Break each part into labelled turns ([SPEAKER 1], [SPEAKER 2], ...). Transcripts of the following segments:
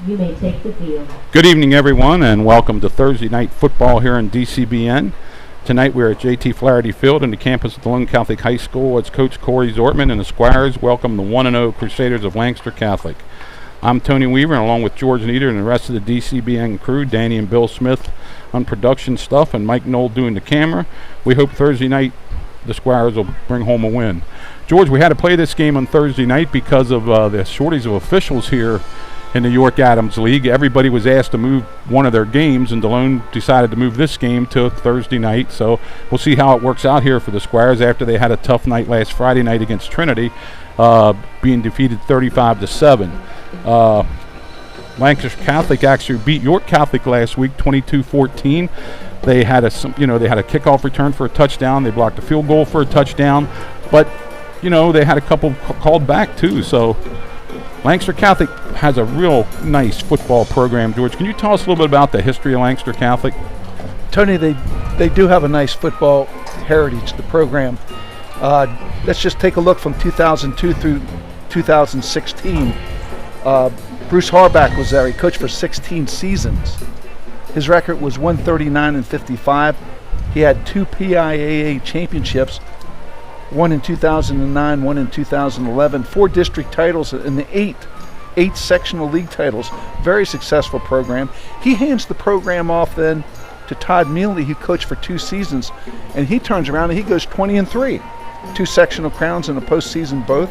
[SPEAKER 1] You may take the field.
[SPEAKER 2] Good evening, everyone, and welcome to Thursday Night Football here in DCBN. Tonight we're at JT Flaherty Field in the campus of Delone Catholic High School. It's Coach Corey Zortman and the Squires welcome the 1-0 Crusaders of Lancaster Catholic. I'm Tony Weaver, and along with George Nieder and the rest of the DCBN crew, Danny and Bill Smith on production stuff, and Mike Knoll doing the camera. We hope Thursday night the Squires will bring home a win. George, we had to play this game on Thursday night because of the shortage of officials here in the York-Adams League. Everybody was asked to move one of their games, and Delone decided to move this game to Thursday night. So we'll see how it works out here for the Squires after they had a tough night last Friday night against Trinity, being defeated 35-7. Lancaster Catholic actually beat York Catholic last week, 22-14. They had a kickoff return for a touchdown. They blocked a field goal for a touchdown, but they had a couple called back too. So Lancaster Catholic has a real nice football program. George, can you tell us a little bit about the history of Lancaster Catholic?
[SPEAKER 3] Tony, they do have a nice football heritage, the program. Let's just take a look from 2002 through 2016. Bruce Harback was there. He coached for 16 seasons. His record was 139-55. He had 2 PIAA championships, one in 2009, one in 2011, 4 district titles, and the 8 sectional league titles. Very successful program. He hands the program off then to Todd Mealy, who coached for 2 seasons, and he turns around and he goes 20-3. 2 sectional crowns in the postseason both.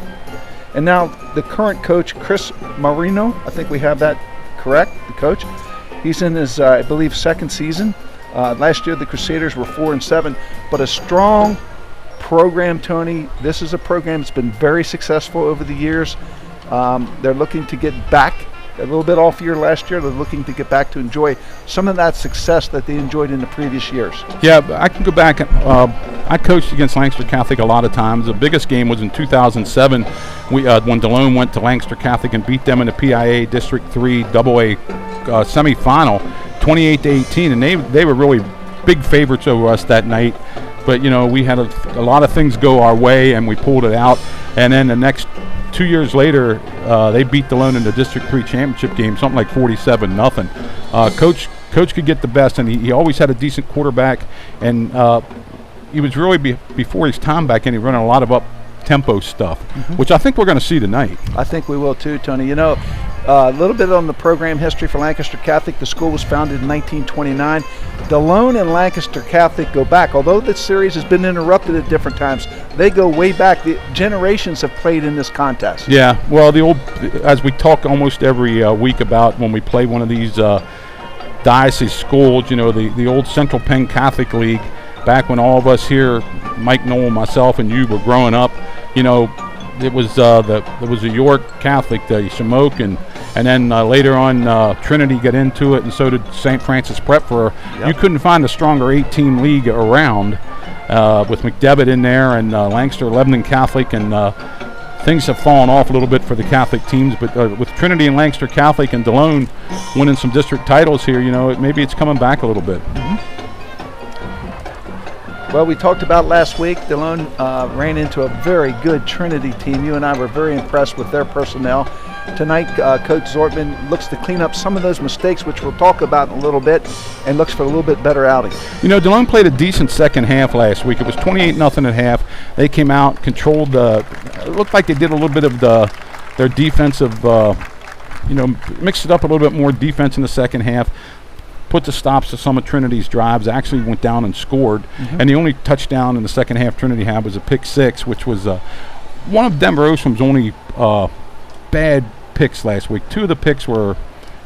[SPEAKER 3] And now the current coach, Chris Marino, I think we have that correct, the coach. He's in his, I believe, 2nd season. Last year the Crusaders were 4-7, but a strong program, Tony. This is a program that's been very successful over the years. They're looking to get back a little bit off year last year. They're looking to get back to enjoy some of that success that they enjoyed in the previous years.
[SPEAKER 2] Yeah, I can go back. I coached against Lancaster Catholic a lot of times. The biggest game was in 2007 when Delone went to Lancaster Catholic and beat them in the PIA District 3 AA semifinal, 28-18, and they were really big favorites over us that night. But we had a lot of things go our way, and we pulled it out. And then the next 2 years later, they beat Delone in the District 3 championship game, something like 47-0. Coach could get the best, and he always had a decent quarterback. And he was really before his time back in, he running a lot of up-tempo stuff, which I think we're going to see tonight.
[SPEAKER 3] I think we will too, Tony. A little bit on the program history for Lancaster Catholic. The school was founded in 1929. Delone and Lancaster Catholic go back. Although this series has been interrupted at different times, they go way back. The generations have played in this contest.
[SPEAKER 2] Yeah, well, as we talk almost every week about when we play one of these diocese schools, the old Central Penn Catholic League, back when all of us here, Mike Knoll, myself, and you were growing up, it was a York Catholic, the Shamoke, and then later on Trinity got into it, and so did St. Francis Prep. You couldn't find a stronger 8-team league around with McDevitt in there and Lancaster, Lebanon Catholic, and things have fallen off a little bit for the Catholic teams. But with Trinity and Lancaster Catholic and Delone winning some district titles here, maybe it's coming back a little bit.
[SPEAKER 3] Well, we talked about last week, Delone ran into a very good Trinity team. You and I were very impressed with their personnel. Tonight, Coach Zortman looks to clean up some of those mistakes, which we'll talk about in a little bit, and looks for a little bit better outing.
[SPEAKER 2] Delone played a decent second half last week. It was 28-0 at half. They came out, controlled it looked like they did a little bit of their defensive, mixed it up a little bit more defense in the second half. Put the stops to some of Trinity's drives, actually went down and scored. And the only touchdown in the second half Trinity had was a pick 6, which was one of Denver Osram's only bad picks last week. 2 of the picks were,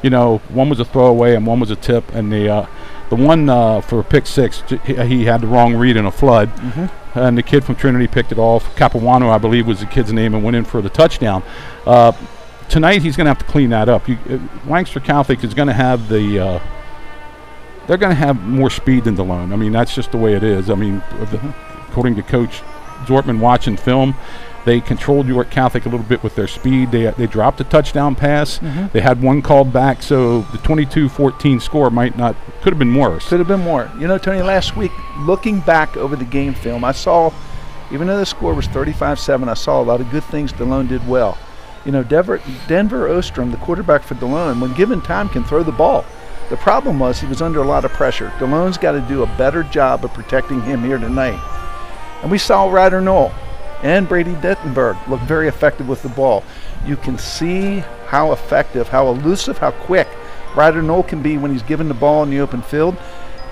[SPEAKER 2] one was a throwaway and one was a tip, and the one for pick 6, he had the wrong read in a flood, and the kid from Trinity picked it off. Capuano, I believe, was the kid's name, and went in for the touchdown. Tonight he's going to have to clean that up. Lancaster Catholic is going to have they're going to have more speed than Delone. I mean, that's just the way it is. I mean, according to Coach Zortman watching film, they controlled York Catholic a little bit with their speed. They dropped a touchdown pass. They had one called back, so the 22-14 score could have been worse.
[SPEAKER 3] Could have been more. Tony, last week, looking back over the game film, I saw, even though the score was 35-7, I saw a lot of good things Delone did well. Denver Ostrom, the quarterback for Delone, when given time, can throw the ball. The problem was he was under a lot of pressure. Delone's got to do a better job of protecting him here tonight. And we saw Ryder Knoll and Brady Dittenberg look very effective with the ball. You can see how effective, how elusive, how quick Ryder Knoll can be when he's given the ball in the open field.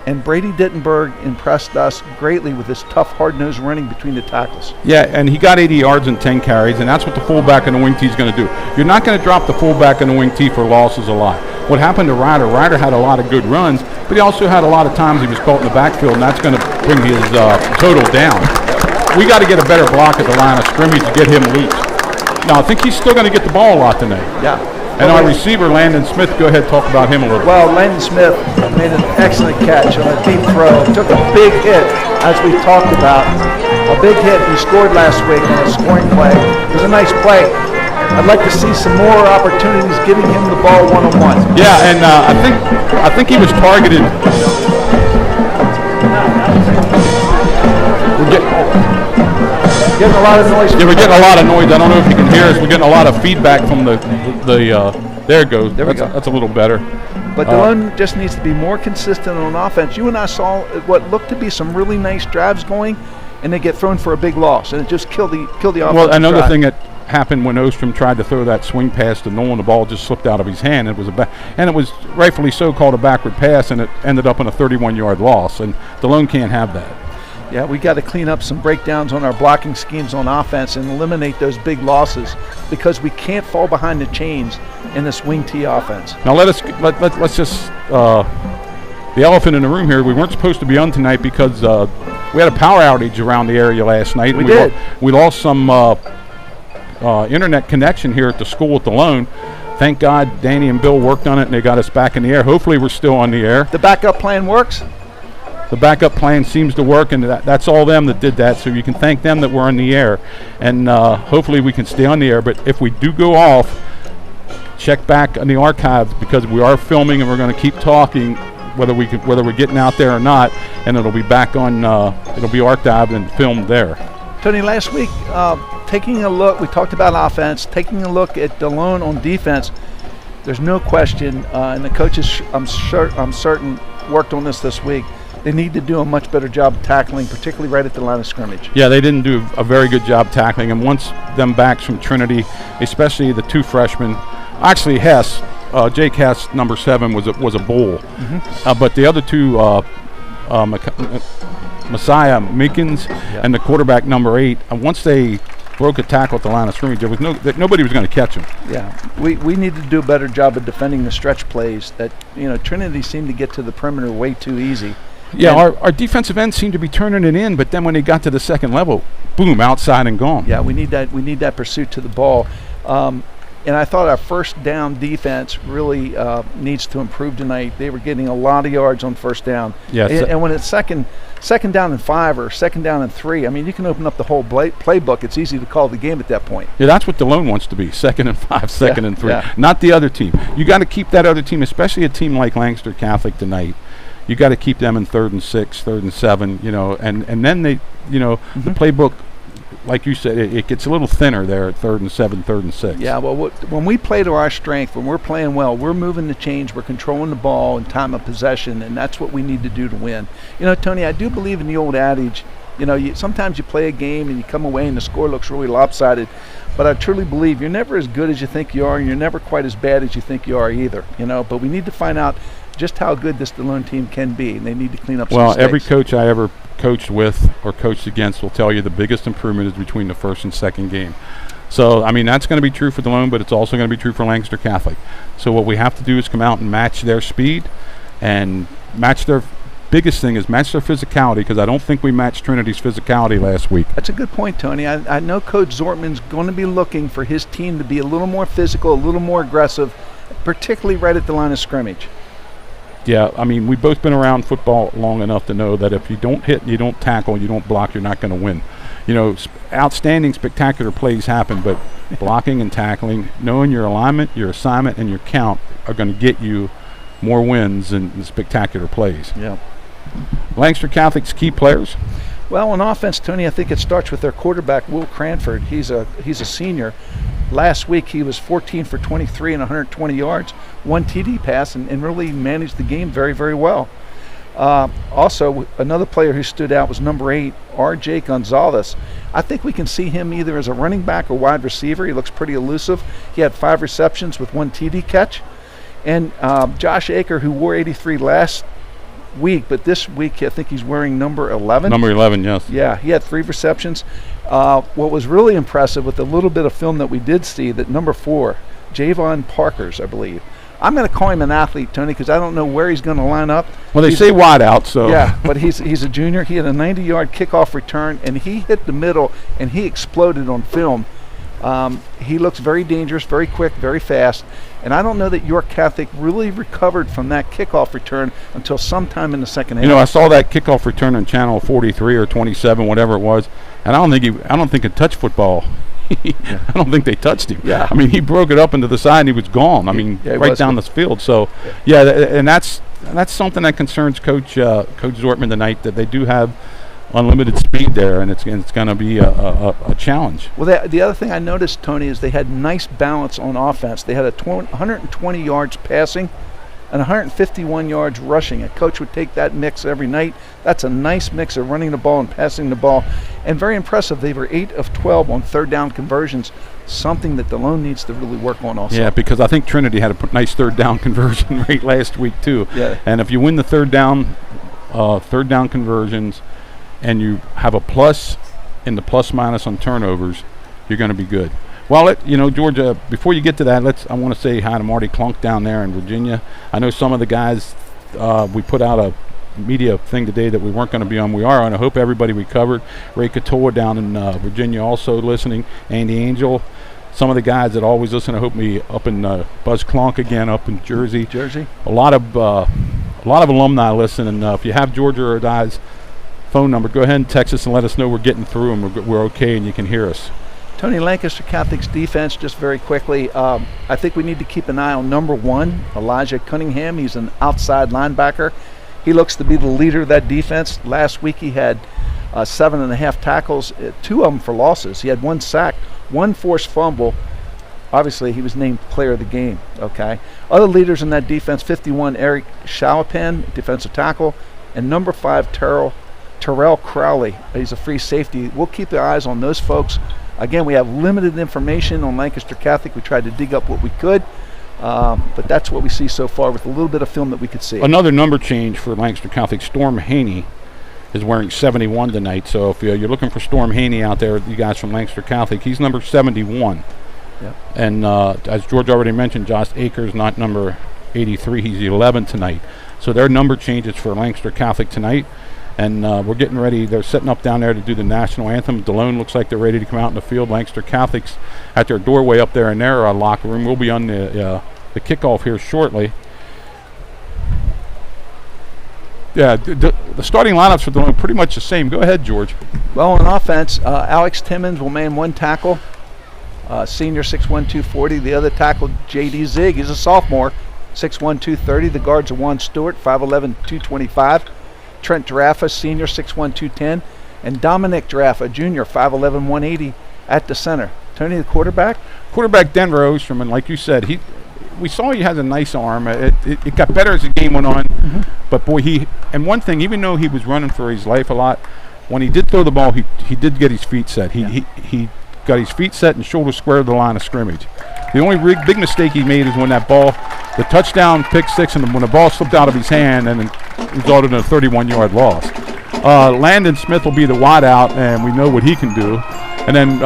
[SPEAKER 3] And Brady Dittenberg impressed us greatly with his tough, hard-nosed running between the tackles.
[SPEAKER 2] Yeah, and he got 80 yards and 10 carries, and that's what the fullback and the wing T is going to do. You're not going to drop the fullback and the wing T for losses a lot. What happened to Ryder had a lot of good runs, but he also had a lot of times he was caught in the backfield, and that's going to bring his total down. We got to get a better block at the line of scrimmage to get him loose. Now, I think he's still going to get the ball a lot tonight.
[SPEAKER 3] Yeah.
[SPEAKER 2] And our receiver, Landon Smith, go ahead and talk about him a little.
[SPEAKER 3] Well, Landon Smith made an excellent catch on a deep throw. Took a big hit, as we talked about. A big hit. He scored last week on a scoring play. It was a nice play. I'd like to see some more opportunities giving him the ball one-on-one.
[SPEAKER 2] Yeah, and I think he was targeted.
[SPEAKER 3] Getting a lot of noise.
[SPEAKER 2] Yeah, we're getting a lot of noise. I don't know if you can hear us. We're getting a lot of feedback from the there it goes.
[SPEAKER 3] There we go.
[SPEAKER 2] That's a little better.
[SPEAKER 3] But Delone just needs to be more consistent on offense. You and I saw what looked to be some really nice drives going, and they get thrown for a big loss, and it just killed the offense.
[SPEAKER 2] Well, another thing that happened when Ostrom tried to throw that swing pass to Nolan, the ball just slipped out of his hand. It was and it was rightfully so called a backward pass, and it ended up in a 31-yard loss. And Delone can't have that.
[SPEAKER 3] Yeah, we got to clean up some breakdowns on our blocking schemes on offense and eliminate those big losses, because we can't fall behind the chains in this wing T offense.
[SPEAKER 2] Now let's just the elephant in the room here. We weren't supposed to be on tonight because we had a power outage around the area last night.
[SPEAKER 3] We did.
[SPEAKER 2] We lost some internet connection here at the school at Delone. Thank God Danny and Bill worked on it and they got us back in the air. Hopefully we're still on the air.
[SPEAKER 3] The backup plan works?
[SPEAKER 2] The backup plan seems to work, and that's all them that did that, so you can thank them that we're on the air. And hopefully we can stay on the air, but if we do go off, check back on the archives, because we are filming and we're going to keep talking whether we're getting out there or not, and it'll be back on, it'll be archived and filmed there.
[SPEAKER 3] Tony, last week, taking a look, we talked about offense, taking a look at Delone on defense. There's no question, and the coaches, I'm certain, worked on this week. They need to do a much better job of tackling, particularly right at the line of scrimmage.
[SPEAKER 2] Yeah, they didn't do a very good job tackling, and once them backs from Trinity, especially the two freshmen, actually Hess, Jake Hess, number 7, was a bull. Mm-hmm. But the other two, Messiah Meekins and the quarterback number 8, once they broke a tackle at the line of scrimmage, there was nobody was going to catch him.
[SPEAKER 3] Yeah, we need to do a better job of defending the stretch plays. That Trinity seemed to get to the perimeter way too easy.
[SPEAKER 2] Yeah, our defensive ends seemed to be turning it in, but then when they got to the second level, boom, outside and gone.
[SPEAKER 3] Yeah, we need that pursuit to the ball. And I thought our first down defense really needs to improve tonight. They were getting a lot of yards on first down.
[SPEAKER 2] Yes.
[SPEAKER 3] And when it's second down and 5 or second down and 3, I mean, you can open up the whole playbook. It's easy to call the game at that point.
[SPEAKER 2] Yeah, that's what Delone wants to be, 2nd and 5, 2nd and 3.
[SPEAKER 3] Yeah.
[SPEAKER 2] Not the other team. You got to keep that other team, especially a team like Lancaster Catholic tonight. You got to keep them in 3rd and 6, 3rd and 7, and then they,
[SPEAKER 3] Mm-hmm.
[SPEAKER 2] the playbook, like you said, it gets a little thinner there at 3rd and 7, 3rd and 6.
[SPEAKER 3] Yeah, well, when we play to our strength, when we're playing well, we're moving the chains, we're controlling the ball and time of possession, and that's what we need to do to win. Tony, I do believe in the old adage, sometimes you play a game and you come away and the score looks really lopsided, but I truly believe you're never as good as you think you are, and you're never quite as bad as you think you are either, but we need to find out just how good this Delone team can be, and they need to clean up some mistakes.
[SPEAKER 2] Well, every coach I ever coached with or coached against will tell you the biggest improvement is between the first and second game. So, I mean, that's going to be true for Delone, but it's also going to be true for Lancaster Catholic. So what we have to do is come out and match their speed and match their biggest thing is match their physicality, because I don't think we matched Trinity's physicality last week.
[SPEAKER 3] That's a good point, Tony. I know Coach Zortman's going to be looking for his team to be a little more physical, a little more aggressive, particularly right at the line of scrimmage.
[SPEAKER 2] Yeah, I mean, we've both been around football long enough to know that if you don't hit, you don't tackle, you don't block, you're not going to win. Outstanding, spectacular plays happen, but blocking and tackling, knowing your alignment, your assignment, and your count are going to get you more wins than spectacular plays.
[SPEAKER 3] Yeah.
[SPEAKER 2] Lancaster Catholic's key players?
[SPEAKER 3] Well, on offense, Tony, I think it starts with their quarterback, Will Cranford. He's a senior. last week he was 14 for 23 and 120 yards, 1 TD pass, and really managed the game very, very well. Also, another player who stood out was number 8, R.J. Gonzalez. I think we can see him either as a running back or wide receiver. He looks pretty elusive. He had 5 receptions with 1 TD catch. And Josh Aker, who wore 83 last week, but this week I think he's wearing number 11.
[SPEAKER 2] Number 11, yes.
[SPEAKER 3] Yeah, he had 3 receptions. What was really impressive with the little bit of film that we did see, that number 4, Javon Parkers, I believe. I'm going to call him an athlete, Tony, because I don't know where he's going to line up.
[SPEAKER 2] Well, they say wide out, so.
[SPEAKER 3] Yeah, but he's a junior. He had a 90-yard kickoff return, and he hit the middle, and he exploded on film. He looks very dangerous, very quick, very fast, and I don't know that York Catholic really recovered from that kickoff return until sometime in the second half.
[SPEAKER 2] You know, I saw that kickoff return on channel 43 or 27, whatever it was, and I don't think it touched football. I don't think they touched him.
[SPEAKER 3] Yeah.
[SPEAKER 2] I mean, he broke it up into the side and he was gone. I mean, right down the field. So, and that's something that concerns Coach Zortman tonight, that they do have unlimited speed there, and it's going to be a challenge.
[SPEAKER 3] Well, the other thing I noticed, Tony, is they had nice balance on offense. They had 120 yards passing and 151 yards rushing. A coach would take that mix every night. That's a nice mix of running the ball and passing the ball. And very impressive, they were 8 of 12 on third down conversions, something that Delone needs to really work on also.
[SPEAKER 2] Yeah, because I think Trinity had a nice third down conversion rate last week too.
[SPEAKER 3] Yeah.
[SPEAKER 2] And if you win the third down conversions and you have a plus in the plus minus on turnovers, you're going to be good. Well, Georgia, before you get to that, I want to say hi to Marty Clunk down there in Virginia. I know some of the guys, we put out a media thing today that we weren't going to be on. We are on. I hope everybody recovered. Ray Katoa down in Virginia also listening. Andy Angel. Some of the guys that always listen, I hope me up in Buzz Clunk again up in Jersey. A lot of alumni listen, and if you have Georgia or Di's phone number, go ahead and text us and let us know we're getting through and we're okay and you can hear us.
[SPEAKER 3] Tony, Lancaster Catholic's defense, just very quickly, I think we need to keep an eye on number 1, Elijah Cunningham. He's an outside linebacker. He looks to be the leader of that defense. Last week he had 7.5 tackles, 2 of them for losses. He had 1 sack, 1 forced fumble. Obviously, he was named player of the game, okay? Other leaders in that defense, 51, Eric Shalapan, defensive tackle, and number 5, Terrell Crowley. He's a free safety. We'll keep our eyes on those folks. Again, we have limited information on Lancaster Catholic. We tried to dig up what we could, but that's what we see so far with a little bit of film that we could see.
[SPEAKER 2] Another number change for Lancaster Catholic. Storm Haney is wearing 71 tonight. So if you're looking for Storm Haney out there, you guys from Lancaster Catholic, he's number 71.
[SPEAKER 3] Yep.
[SPEAKER 2] And as George already mentioned, Josh Akers not number 83. He's 11 tonight. So their number changes for Lancaster Catholic tonight. And we're getting ready. They're setting up down there to do the national anthem. Delone looks like they're ready to come out in the field. Lancaster Catholic's at their doorway up there in their locker room. We'll be on the kickoff here shortly. Yeah, the starting lineups for Delone are pretty much the same. Go ahead, George.
[SPEAKER 3] Well, on offense, Alex Timmons will man 1 tackle, senior 6'1", 240. The other tackle, J.D. Zig, he's a sophomore, 6'1", 230. The guards are Juan Stewart, 5'11", 225. Trent Giraffa, senior, 6'1", 210. And Dominic Giraffa, junior, 5'11", 180 at the center. Tony, the quarterback?
[SPEAKER 2] Quarterback Denver Ostrom, and like you said, we saw he has a nice arm. It got better as the game went on. Mm-hmm. But boy, and one thing, even though he was running for his life a lot, when he did throw the ball, he did get his feet set. He got his feet set and shoulder square to the line of scrimmage. The only big mistake he made is when that ball, the touchdown pick 6, and when the ball slipped out of his hand and it resulted in a 31-yard loss. Landon Smith will be the wideout, and we know what he can do. And then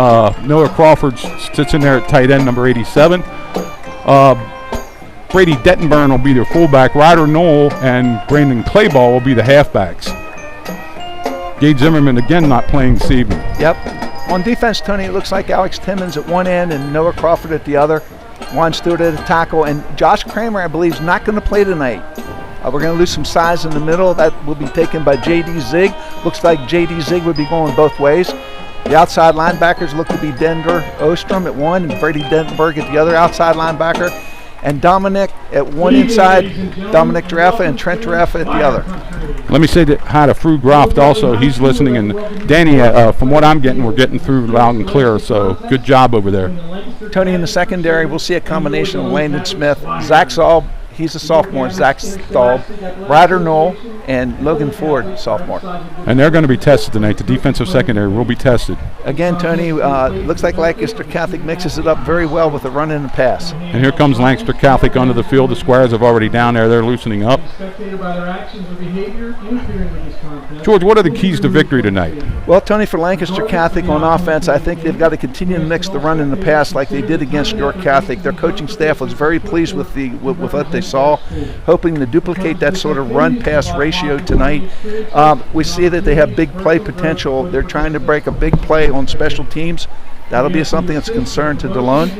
[SPEAKER 2] Noah Crawford sits in there at tight end, number 87. Brady Dettenburn will be their fullback. Ryder Knoll and Brandon Clayball will be the halfbacks. Gage Zimmerman again not playing this evening.
[SPEAKER 3] Yep. On defense, Tony, it looks like Alex Timmons at one end and Noah Crawford at the other. Juan Stewart at a tackle, and Josh Kramer, I believe, is not going to play tonight. We're going to lose some size in the middle. That will be taken by J.D. Zig. Looks like J.D. Zig would be going both ways. The outside linebackers look to be Denver Ostrom at one and Brady Dentenberg at the other outside linebacker. and Dominic at one inside, Dominic Giraffa and Trent Giraffa at the other.
[SPEAKER 2] Let me say hi to Fru Groft also. He's listening. And Danny, from what I'm getting, we're getting through loud and clear. So good job over there.
[SPEAKER 3] Tony, in the secondary, we'll see a combination of Landon Smith, Zach Saul. He's a sophomore, Zach Stahl, Ryder Knoll, and Logan Ford, sophomore.
[SPEAKER 2] And they're going to be tested tonight. The defensive secondary will be tested.
[SPEAKER 3] Again, Tony, looks like Lancaster Catholic mixes it up very well with the run and the pass.
[SPEAKER 2] And here comes Lancaster Catholic onto the field. The Squires are already down there. They're loosening up. George, what are the keys to victory tonight?
[SPEAKER 3] Well, Tony, for Lancaster Catholic on offense, I think they've got to continue to mix the run and the pass like they did against York Catholic. Their coaching staff was very pleased with what they saw, hoping to duplicate that sort of run-pass ratio tonight. We see that they have big play potential. They're trying to break a big play on special teams. That'll be something that's a concern to Delone.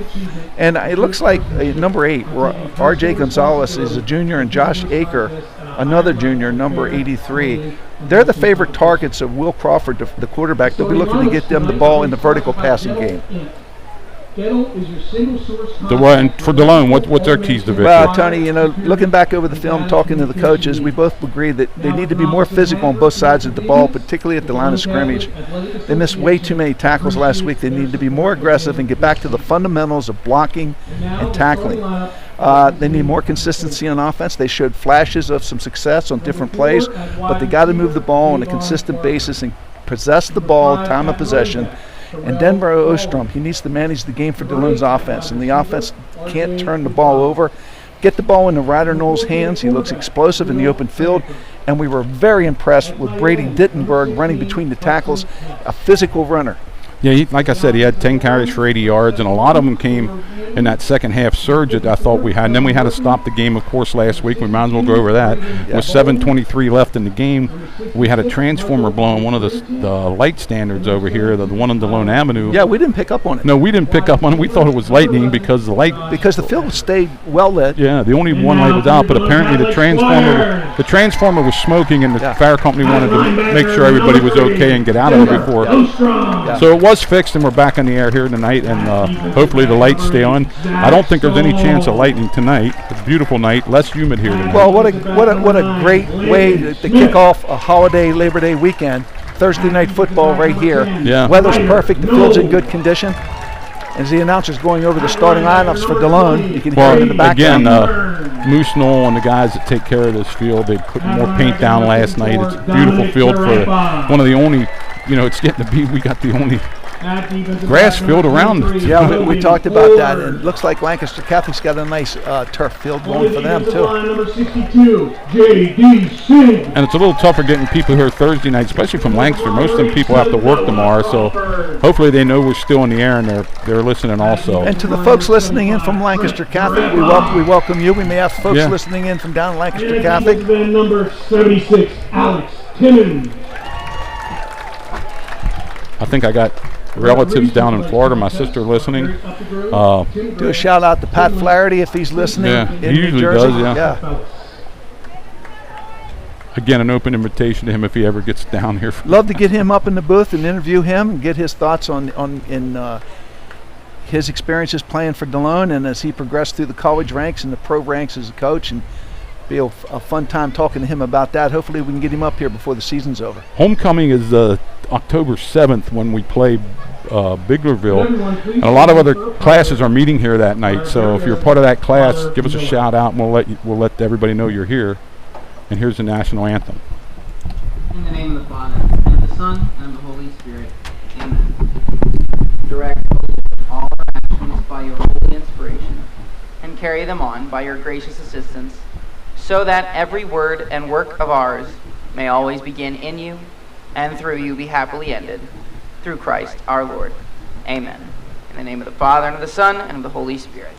[SPEAKER 3] And it looks like number 8, R.J. Gonzalez, is a junior, and Josh Aker, another junior, number 83. They're the favorite targets of Will Crawford, the quarterback. They'll be looking to get them the ball in the vertical passing game.
[SPEAKER 2] And for Delone, what's their keys to victory?
[SPEAKER 3] Well, Tony, looking back over the film, talking to the coaches, we both agree that they need to be more physical on both sides of the ball, particularly at the line of scrimmage. They missed way too many tackles last week. They need to be more aggressive and get back to the fundamentals of blocking and tackling. They need more consistency on offense. They showed flashes of some success on different plays, but they got to move the ball on a consistent basis and possess the ball, time of possession. And Denver Ostrom, he needs to manage the game for Delone's offense, and the offense can't turn the ball over. Get the ball into Ryder Knoll's hands. He looks explosive in the open field, and we were very impressed with Brady Dittenberg running between the tackles, a physical runner.
[SPEAKER 2] Yeah, like I said, he had 10 carries for 80 yards, and a lot of them came in that second half surge that I thought we had. And then we had to stop the game, of course, last week. We might as well go over that. With 7:23 left in the game, we had a transformer blow on one of the light standards over here, the one on Delone Avenue.
[SPEAKER 3] Yeah, we didn't pick up on it.
[SPEAKER 2] No, we didn't pick up on it. We thought it was lightning because the
[SPEAKER 3] field stayed well lit.
[SPEAKER 2] Yeah, the only one light was out, but apparently the transformer was smoking, and the fire company wanted to make sure everybody was okay and get out of it before.
[SPEAKER 3] Yeah.
[SPEAKER 2] So it was fixed, and we're back on the air here tonight, and hopefully the lights stay on. I don't think there's any chance of lightning tonight. It's a beautiful night, less humid here tonight.
[SPEAKER 3] Well, what a great way to kick off a holiday Labor Day weekend. Thursday night football right here.
[SPEAKER 2] Yeah.
[SPEAKER 3] Weather's perfect. The field's in good condition. As the announcer's going over the starting lineups for Delone, you can hear him in the background.
[SPEAKER 2] Again, Moose Knoll and the guys that take care of this field, they put more paint down last night. It's a beautiful field for one of the only, it's getting to be, we got the only grass field around it.
[SPEAKER 3] Yeah, we talked about that, and it looks like Lancaster Catholic's got a nice turf field going for them too.
[SPEAKER 2] And it's a little tougher getting people here Thursday night, especially from Lancaster. Most of them people have to work tomorrow, so hopefully they know we're still in the air and they're listening also.
[SPEAKER 3] And to the folks listening in from Lancaster Catholic, we welcome you. We may have folks listening in from down Lancaster Catholic.
[SPEAKER 1] Number 76, Alex Timmons.
[SPEAKER 2] I think I got relatives down in Florida, my sister listening.
[SPEAKER 3] Do a shout out to Pat Flaherty if he's listening.
[SPEAKER 2] Yeah,
[SPEAKER 3] in
[SPEAKER 2] he usually
[SPEAKER 3] New Jersey.
[SPEAKER 2] does, yeah. Again, an open invitation to him if he ever gets down here.
[SPEAKER 3] Love to get him up in the booth and interview him and get his thoughts on his experiences playing for Delone, and as he progressed through the college ranks and the pro ranks as a coach, and be a fun time talking to him about that. Hopefully we can get him up here before the season's over.
[SPEAKER 2] Homecoming is October 7th when we play Biglerville, and a lot of other classes are meeting here that night, so if you're part of that class, give us a shout out and we'll let everybody know you're here. And here's the national anthem.
[SPEAKER 4] In the name of the Father, and of the Son, and of the Holy Spirit. Amen. Direct all our actions by your holy inspiration, and carry them on by your gracious assistance, so that every word and work of ours may always begin in you, and through you be happily ended, through Christ our Lord. Amen. In the name of the Father, and of the Son, and of the Holy Spirit.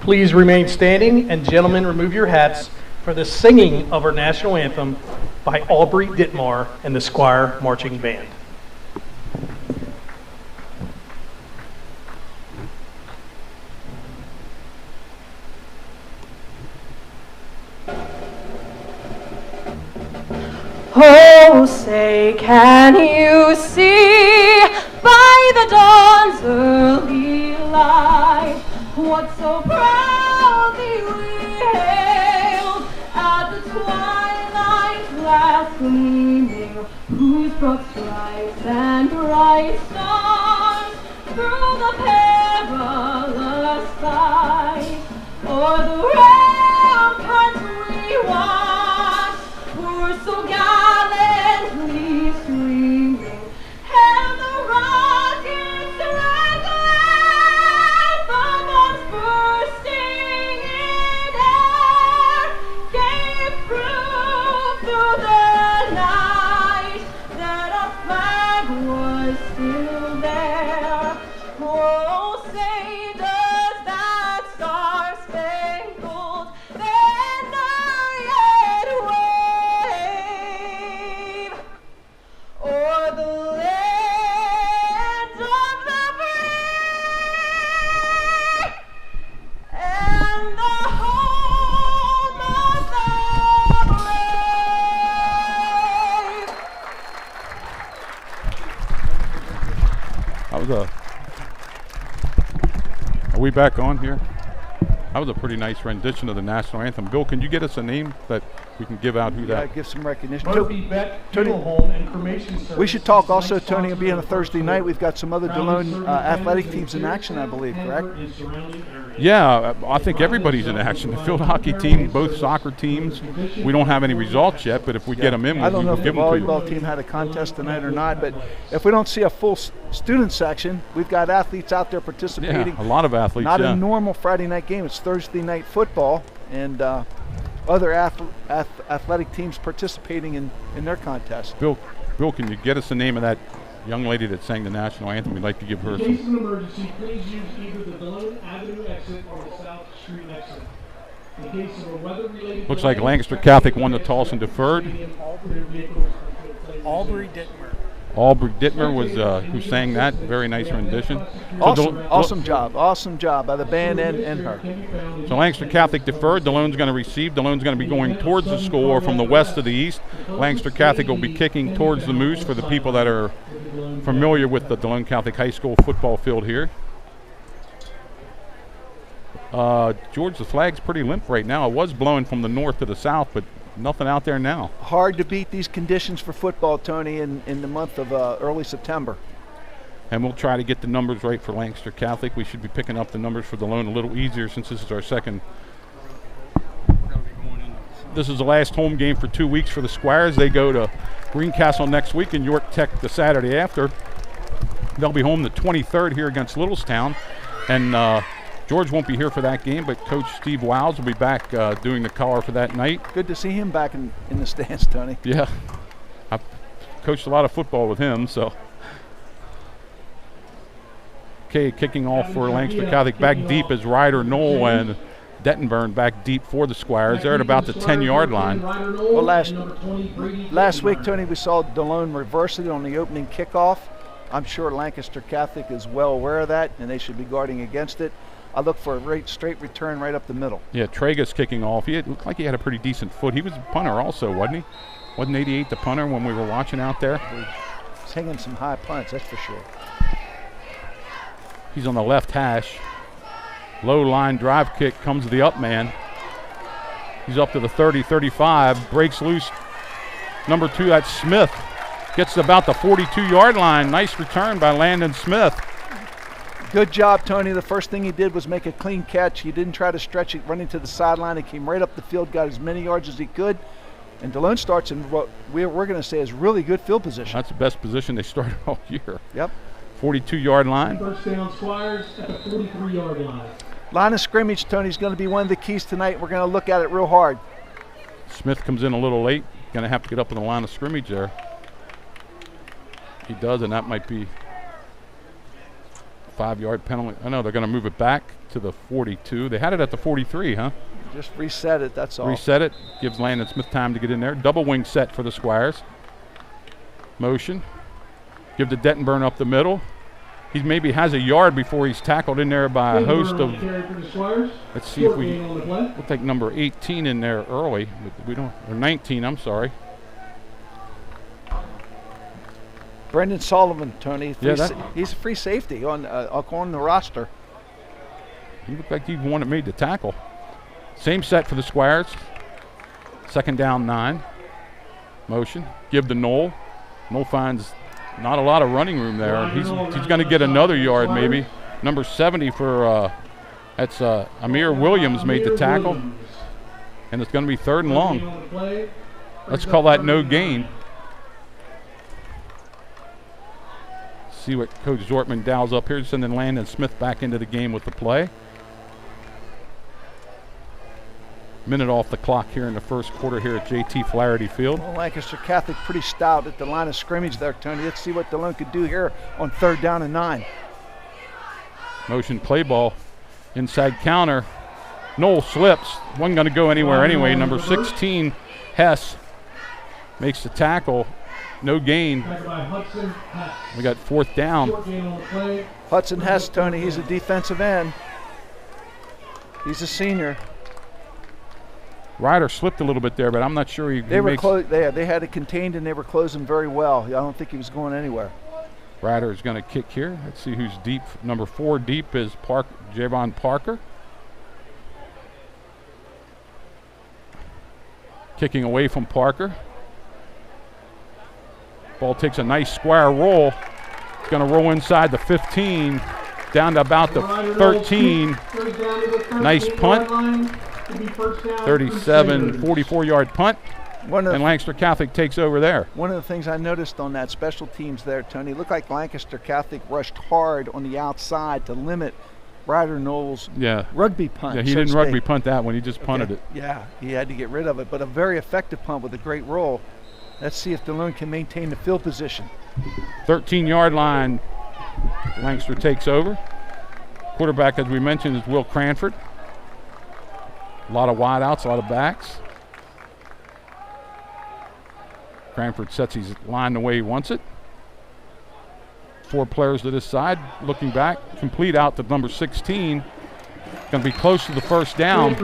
[SPEAKER 1] Please remain standing, and gentlemen, remove your hats for the singing of our national anthem by Aubrey Ditmar and the Squire Marching Band.
[SPEAKER 5] Oh, say, can you see by the dawn's early light, what so proudly we hailed at the twilight's last gleaming, whose broad stripes and bright stars through the perilous fight o'er the ramparts we watched were so gallantly streaming, and the rockets like the bombs bursting in air gave proof through the night that our flag was still there. Oh, say does that star-spangled banner yet wave o'er the land of the free and the home of the brave?
[SPEAKER 2] That was Are we back on here? That was a pretty nice rendition of the national anthem. Bill, can you get us a name that we can give out who that?
[SPEAKER 3] Give some recognition.
[SPEAKER 1] Murphy Vet Funeral Home and Cremation Service.
[SPEAKER 3] We should talk also, Tony, it'll be on a Thursday night. We've got some other Delone athletic teams in action, I believe, correct?
[SPEAKER 2] Yeah, I think everybody's in action. The field hockey team, both soccer teams. We don't have any results yet, but if we get them in,
[SPEAKER 3] I don't know
[SPEAKER 2] we'll
[SPEAKER 3] if the
[SPEAKER 2] give them to you.
[SPEAKER 3] volleyball team had a contest tonight or not, but if we don't see a full student section, we've got athletes out there participating.
[SPEAKER 2] Yeah, a lot of athletes,
[SPEAKER 3] Not
[SPEAKER 2] yeah.
[SPEAKER 3] a normal Friday night game. It's Thursday night football, and other athletic teams participating in their contest.
[SPEAKER 2] Bill, can you get us the name of that young lady that sang the national anthem? We'd like to give her
[SPEAKER 1] In case
[SPEAKER 2] some.
[SPEAKER 1] of an emergency, please use either the Delone Avenue exit or the South Street exit. In case of a weather-related
[SPEAKER 2] Looks like Lancaster Catholic won the toss and deferred.
[SPEAKER 1] Aubrey Dittmer.
[SPEAKER 2] Aubrey Dittmer was who sang that. Very nice rendition.
[SPEAKER 3] Awesome job by the band and her.
[SPEAKER 2] So Lancaster Catholic deferred. Delone's going to receive. Delone's going to be going towards the score from the west to the east. Lancaster Catholic will be kicking towards the Moose for the people that are familiar with the Delone Catholic High School football field here. George, the flag's pretty limp right now. It was blowing from the north to the south, but nothing out there now.
[SPEAKER 3] Hard to beat these conditions for football, Tony, in the month of early September.
[SPEAKER 2] And we'll try to get the numbers right for Lancaster Catholic. We should be picking up the numbers for Delone a little easier since this is our second. This is the last home game for 2 weeks for the Squires. They go to Greencastle next week and York Tech the Saturday after. They'll be home the 23rd here against Littlestown. And George won't be here for that game, but Coach Steve Wiles will be back doing the color for that night.
[SPEAKER 3] Good to see him back in the stands, Tony.
[SPEAKER 2] Yeah. I've coached a lot of football with him, so. Okay, kicking off for Lancaster Catholic. Back deep is Ryder Knoll and Dettenburn back deep for the Squires. They're at about the 10-yard line.
[SPEAKER 3] Well, last week, Tony, we saw Delone reverse it on the opening kickoff. I'm sure Lancaster Catholic is well aware of that, and they should be guarding against it. I look for a straight return right up the middle.
[SPEAKER 2] Yeah, Tragus kicking off. He looked like he had a pretty decent foot. He was a punter also, wasn't he? Wasn't 88 the punter when we were watching out there?
[SPEAKER 3] He's hanging some high punts, that's for sure.
[SPEAKER 2] He's on the left hash. Low line drive kick comes to the up man. He's up to the 30-35, breaks loose. Number 2, that's Smith. Gets to about the 42-yard line. Nice return by Landon Smith.
[SPEAKER 3] Good job, Tony. The first thing he did was make a clean catch. He didn't try to stretch it running to the sideline. He came right up the field, got as many yards as he could. And Delone starts in what we're going to say is really good field position.
[SPEAKER 2] That's the best position they started all year.
[SPEAKER 3] Yep.
[SPEAKER 2] 42-yard line.
[SPEAKER 1] First down, Squires at the 43-yard line.
[SPEAKER 3] Line of scrimmage, Tony, is going to be one of the keys tonight. We're going to look at it real hard.
[SPEAKER 2] Smith comes in a little late. Going to have to get up in the line of scrimmage there. He does, and that might be a 5-yard penalty. I know they're going to move it back to the 42. They had it at the 43, huh?
[SPEAKER 3] Just reset it, that's all.
[SPEAKER 2] Reset it. Gives Landon Smith time to get in there. Double wing set for the Squires. Motion. Give to Dettenburn up the middle. He maybe has a yard before he's tackled in there by a host of. Let's see if we. We'll take number 18 in there early. But we don't. Or 19. I'm sorry.
[SPEAKER 3] Brendan Sullivan, Tony.
[SPEAKER 2] Yeah,
[SPEAKER 3] He's a free safety on the roster.
[SPEAKER 2] He looked like he wanted me to tackle. Same set for the Squires. Second down 9. Motion. Give to Knoll. Knoll finds not a lot of running room there. He's going to get another yard maybe. Number 70 for, that's Amir Williams made the tackle. And it's going to be 3rd and long. Let's call that no gain. See what Coach Zortman dials up here, sending Landon Smith back into the game with the play. Minute off the clock here in the first quarter here at JT Flaherty Field.
[SPEAKER 3] Well, Lancaster Catholic pretty stout at the line of scrimmage there, Tony. Let's see what Delone could do here on 3rd down and 9.
[SPEAKER 2] Motion play ball. Inside counter. Knoll slips. Wasn't going to go anywhere anyway. Number 16, Hess, makes the tackle. No gain. We got 4th down.
[SPEAKER 3] Hudson Hess, Tony, he's a defensive end. He's a senior.
[SPEAKER 2] Ryder slipped a little bit there, but I'm not sure
[SPEAKER 3] They had it contained and they were closing very well. I don't think he was going anywhere.
[SPEAKER 2] Ryder is going to kick here. Let's see who's deep. Number 4 deep is Javon Parker. Kicking away from Parker. Ball takes a nice square roll. It's going to roll inside the 15, down to about the 13. Nice punt. 37, 44-yard punt. And Lancaster Catholic takes over there.
[SPEAKER 3] One of the things I noticed on that special teams there, Tony, looked like Lancaster Catholic rushed hard on the outside to limit Ryder Knoll's rugby punt.
[SPEAKER 2] Yeah, he didn't rugby punt that one. He just punted it.
[SPEAKER 3] Yeah, he had to get rid of it, but a very effective punt with a great roll. Let's see if Delone can maintain the field position.
[SPEAKER 2] 13-yard line, Lancaster takes over. Quarterback, as we mentioned, is Will Cranford. A lot of wideouts, a lot of backs. Cranford sets his line the way he wants it. 4 players to this side, looking back, complete out to number 16. Going to be close to the first down.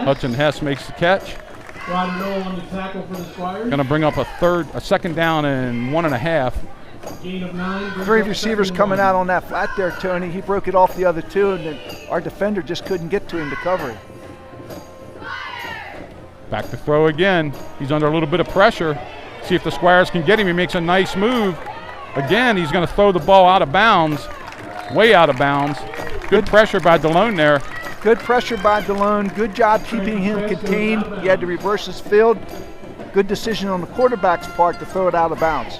[SPEAKER 2] Hudson Hess makes the catch. Going to bring up a 2nd down and 1.5.
[SPEAKER 3] 3 receivers coming out on that flat there, Tony. He broke it off the other 2, and then our defender just couldn't get to him to cover him.
[SPEAKER 2] Back to throw again. He's under a little bit of pressure. See if the Squires can get him. He makes a nice move. Again, he's going to throw the ball out of bounds, way out of bounds. Good pressure by Delone there.
[SPEAKER 3] Good pressure by Delone. Good job keeping him contained. He had to reverse his field. Good decision on the quarterback's part to throw it out of bounds.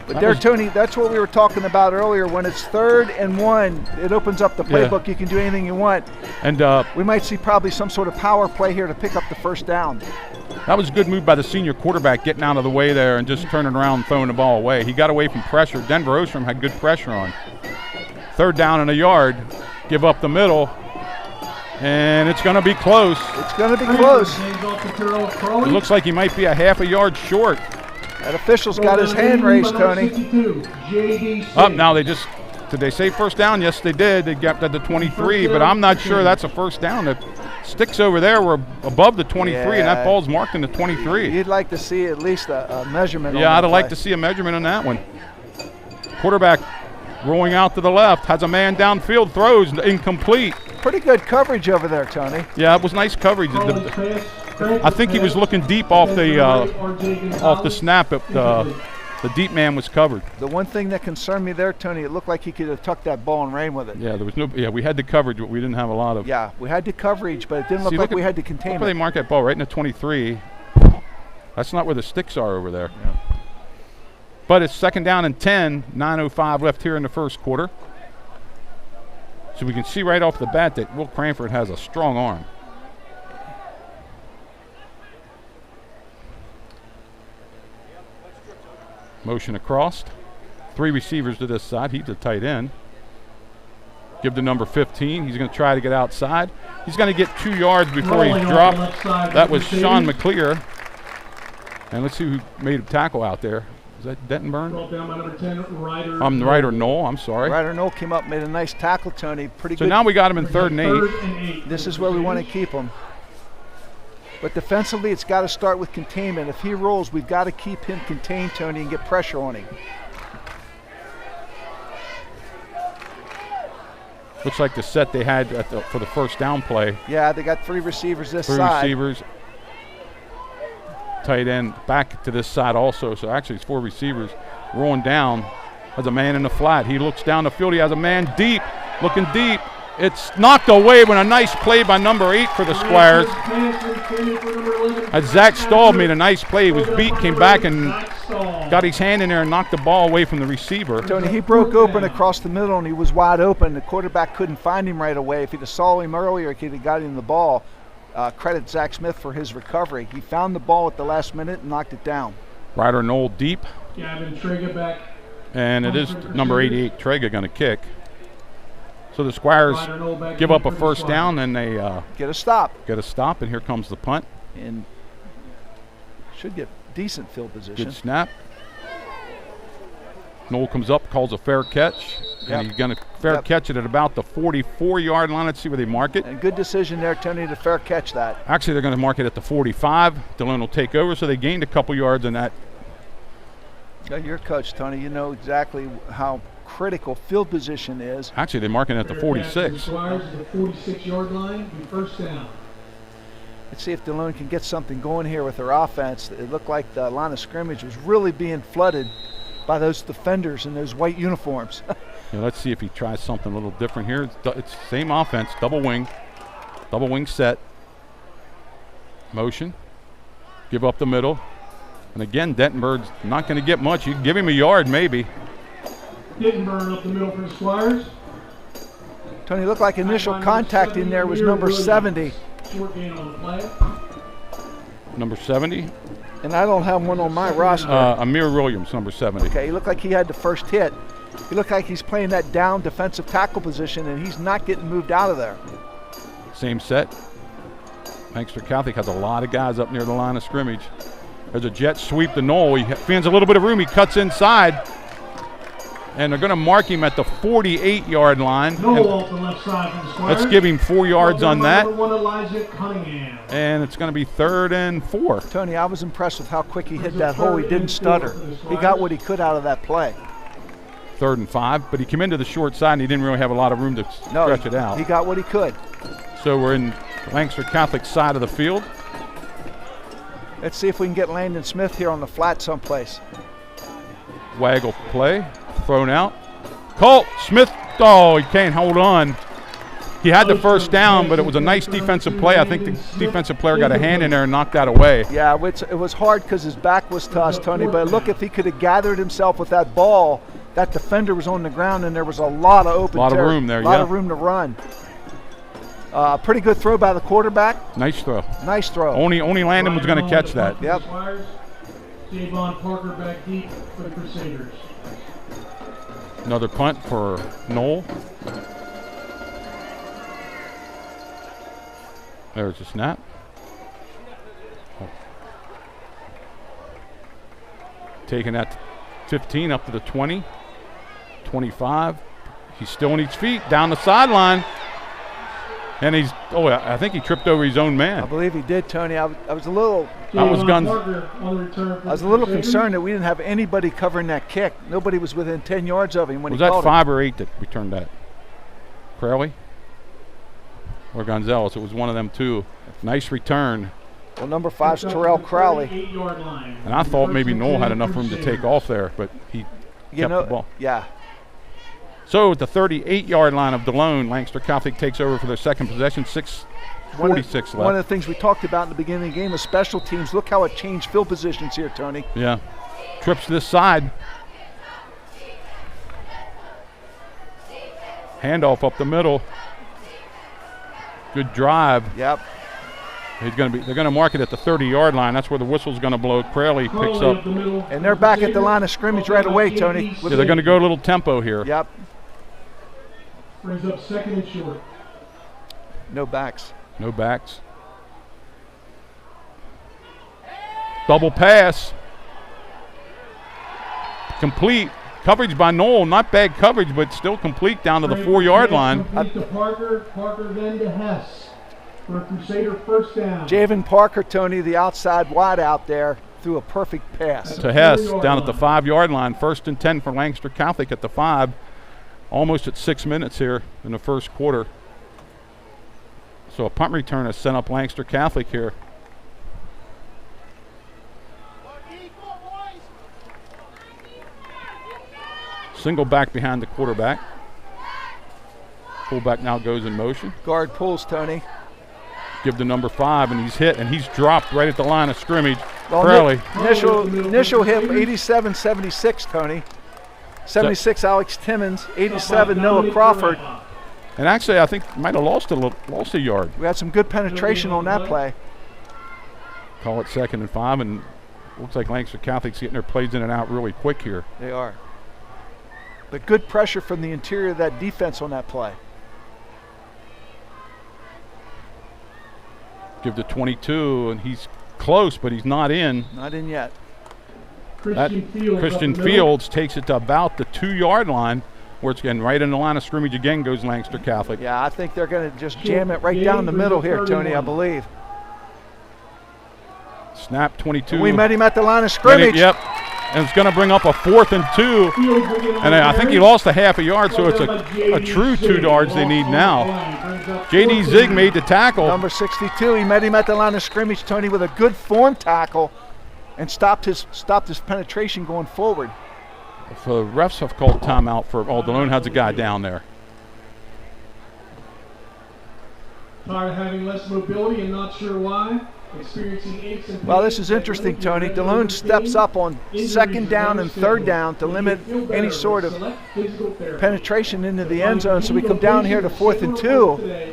[SPEAKER 3] But there, Tony, that's what we were talking about earlier. When it's 3rd and 1, it opens up the playbook. You can do anything you want.
[SPEAKER 2] And
[SPEAKER 3] we might see probably some sort of power play here to pick up the 1st down.
[SPEAKER 2] That was a good move by the senior quarterback, getting out of the way there and just turning around and throwing the ball away. He got away from pressure. Denver Ostrom had good pressure on. 3rd down and a yard. Give up the middle. And it's going to be close.
[SPEAKER 3] It's going to be close.
[SPEAKER 2] It looks like he might be a half a yard short.
[SPEAKER 3] That official's got his hand raised, Tony.
[SPEAKER 2] Up now, did they say 1st down? Yes, they did. They got to the 23, but I'm not sure that's a 1st down. The sticks over there were above the 23, and that ball's marked in the 23.
[SPEAKER 3] You'd like to see at least a measurement on that
[SPEAKER 2] Yeah, I'd
[SPEAKER 3] play.
[SPEAKER 2] like to see a measurement on that one. Quarterback rolling out to the left, has a man downfield, throws incomplete.
[SPEAKER 3] Pretty good coverage over there, Tony.
[SPEAKER 2] Yeah, it was nice coverage. I think he was looking deep off the snap. The deep man was covered.
[SPEAKER 3] The one thing that concerned me there, Tony, it looked like he could have tucked that ball and ran with it.
[SPEAKER 2] Yeah, there was no. Yeah, we had the coverage, but we didn't have a lot of.
[SPEAKER 3] Yeah, we had the coverage, but it didn't look like we had the containment.
[SPEAKER 2] Look where they mark that ball right in the 23. That's not where the sticks are over there.
[SPEAKER 3] Yeah.
[SPEAKER 2] But it's 2nd down and 10. 9:05 left here in the first quarter. So we can see right off the bat that Will Cranford has a strong arm. Motion across. 3 receivers to this side. He's a tight end. Give to number 15. He's going to try to get outside. He's going to get 2 yards before he's dropped. That was Sean McClear. And let's see who made a tackle out there. Is that Dentonburn? Ryder Knoll, I'm sorry.
[SPEAKER 3] Ryder Knoll came up, made a nice tackle, Tony. Pretty good.
[SPEAKER 2] So now we got him in 3rd and 8.
[SPEAKER 3] This is where we want to keep him. But defensively, it's got to start with containment. If he rolls, we've got to keep him contained, Tony, and get pressure on him.
[SPEAKER 2] Looks like the set they had for the first down play.
[SPEAKER 3] Yeah, they got 3 receivers this
[SPEAKER 2] Three
[SPEAKER 3] side.
[SPEAKER 2] receivers. Tight end back to this side also. So actually it's 4 receivers. Rolling down. Has a man in the flat. He looks down the field. He has a man deep. Looking deep. It's knocked away with a nice play by number 8 for the Squires. As Zach Stahl made a nice play. He was beat, came back and got his hand in there and knocked the ball away from the receiver.
[SPEAKER 3] Tony, he broke open across the middle and he was wide open. The quarterback couldn't find him right away. If he'd have saw him earlier, he could have got him the ball. Credit Zach Smith for his recovery. He found the ball at the last minute and knocked it down.
[SPEAKER 2] Ryder Knoll deep.
[SPEAKER 1] Gavin Trega back.
[SPEAKER 2] And it is number 88, Trega, going to kick. So the Squires give up a first down and they
[SPEAKER 3] Get a stop.
[SPEAKER 2] get a stop, and here comes the punt.
[SPEAKER 3] And should get decent field position.
[SPEAKER 2] Good snap. Knoll comes up, calls a fair catch.
[SPEAKER 3] Yep.
[SPEAKER 2] And he's going to fair catch it at about the 44-yard line. Let's see where they mark it.
[SPEAKER 3] And good decision there, Tony, to fair catch that.
[SPEAKER 2] Actually, they're going to mark it at the 45. Delone will take over, so they gained a couple yards in that.
[SPEAKER 3] You're a coach, Tony. You know exactly how critical field position is.
[SPEAKER 2] Actually, they mark it at the 46.
[SPEAKER 1] Squires at the 46-yard line, and first down.
[SPEAKER 3] Let's see if Delone can get something going here with their offense. It looked like the line of scrimmage was really being flooded by those defenders in those white uniforms.
[SPEAKER 2] Yeah, let's see if he tries something a little different here. It's same offense, double wing set. Motion. Give up the middle. And again, Dentonburg's not going to get much. You can give him a yard maybe.
[SPEAKER 1] Dittenburg up the middle for the Squires.
[SPEAKER 3] Tony, looked like initial contact in there was number 70.
[SPEAKER 1] Short gain on the play.
[SPEAKER 2] Number 70.
[SPEAKER 3] And I don't have one on my roster.
[SPEAKER 2] Amir Williams, number 70.
[SPEAKER 3] Okay, he looked like he had the first hit. He looked like he's playing that down defensive tackle position, and he's not getting moved out of there.
[SPEAKER 2] Same set. Lancaster Catholic has a lot of guys up near the line of scrimmage. There's a jet sweep to Knoll. He finds a little bit of room. He cuts inside. And they're going to mark him at the 48-yard line.
[SPEAKER 1] Knoll off the left side for the Squires.
[SPEAKER 2] Let's give him 4 yards on that.
[SPEAKER 1] Number 1, Elijah Cunningham.
[SPEAKER 2] And it's going to be 3rd and 4.
[SPEAKER 3] Tony, I was impressed with how quick he hit that hole. He didn't stutter. He got what he could out of that play.
[SPEAKER 2] 3rd and 5. But he came into the short side and he didn't really have a lot of room to stretch it out.
[SPEAKER 3] He got what he could.
[SPEAKER 2] So we're in Lancaster Catholic side of the field.
[SPEAKER 3] Let's see if we can get Landon Smith here on the flat someplace.
[SPEAKER 2] Waggle play. Thrown out. Colt Smith. Oh, he can't hold on. He had the first down, but it was a nice defensive play. I think the defensive player got a hand in there and knocked that away.
[SPEAKER 3] Yeah, it was hard because his back was to us, Tony. But look, if he could have gathered himself with that ball, that defender was on the ground and there was a lot of open.
[SPEAKER 2] A lot of room there,
[SPEAKER 3] yeah. A lot of room to run. Pretty good throw by the quarterback.
[SPEAKER 2] Nice throw.
[SPEAKER 3] Nice throw.
[SPEAKER 2] Only Landon was going to catch that.
[SPEAKER 3] Yep.
[SPEAKER 1] Javon Parker back deep for the Crusaders.
[SPEAKER 2] Another punt for Knoll. There's a snap. Taking that 15 up to the 20, 25. He's still on his feet down the sideline. And I think he tripped over his own
[SPEAKER 3] I
[SPEAKER 2] man.
[SPEAKER 3] believe he did, Tony. I was a little concerned that we didn't have anybody covering that kick. Nobody was within 10 yards of him when
[SPEAKER 2] Was
[SPEAKER 3] he
[SPEAKER 2] that
[SPEAKER 3] called
[SPEAKER 2] 5 or 8 that returned that? Crowley? Or Gonzalez? It was one of them two. Nice return.
[SPEAKER 3] it. Well, number 5's Terrell Crowley.
[SPEAKER 1] 8-yard line.
[SPEAKER 2] And I thought maybe Knoll had enough room to take off there, but he kept the ball.
[SPEAKER 3] Yeah.
[SPEAKER 2] So at the 38-yard line of Delone, Lancaster Catholic takes over for their second possession, 6:46 left.
[SPEAKER 3] One of the things we talked about in the beginning of the game is special teams. Look how it changed field positions here, Tony.
[SPEAKER 2] Yeah. Trips to this side. Handoff up the middle. Good drive.
[SPEAKER 3] Yep.
[SPEAKER 2] They're going to mark it at the 30-yard line. That's where the whistle's going to blow. Crowley picks up.
[SPEAKER 3] And they're back at the line of scrimmage right away, Tony.
[SPEAKER 2] Yeah, they're going to go a little tempo here.
[SPEAKER 3] Yep.
[SPEAKER 1] Brings up 2nd and short.
[SPEAKER 3] No backs.
[SPEAKER 2] No backs. Double pass. Complete. Coverage by Knoll. Not bad coverage, but still complete down to the 4-yard line.
[SPEAKER 1] Complete to Parker then to Hess for a Crusader first down.
[SPEAKER 3] Javen Parker, Tony, the outside wide out there, threw a perfect pass.
[SPEAKER 2] To Hess down at the 5-yard line. 1st and 10 for Lancaster Catholic at the 5. almost at 6 minutes here in the first quarter. So a punt return has sent up Lancaster Catholic here. Single back behind the quarterback. Fullback now goes in motion.
[SPEAKER 3] Guard pulls, Tony.
[SPEAKER 2] Give the number 5, and he's hit, and he's dropped right at the line of scrimmage.
[SPEAKER 3] Well,
[SPEAKER 2] Crowley.
[SPEAKER 3] Initial hit 87-76, Tony. 76 Alex Timmons, 87 Noah Crawford.
[SPEAKER 2] And actually, I think might have lost a yard.
[SPEAKER 3] We had some good penetration on that play.
[SPEAKER 2] Call it 2nd and 5, and looks like Lancaster Catholic's getting their plays in and out really quick here.
[SPEAKER 3] They are. But good pressure from the interior of that defense on that play.
[SPEAKER 2] Give the 22, and he's close, but he's not in.
[SPEAKER 3] Not in yet.
[SPEAKER 2] Christian Fields takes it to about the 2-yard line, where it's getting right in the line of scrimmage again goes Lancaster Catholic.
[SPEAKER 3] Yeah, I think they're going to just jam it right down the middle here, Tony, I believe.
[SPEAKER 2] Snap 22.
[SPEAKER 3] We met him at the line of scrimmage.
[SPEAKER 2] Yep. And it's going to bring up a 4th and 2. And I think he lost a half a yard, so it's a true 2 yards they need now. J.D. Zig made the tackle.
[SPEAKER 3] Number 62, he met him at the line of scrimmage, Tony, with a good form tackle and stopped his penetration going forward.
[SPEAKER 2] So the refs have called timeout for Delone has a guy down there.
[SPEAKER 1] Tired of having less mobility and not sure why. Experiencing aches and
[SPEAKER 3] Well, this is interesting, Tony. Delone steps up on 2nd down and 3rd down to limit any sort of penetration into the end zone. So we come down here to 4th and 2.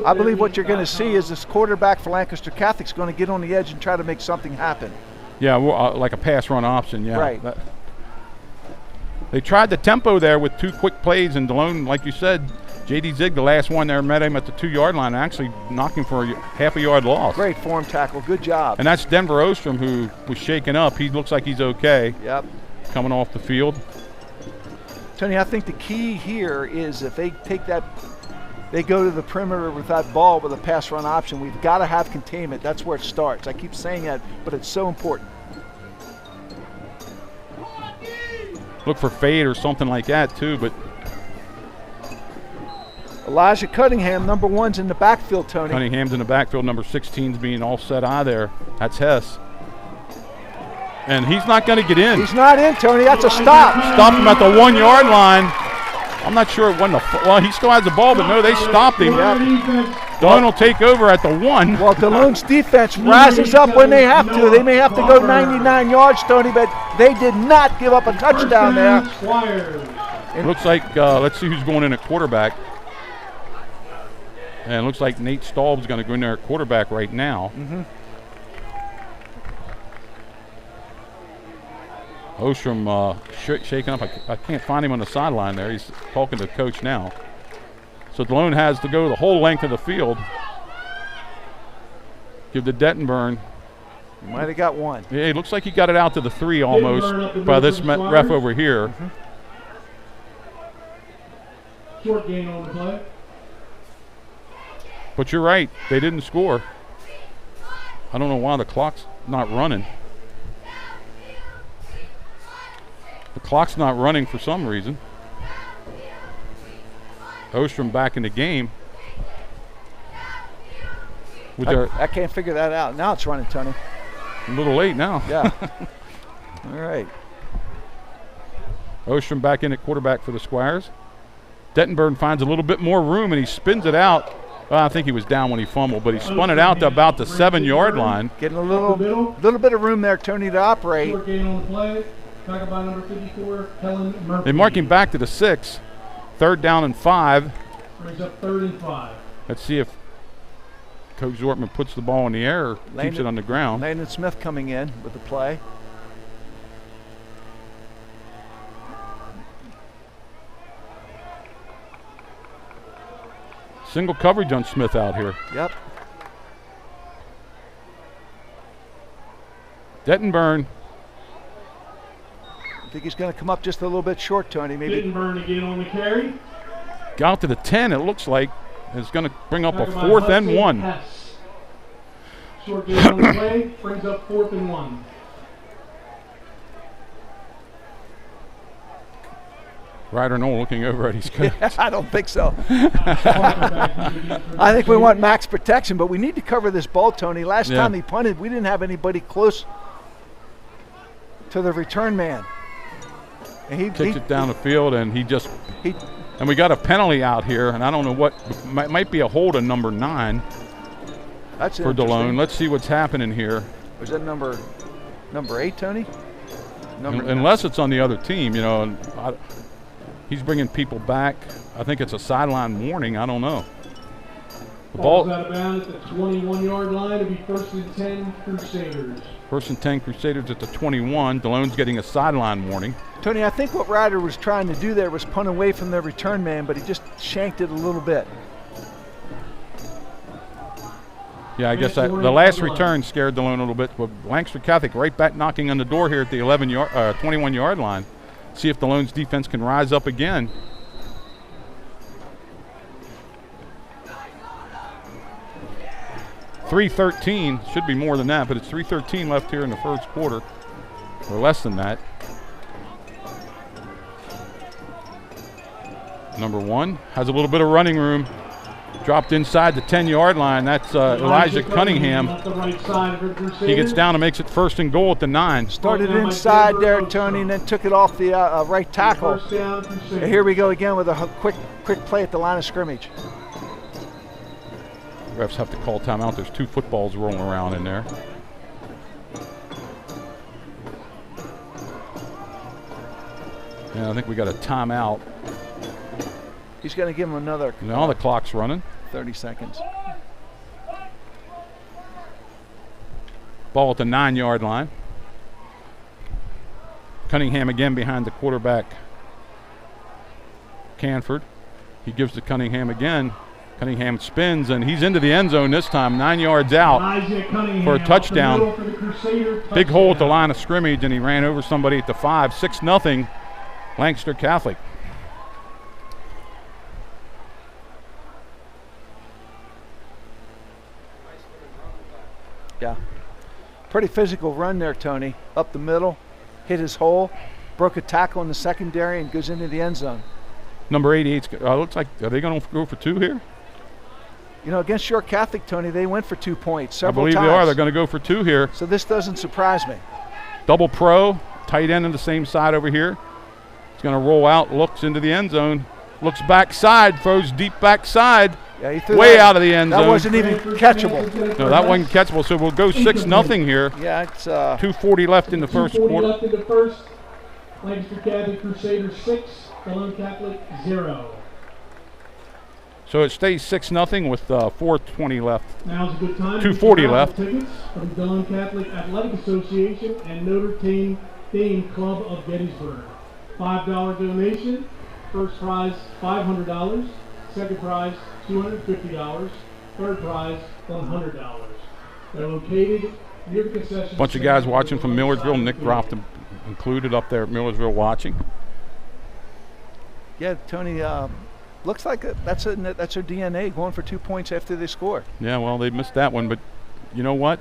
[SPEAKER 3] I believe what you're going to see is this quarterback for Lancaster Catholic's going to get on the edge and try to make something happen.
[SPEAKER 2] Yeah, well, like a pass run option, yeah.
[SPEAKER 3] Right.
[SPEAKER 2] They tried the tempo there with 2 quick plays, and Delone, like you said, J.D. Zig, the last one there, met him at the 2-yard line and actually knocked him for a half a yard loss.
[SPEAKER 3] Great form tackle. Good job.
[SPEAKER 2] And that's Denver Ostrom, who was shaken up. He looks like he's okay.
[SPEAKER 3] Yep.
[SPEAKER 2] Coming off the field.
[SPEAKER 3] Tony, I think the key here is if they take that, they go to the perimeter with that ball with a pass run option, we've got to have containment. That's where it starts. I keep saying that, but it's so important.
[SPEAKER 2] Look for fade or something like that, too, but
[SPEAKER 3] Elijah Cunningham, number 1's in the backfield, Tony.
[SPEAKER 2] Cunningham's in the backfield. Number 16's being all set eye there. That's Hess. And he's not going to get in.
[SPEAKER 3] He's not in, Tony. That's a stop.
[SPEAKER 2] Stop him at the 1-yard line. I'm not sure it wasn't well, he still has the ball, but no, they stopped him. Delone will take over at the 1.
[SPEAKER 3] Well, Delone's defense rises up when they have to. They may have to go 99 yards, Tony, but they did not give up a touchdown there.
[SPEAKER 2] It looks like, let's see who's going in at quarterback. And it looks like Nate Staub's going to go in there at quarterback right now. Ostrom shaking up. I can't find him on the sideline there. He's talking to the coach now. So Delone has to go the whole length of the field. Give to Dettenburn.
[SPEAKER 3] He might have got one.
[SPEAKER 2] Yeah, it looks like he got it out to the 3 almost by this ref over here.
[SPEAKER 1] Short gain on the play.
[SPEAKER 2] But you're right, they didn't score. I don't know why the clock's not running. The clock's not running for some reason. Ostrom back in the game.
[SPEAKER 3] I can't figure that out. Now it's running, Tony.
[SPEAKER 2] A little late now.
[SPEAKER 3] Yeah. All right.
[SPEAKER 2] Ostrom back in at quarterback for the Squires. Dettenburn finds a little bit more room and he spins it out. Well, I think he was down when he fumbled, but he spun it out to about the 7-yard line.
[SPEAKER 3] Getting a little bit of room there, Tony, to operate.
[SPEAKER 1] Short gain on the play. Tackled by number 54, Helen Murphy.
[SPEAKER 2] They mark him back to the 6. 3rd down and 5.
[SPEAKER 1] Brings up 3rd and 5.
[SPEAKER 2] Let's see if Coach Zortman puts the ball in the air or keeps it on the ground.
[SPEAKER 3] Landon Smith coming in with the play.
[SPEAKER 2] Single coverage on Smith out here.
[SPEAKER 3] Yep.
[SPEAKER 2] Dettenburn.
[SPEAKER 3] I think he's going to come up just a little bit short, Tony. Maybe.
[SPEAKER 1] Dettenburn again on the carry.
[SPEAKER 2] Got to the 10, it looks like. It's going to bring up a 4th and 1.
[SPEAKER 1] Short gain on the play. Brings up 4th and 1.
[SPEAKER 2] Ryder Knoll looking over at his coach.
[SPEAKER 3] I don't think so. I think we want max protection, but we need to cover this ball, Tony. Last time he punted, we didn't have anybody close to the return man. And he
[SPEAKER 2] kicks it down the field, and and we got a penalty out here, and I don't know what, might be a hold on number 9 for Delone. Let's see what's happening here.
[SPEAKER 3] Was that number 8, Tony?
[SPEAKER 2] Unless it's on the other team, you know. He's bringing people back. I think it's a sideline warning. I don't know. The
[SPEAKER 1] ball's out of bounds at the 21-yard line. It'll be 1st and 10 Crusaders.
[SPEAKER 2] 1st and 10 Crusaders at the 21. Delone's getting a sideline warning.
[SPEAKER 3] Tony, I think what Ryder was trying to do there was punt away from the return man, but he just shanked it a little bit.
[SPEAKER 2] Yeah, I guess the last return scared Delone a little bit. But Lancaster Catholic right back knocking on the door here at the 21-yard line. See if Delone's defense can rise up again. .313, should be more than that, but it's 3:13 left here in the first quarter, or less than that. Number 1 has a little bit of running room. Dropped inside the 10-yard line. That's Elijah Cunningham. He gets down and makes it 1st and goal at the 9.
[SPEAKER 3] Started inside there, Tony, and then took it off the right tackle. And here we go again with a quick play at the line of scrimmage.
[SPEAKER 2] Refs have to call timeout. There's 2 footballs rolling around in there. Yeah, I think we got a timeout.
[SPEAKER 3] He's going to give him another.
[SPEAKER 2] Now the clock's running.
[SPEAKER 3] 30 seconds.
[SPEAKER 2] Ball at the 9-yard line. Cunningham again behind the quarterback, Canford. He gives to Cunningham again. Cunningham spins, and he's into the end zone this time, 9 yards out for a touchdown. Big hole at the line of scrimmage, and he ran over somebody at the 5. 6-0, Lancaster Catholic.
[SPEAKER 3] Yeah. Pretty physical run there, Tony. Up the middle, hit his hole, broke a tackle in the secondary, and goes into the end zone.
[SPEAKER 2] Number 88, looks like, are they going to go for 2 here?
[SPEAKER 3] You know, against York Catholic, Tony, they went for 2 points several times.
[SPEAKER 2] I believe they are. They're going to go for 2 here.
[SPEAKER 3] So this doesn't surprise me.
[SPEAKER 2] Double pro, tight end on the same side over here. He's going to roll out, looks into the end zone, looks backside, throws deep backside.
[SPEAKER 3] Yeah, he threw
[SPEAKER 2] way out of the end zone.
[SPEAKER 3] That wasn't even catchable.
[SPEAKER 2] No, that wasn't catchable. So we'll go 6-0 here.
[SPEAKER 3] Yeah, it's
[SPEAKER 2] 2:40 left in the first quarter.
[SPEAKER 1] Left in the first. Lancaster Catholic Crusaders 6, Delone Catholic 0.
[SPEAKER 2] So it stays 6-0 with 4:20 left.
[SPEAKER 1] Now's a good time.
[SPEAKER 2] 2:40 left.
[SPEAKER 1] Tickets from Delone Catholic Athletic Association and Notre Dame Club of Gettysburg. $5 donation. First prize $500. Second prize $250. Third prize $100. They're located near the concession.
[SPEAKER 2] Bunch of guys watching from Millersville. Nick dropped them included up there at Millersville watching.
[SPEAKER 3] Yeah, Tony. Looks like that's their DNA, going for 2 points after they score.
[SPEAKER 2] Yeah, well, they missed that one, but you know what?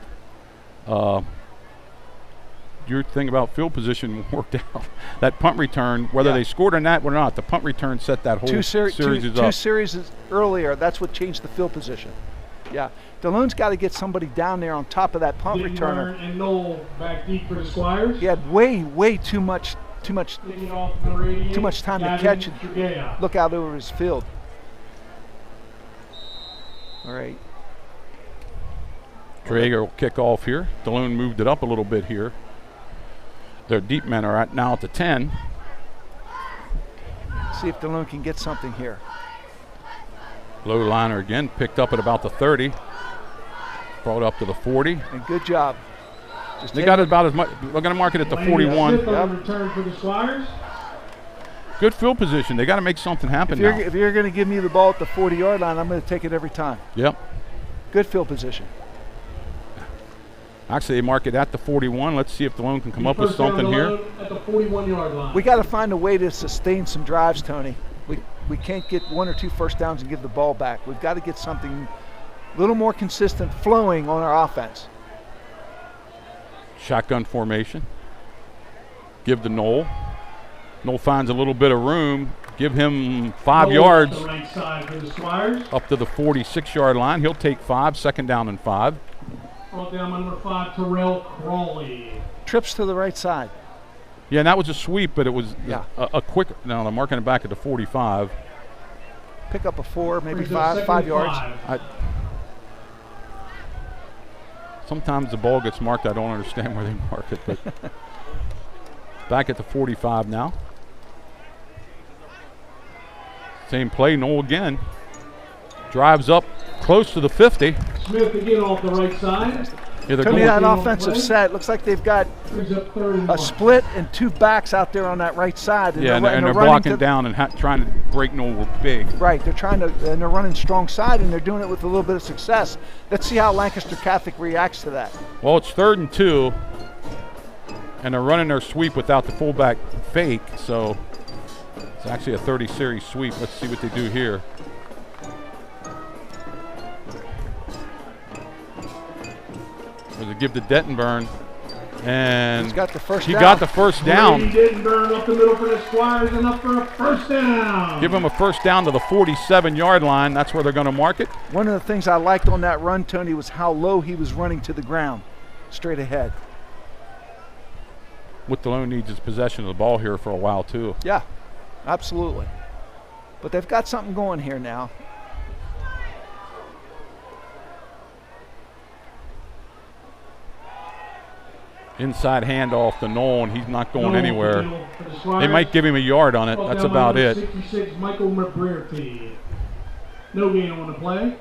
[SPEAKER 2] Your thing about field position worked out. That punt return, whether they scored on that or not, the punt return set that whole series up.
[SPEAKER 3] 2 series earlier, that's what changed the field position. Yeah, Delone's got to get somebody down there on top of that punt returner.
[SPEAKER 1] And Knoll back deep for the Squires.
[SPEAKER 3] He had way too much time to catch and look out over his field. All right.
[SPEAKER 2] Drager will kick off here. Delone moved it up a little bit here. Their deep men are now at the 10.
[SPEAKER 3] See if Delone can get something here.
[SPEAKER 2] Low liner again, picked up at about the 30. Brought up to the 40.
[SPEAKER 3] And good job.
[SPEAKER 2] They got it about as much. We're going to mark it at the 41.
[SPEAKER 1] Return for the Squires.
[SPEAKER 2] Good field position. They got to make something happen now.
[SPEAKER 3] If you're going to give me the ball at the 40-yard line, I'm going to take it every time.
[SPEAKER 2] Yep.
[SPEAKER 3] Good field position.
[SPEAKER 2] Actually, they mark it at the 41. Let's see if Delone can come up with something here.
[SPEAKER 1] At the 41-yard line.
[SPEAKER 3] We got to find a way to sustain some drives, Tony. We can't get 1 or 2 first downs and give the ball back. We've got to get something a little more consistent flowing on our offense.
[SPEAKER 2] Shotgun formation. Give to Knoll. Noel finds a little bit of room. Give him 5
[SPEAKER 1] Noel
[SPEAKER 2] yards
[SPEAKER 1] off the right side for the Squires.
[SPEAKER 2] up to the 46-yard line. He'll take 5, second down and 5.
[SPEAKER 1] Brought down by number 5, Terrell Crawley.
[SPEAKER 3] Trips to the right side.
[SPEAKER 2] Yeah, and that was a sweep, but it was
[SPEAKER 3] Yeah.
[SPEAKER 2] a quick. Now they're marking it back at the 45.
[SPEAKER 3] Pick up a 4, maybe
[SPEAKER 1] Brings up
[SPEAKER 3] 5
[SPEAKER 1] second
[SPEAKER 3] yards.
[SPEAKER 1] and 5.
[SPEAKER 2] Sometimes the ball gets marked. I don't understand where they mark it, but back at the 45 now. Same play, Noel again. Drives up close to the 50.
[SPEAKER 1] Smith again off the right side.
[SPEAKER 2] Yeah, they're
[SPEAKER 3] Tony,
[SPEAKER 2] going.
[SPEAKER 3] that offensive set looks like they've got
[SPEAKER 1] Brings up 3rd and
[SPEAKER 3] a
[SPEAKER 1] 1.
[SPEAKER 3] split and 2 backs out there on that right side.
[SPEAKER 2] Yeah, and they're
[SPEAKER 3] running
[SPEAKER 2] blocking
[SPEAKER 3] to-
[SPEAKER 2] down and trying to break Noel big.
[SPEAKER 3] Right, they're trying to, and they're running strong side, and they're doing it with a little bit of success. Let's see how Lancaster Catholic reacts to that.
[SPEAKER 2] Well, it's 3rd and 2, and they're running their sweep without the fullback fake, so it's actually a 30-series sweep. Let's see what they do here. They give to Dettenburn, and
[SPEAKER 3] He's got the first
[SPEAKER 2] he
[SPEAKER 3] down.
[SPEAKER 2] got the first down.
[SPEAKER 1] Brady didn't burn up the middle for the Squires and up for a first down.
[SPEAKER 2] Give him a first down to the 47-yard line. That's where they're going to mark it.
[SPEAKER 3] One of the things I liked on that run, Tony, was how low he was running to the ground, straight ahead.
[SPEAKER 2] What Delone needs is possession of the ball here for a while, too.
[SPEAKER 3] Yeah, absolutely. But they've got something going here now.
[SPEAKER 2] Inside handoff to Noel, and he's not going
[SPEAKER 1] Noel
[SPEAKER 2] anywhere.
[SPEAKER 1] middle for the Squires.
[SPEAKER 2] They might give him a yard on it.
[SPEAKER 1] Brought
[SPEAKER 2] That's
[SPEAKER 1] down by
[SPEAKER 2] about
[SPEAKER 1] number
[SPEAKER 2] it.
[SPEAKER 1] 66, Michael McBrearty. No gain on the play.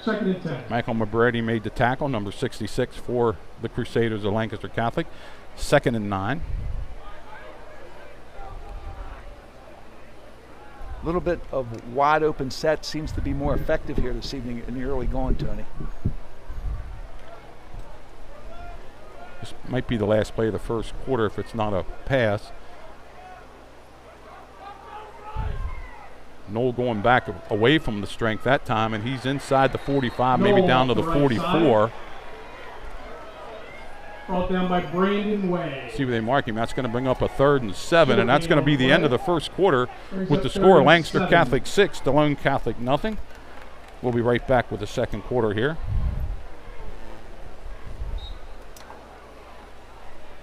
[SPEAKER 1] 2nd and 10.
[SPEAKER 2] Michael McBrearty made the tackle, number 66 for the Crusaders of Lancaster Catholic. 2nd and 9.
[SPEAKER 3] A little bit of wide open set seems to be more effective here this evening in the early going, Tony.
[SPEAKER 2] This might be the last play of the first quarter if it's not a pass. Noel going back away from the strength that time, and he's inside the 45, maybe
[SPEAKER 1] Noel
[SPEAKER 2] down to
[SPEAKER 1] off
[SPEAKER 2] the
[SPEAKER 1] the right
[SPEAKER 2] 44.
[SPEAKER 1] Brought down by Brandon Way.
[SPEAKER 2] See where they mark him. That's going to bring up a 3rd and 7, and that's going to be the end of the first quarter
[SPEAKER 1] Brings
[SPEAKER 2] with
[SPEAKER 1] up
[SPEAKER 2] the
[SPEAKER 1] 3rd
[SPEAKER 2] score
[SPEAKER 1] and
[SPEAKER 2] Lancaster
[SPEAKER 1] 7.
[SPEAKER 2] Catholic 6, Delone Catholic nothing. We'll be right back with the second quarter here.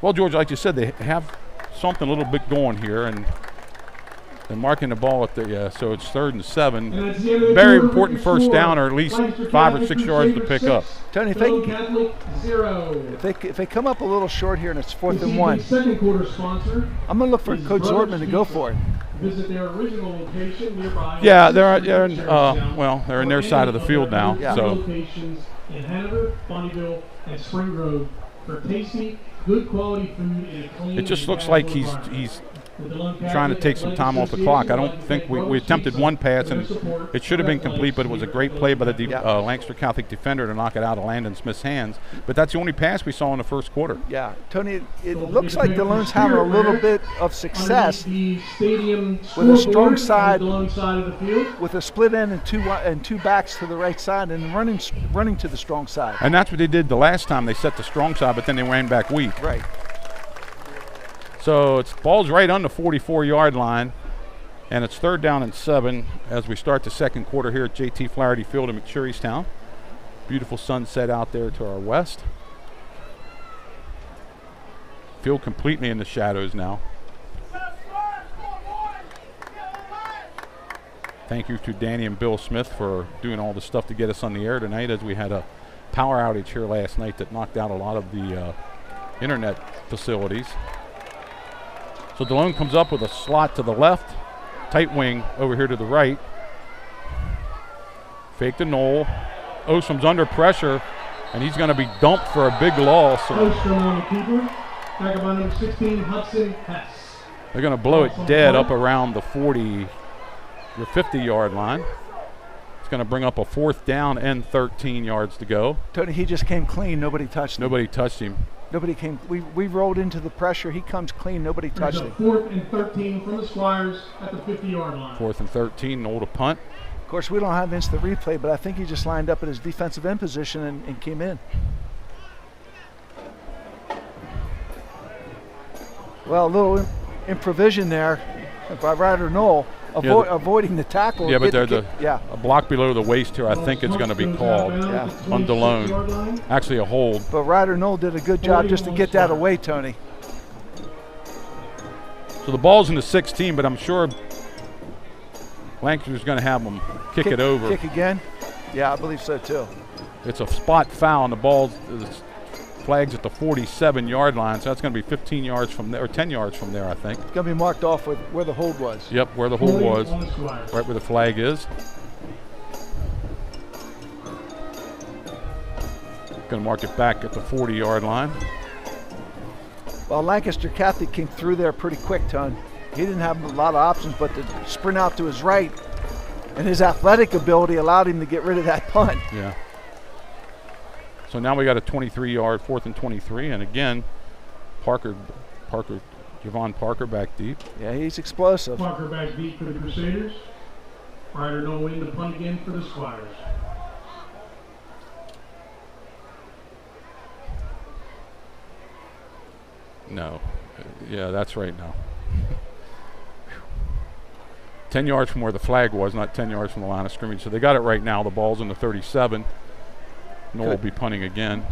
[SPEAKER 2] Well, George, like you said, they have something a little bit going here, and they're marking the ball at the, so it's 3rd and 7.
[SPEAKER 1] And that's the end of the
[SPEAKER 2] Very
[SPEAKER 1] quarter.
[SPEAKER 2] important
[SPEAKER 1] Score.
[SPEAKER 2] first down, or at least
[SPEAKER 1] Lancaster
[SPEAKER 2] 5 or
[SPEAKER 1] Catholic
[SPEAKER 2] 6 yards to
[SPEAKER 1] Crusaders
[SPEAKER 2] pick up.
[SPEAKER 1] 6,
[SPEAKER 3] Tony,
[SPEAKER 1] Delone Catholic 0.
[SPEAKER 3] if they come up a little short here and it's 4th
[SPEAKER 1] This
[SPEAKER 3] and
[SPEAKER 1] evening's
[SPEAKER 3] 1,
[SPEAKER 1] second quarter sponsor.
[SPEAKER 3] I'm going to look for
[SPEAKER 1] is
[SPEAKER 3] Coach
[SPEAKER 1] Brothers
[SPEAKER 3] Zortman to go
[SPEAKER 1] Pizza.
[SPEAKER 3] for it.
[SPEAKER 1] Visit their original location nearby.
[SPEAKER 2] Yeah, they're in,
[SPEAKER 1] McSherrystown,
[SPEAKER 2] well, they're in
[SPEAKER 1] or
[SPEAKER 2] their
[SPEAKER 1] any
[SPEAKER 2] side of the
[SPEAKER 1] of
[SPEAKER 2] field
[SPEAKER 1] their
[SPEAKER 2] now.
[SPEAKER 1] other
[SPEAKER 2] So
[SPEAKER 1] locations in Hanover, Bonneville, and Spring Grove for tasty, good quality food in a clean
[SPEAKER 2] it just
[SPEAKER 1] and
[SPEAKER 2] looks like
[SPEAKER 1] casual
[SPEAKER 2] he's
[SPEAKER 1] environment. The Delone
[SPEAKER 2] trying to
[SPEAKER 1] Catholic
[SPEAKER 2] take some time off the
[SPEAKER 1] Athletic
[SPEAKER 2] clock. I
[SPEAKER 1] Association would
[SPEAKER 2] don't
[SPEAKER 1] like to
[SPEAKER 2] think
[SPEAKER 1] thank
[SPEAKER 2] we
[SPEAKER 1] Brothers
[SPEAKER 2] attempted
[SPEAKER 1] Pizza
[SPEAKER 2] one
[SPEAKER 1] for
[SPEAKER 2] pass,
[SPEAKER 1] their
[SPEAKER 2] and
[SPEAKER 1] support
[SPEAKER 2] it should have been
[SPEAKER 1] of athletics
[SPEAKER 2] complete, but it was a
[SPEAKER 1] here
[SPEAKER 2] great
[SPEAKER 1] at
[SPEAKER 2] play by the
[SPEAKER 1] Delone
[SPEAKER 2] Lancaster Catholic defender to knock it out of Landon Smith's hands. But that's the only pass we saw in the first quarter.
[SPEAKER 3] Yeah, Tony, it
[SPEAKER 1] Don't
[SPEAKER 3] looks
[SPEAKER 1] forget
[SPEAKER 3] like
[SPEAKER 1] to pick
[SPEAKER 3] Delone's
[SPEAKER 1] your
[SPEAKER 3] having a
[SPEAKER 1] spirit
[SPEAKER 3] little
[SPEAKER 1] wear
[SPEAKER 3] bit of success
[SPEAKER 1] underneath the stadium
[SPEAKER 3] with a strong
[SPEAKER 1] scoreboard on the
[SPEAKER 3] side.
[SPEAKER 1] Delone side of the field.
[SPEAKER 3] with a split end and two backs to the right side and running to the strong side.
[SPEAKER 2] And that's what they did the last time. They set the strong side, but then they ran back weak.
[SPEAKER 3] Right.
[SPEAKER 2] So it's ball's right on the 44-yard line, and it's 3rd down and 7 as we start the second quarter here at JT Flaherty Field in McSherrystown. Beautiful sunset out there to our west. Field completely in the shadows now. Thank you to Danny and Bill Smith for doing all the stuff to get us on the air tonight, as we had a power outage here last night that knocked out a lot of the internet facilities. So Delone comes up with a slot to the left, tight wing over here to the right. Fake to Noel. Ostrom's under pressure, and he's going to be dumped for a big loss.
[SPEAKER 1] Ostrom on the keeper. Back by number 16, Hudson Hess.
[SPEAKER 2] They're going to blow it dead up around the 40 or 50-yard line. It's going to bring up a 4th down and 13 yards to go.
[SPEAKER 3] Tony, he just came clean. Nobody touched him.
[SPEAKER 2] Nobody touched him.
[SPEAKER 3] Nobody came. We rolled into the pressure. He comes clean. Nobody
[SPEAKER 1] There's
[SPEAKER 3] touched
[SPEAKER 1] a
[SPEAKER 3] him.
[SPEAKER 1] 4th and 13 from the Squires at the 50-yard line.
[SPEAKER 2] 4th and 13, Noel to punt.
[SPEAKER 3] Of course, we don't have instant replay, but I think he just lined up at his defensive end position and came in. Well, a little improvision there by Ryder Knoll, avoiding the tackle.
[SPEAKER 2] Yeah, but there's
[SPEAKER 3] yeah.
[SPEAKER 2] a block below the waist here. I think it's going to be called on Delone. Actually, a hold.
[SPEAKER 3] But Ryder Knoll did a good job just to get that away, Tony.
[SPEAKER 2] So the ball's in the 16, but I'm sure Lancaster's going to have them kick it over.
[SPEAKER 3] Kick again? Yeah, I believe so too.
[SPEAKER 2] It's a spot foul, and the ball flags at the 47-yard line, so that's going to be 15 yards from there, or 10 yards from there, I think.
[SPEAKER 3] It's going to be marked off with where the hold was.
[SPEAKER 2] Yep, where the hold was, right where the flag is. Going to mark it back at the 40-yard line.
[SPEAKER 3] Well, Lancaster Catholic came through there pretty quick, Tone. He didn't have a lot of options but to sprint out to his right, and his athletic ability allowed him to get rid of that punt.
[SPEAKER 2] Yeah. So now we got a 23-yard, 4th and 23, and again, Javon Parker back deep.
[SPEAKER 3] Yeah, he's explosive.
[SPEAKER 1] Parker back deep for the Crusaders. Ryder no win the punt again for the Squires.
[SPEAKER 2] No. Yeah, that's right now. 10 yards from where the flag was, not 10 yards from the line of scrimmage. So they got it right now. The ball's in the 37. Noel will be punting again.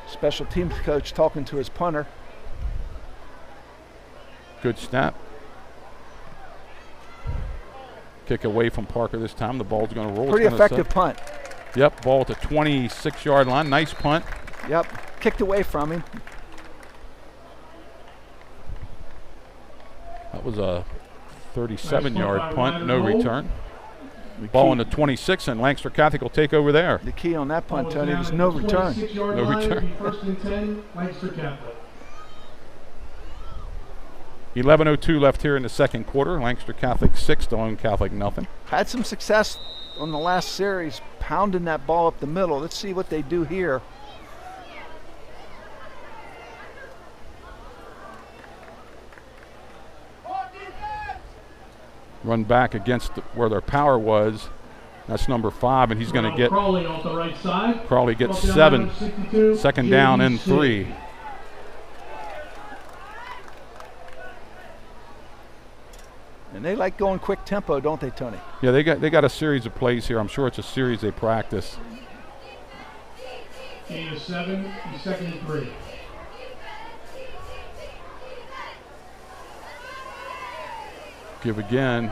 [SPEAKER 3] Special teams coach talking to his punter.
[SPEAKER 2] Good snap. Kick away from Parker this time. The ball's going to roll.
[SPEAKER 3] Pretty effective punt.
[SPEAKER 2] Yep, ball at the 26-yard line. Nice punt.
[SPEAKER 3] Yep, kicked away from him.
[SPEAKER 2] That was a 37-yard punt, no return. Ball in the 26, and Lancaster Catholic will take over there.
[SPEAKER 3] The key on that punt, Tony, was no return.
[SPEAKER 2] No return.
[SPEAKER 1] 1st and 10, Lancaster Catholic.
[SPEAKER 2] 11:02 left here in the second quarter. Lancaster Catholic 6, Delone Catholic nothing.
[SPEAKER 3] Had some success on the last series, pounding that ball up the middle. Let's see what they do here.
[SPEAKER 2] Run back against where their power was. That's number 5, and he's going to get
[SPEAKER 1] Crawley off the right side.
[SPEAKER 2] Crawley gets 7. Second down and 3.
[SPEAKER 3] And they like going quick tempo, don't they, Tony?
[SPEAKER 2] Yeah, they got a series of plays here. I'm sure it's a series they practice.
[SPEAKER 1] Gain of 7, 2nd and 3.
[SPEAKER 2] Give again.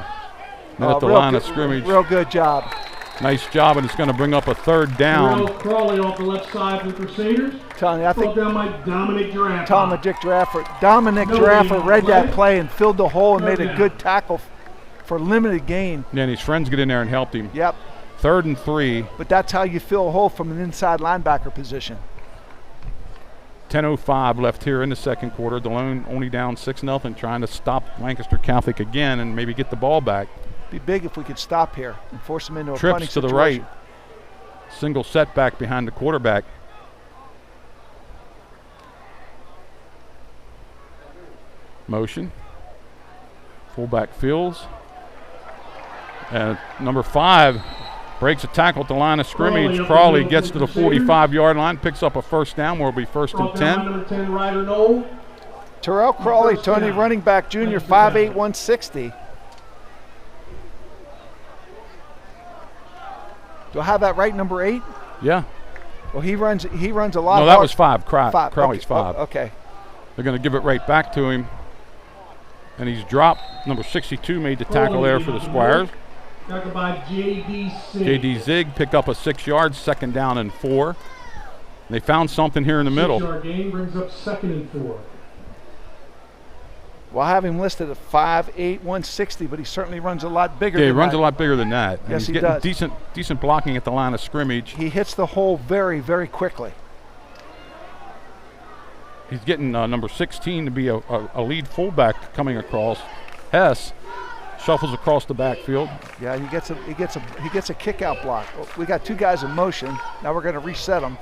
[SPEAKER 2] Then at the line of scrimmage.
[SPEAKER 3] Real good job.
[SPEAKER 2] Nice job, and it's going to bring up a 3rd down.
[SPEAKER 1] Crawley off the left side for the Crusaders.
[SPEAKER 3] Tony, I think
[SPEAKER 1] down by Dominic Giraffe.
[SPEAKER 3] Dominic Giraffe read that play and filled the hole and made a good tackle for limited gain.
[SPEAKER 2] Yeah, and his friends get in there and helped him.
[SPEAKER 3] Yep.
[SPEAKER 2] 3rd and 3.
[SPEAKER 3] But that's how you fill a hole from an inside linebacker position.
[SPEAKER 2] 10:05 left here in the second quarter. Delone only down 6-0, trying to stop Lancaster Catholic again and maybe get the ball back.
[SPEAKER 3] Be big if we could stop here and force them into a punting
[SPEAKER 2] Trips to the
[SPEAKER 3] situation.
[SPEAKER 2] right. Single setback behind the quarterback. Motion. Fullback Fields. And number 5 breaks a tackle at the line of scrimmage. Crawley gets to the 45-yard line, picks up a 1st down where it'll be 1st and 10.
[SPEAKER 1] Number 10, Ryder Knoll.
[SPEAKER 3] Terrell Crawley, Tony, running back junior, 5'8", 160. Do I have that right, number 8?
[SPEAKER 2] Yeah.
[SPEAKER 3] Well, he runs a lot.
[SPEAKER 2] No, that was 5. Crawley's
[SPEAKER 3] okay.
[SPEAKER 2] 5.
[SPEAKER 3] Okay.
[SPEAKER 2] They're going to give it right back to him. And he's dropped. Number 62 made the tackle there for the Squires.
[SPEAKER 1] Tackled by J.D. Zig.
[SPEAKER 2] J.D. Zig picked up a 6 yards, 2nd down and 4. They found something here in the middle.
[SPEAKER 1] 6-yard gain brings up 2nd and 4.
[SPEAKER 3] Well, I have him listed at 5'8", 160, but he certainly runs a lot bigger
[SPEAKER 2] Yeah, he
[SPEAKER 3] than
[SPEAKER 2] runs
[SPEAKER 3] that.
[SPEAKER 2] a lot bigger than that. And
[SPEAKER 3] Yes,
[SPEAKER 2] he's
[SPEAKER 3] he
[SPEAKER 2] getting
[SPEAKER 3] does.
[SPEAKER 2] decent blocking at the line of scrimmage.
[SPEAKER 3] He hits the hole very, very quickly.
[SPEAKER 2] He's getting number 16 to be a lead fullback coming across. Hess shuffles across the backfield.
[SPEAKER 3] Yeah, he gets a kick out block. We got 2 guys in motion. Now we're going to reset them.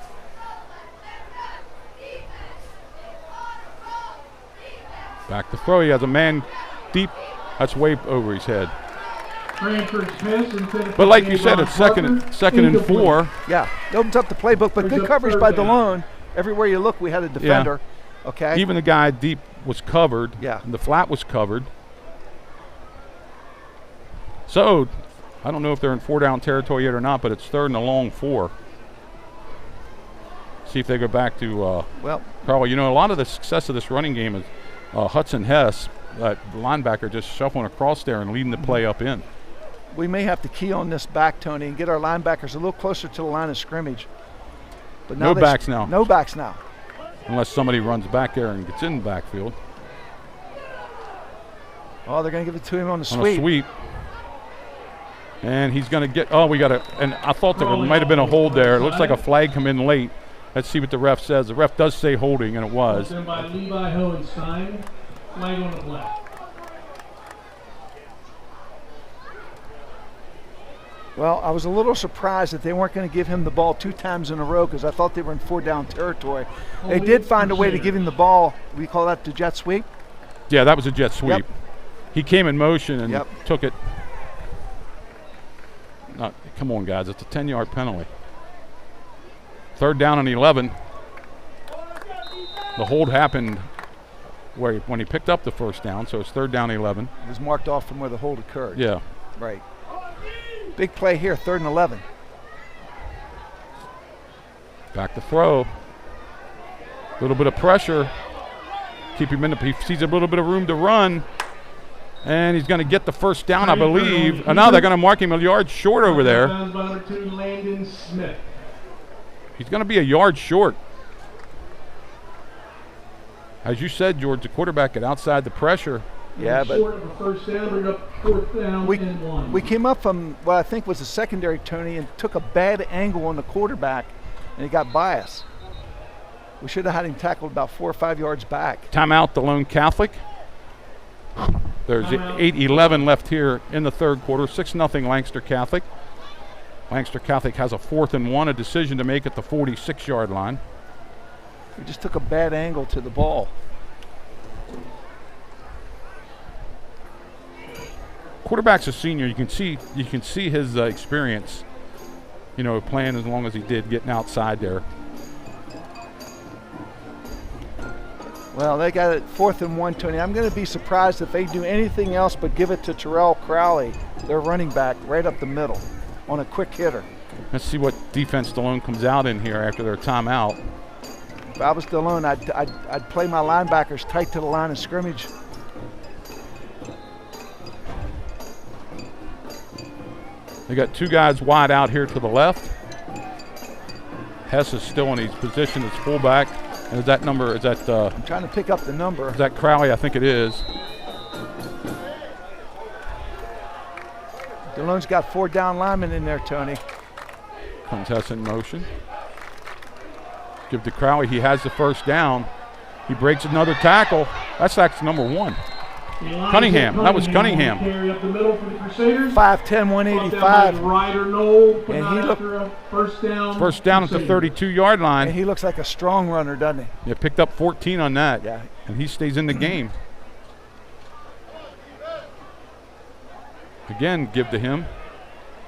[SPEAKER 2] Back to throw. He has a man deep. That's way over his head. But like you said, it's second and 4.
[SPEAKER 3] Yeah, it opens up the playbook, but good coverage by Delone. Everywhere you look, we had a defender. Okay.
[SPEAKER 2] Even the guy deep was covered.
[SPEAKER 3] Yeah.
[SPEAKER 2] And the flat was covered. So, I don't know if they're in 4-down territory yet or not, but it's 3rd and a long 4. See if they go back to Carl. You know, a lot of the success of this running game is Hudson Hess, that linebacker, just shuffling across there and leading the play up in.
[SPEAKER 3] We may have to key on this back, Tony, and get our linebackers a little closer to the line of scrimmage. But now
[SPEAKER 2] No backs now.
[SPEAKER 3] No backs now.
[SPEAKER 2] Unless somebody runs back there and gets in the backfield.
[SPEAKER 3] Oh, they're going to give it to him on the
[SPEAKER 2] On
[SPEAKER 3] sweep.
[SPEAKER 2] a sweep. And he's going to get, we got to, and I thought there might have been a hold there. It looks like a flag come in late. Let's see what the ref says. The ref does say holding, and it was.
[SPEAKER 1] Then by Levi Hohenstein, flag on the play.
[SPEAKER 3] Well, I was a little surprised that they weren't going to give him the ball 2 times in a row because I thought they were in 4-down territory. They did find a way to give him the ball. We call that the jet sweep?
[SPEAKER 2] Yeah, that was a jet sweep.
[SPEAKER 3] Yep.
[SPEAKER 2] He came in motion and
[SPEAKER 3] Yep.
[SPEAKER 2] took it. Come on, guys. It's a 10-yard penalty. 3rd down and 11. The hold happened when he picked up the 1st down, so it's 3rd down 11.
[SPEAKER 3] It was marked off from where the hold occurred.
[SPEAKER 2] Yeah.
[SPEAKER 3] Right. Big play here, 3rd and 11.
[SPEAKER 2] Back to throw. A little bit of pressure. Keep him in he sees a little bit of room to run. And he's going to get the 1st down, I believe. And now they're going to mark him a yard short over there.
[SPEAKER 1] Down by number 2, Landon Smith.
[SPEAKER 2] He's going to be a yard short. As you said, George, the quarterback got outside the pressure.
[SPEAKER 3] Yeah, but
[SPEAKER 1] short of a 1st down, bring up 4th down and 1.
[SPEAKER 3] we came up from what I think was a secondary, Tony, and took a bad angle on the quarterback, and he got biased. We should have had him tackled about 4 or 5 yards back.
[SPEAKER 2] Timeout, Delone Catholic. There's 8:11 left here in the 3rd quarter. 6-0 Lancaster Catholic. Lancaster Catholic has a 4th and 1, a decision to make at the 46-yard line.
[SPEAKER 3] We just took a bad angle to the ball.
[SPEAKER 2] Quarterback's a senior. You can see his experience. You know, playing as long as he did, getting outside there.
[SPEAKER 3] Well, they got it 4th and 1, Tony. I'm going to be surprised if they do anything else but give it to Terrell Crowley, their running back, right up the middle on a quick hitter.
[SPEAKER 2] Let's see what defense Delone comes out in here after their timeout.
[SPEAKER 3] If I was Delone, I'd play my linebackers tight to the line of scrimmage.
[SPEAKER 2] They got 2 guys wide out here to the left. Hess is still in his position as fullback. And is that number,
[SPEAKER 3] I'm trying to pick up the number.
[SPEAKER 2] Is that Crowley? I think it is.
[SPEAKER 3] Delone's got 4 down linemen in there, Tony.
[SPEAKER 2] Comes Hess in motion. Give to Crowley. He has the 1st down. He breaks another tackle. That's actually number 1. Cunningham. That was Cunningham.
[SPEAKER 1] Carry up the middle for the Crusaders.
[SPEAKER 3] 5'10", 185.
[SPEAKER 1] Ryder Knoll,
[SPEAKER 3] And he looked-
[SPEAKER 1] after a 1st down.
[SPEAKER 2] 1st down at the 32-yard
[SPEAKER 3] And
[SPEAKER 2] line.
[SPEAKER 3] he looks like a strong runner, doesn't he?
[SPEAKER 2] Yeah, picked up 14 on that.
[SPEAKER 3] Yeah.
[SPEAKER 2] And he stays in the game. Again, give to him.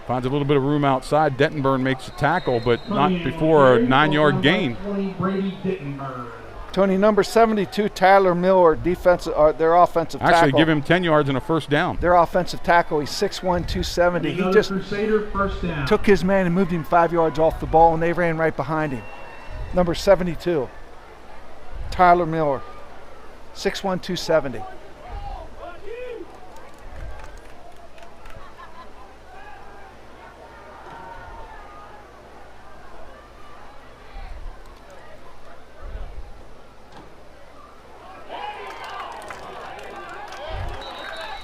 [SPEAKER 2] Finds a little bit of room outside. Dettenburn makes a tackle, but not before a 9-yard gain.
[SPEAKER 1] 20, Brady Dittenberg.
[SPEAKER 3] Tony, number 72, Tyler Miller, their offensive tackle.
[SPEAKER 2] Actually, give him 10 yards and a 1st down.
[SPEAKER 3] Their offensive tackle, he's 6'1", 270. He
[SPEAKER 1] Another
[SPEAKER 3] just
[SPEAKER 1] Crusader, 1st down.
[SPEAKER 3] took his man and moved him 5 yards off the ball, and they ran right behind him. Number 72, Tyler Miller, 6'1", 270.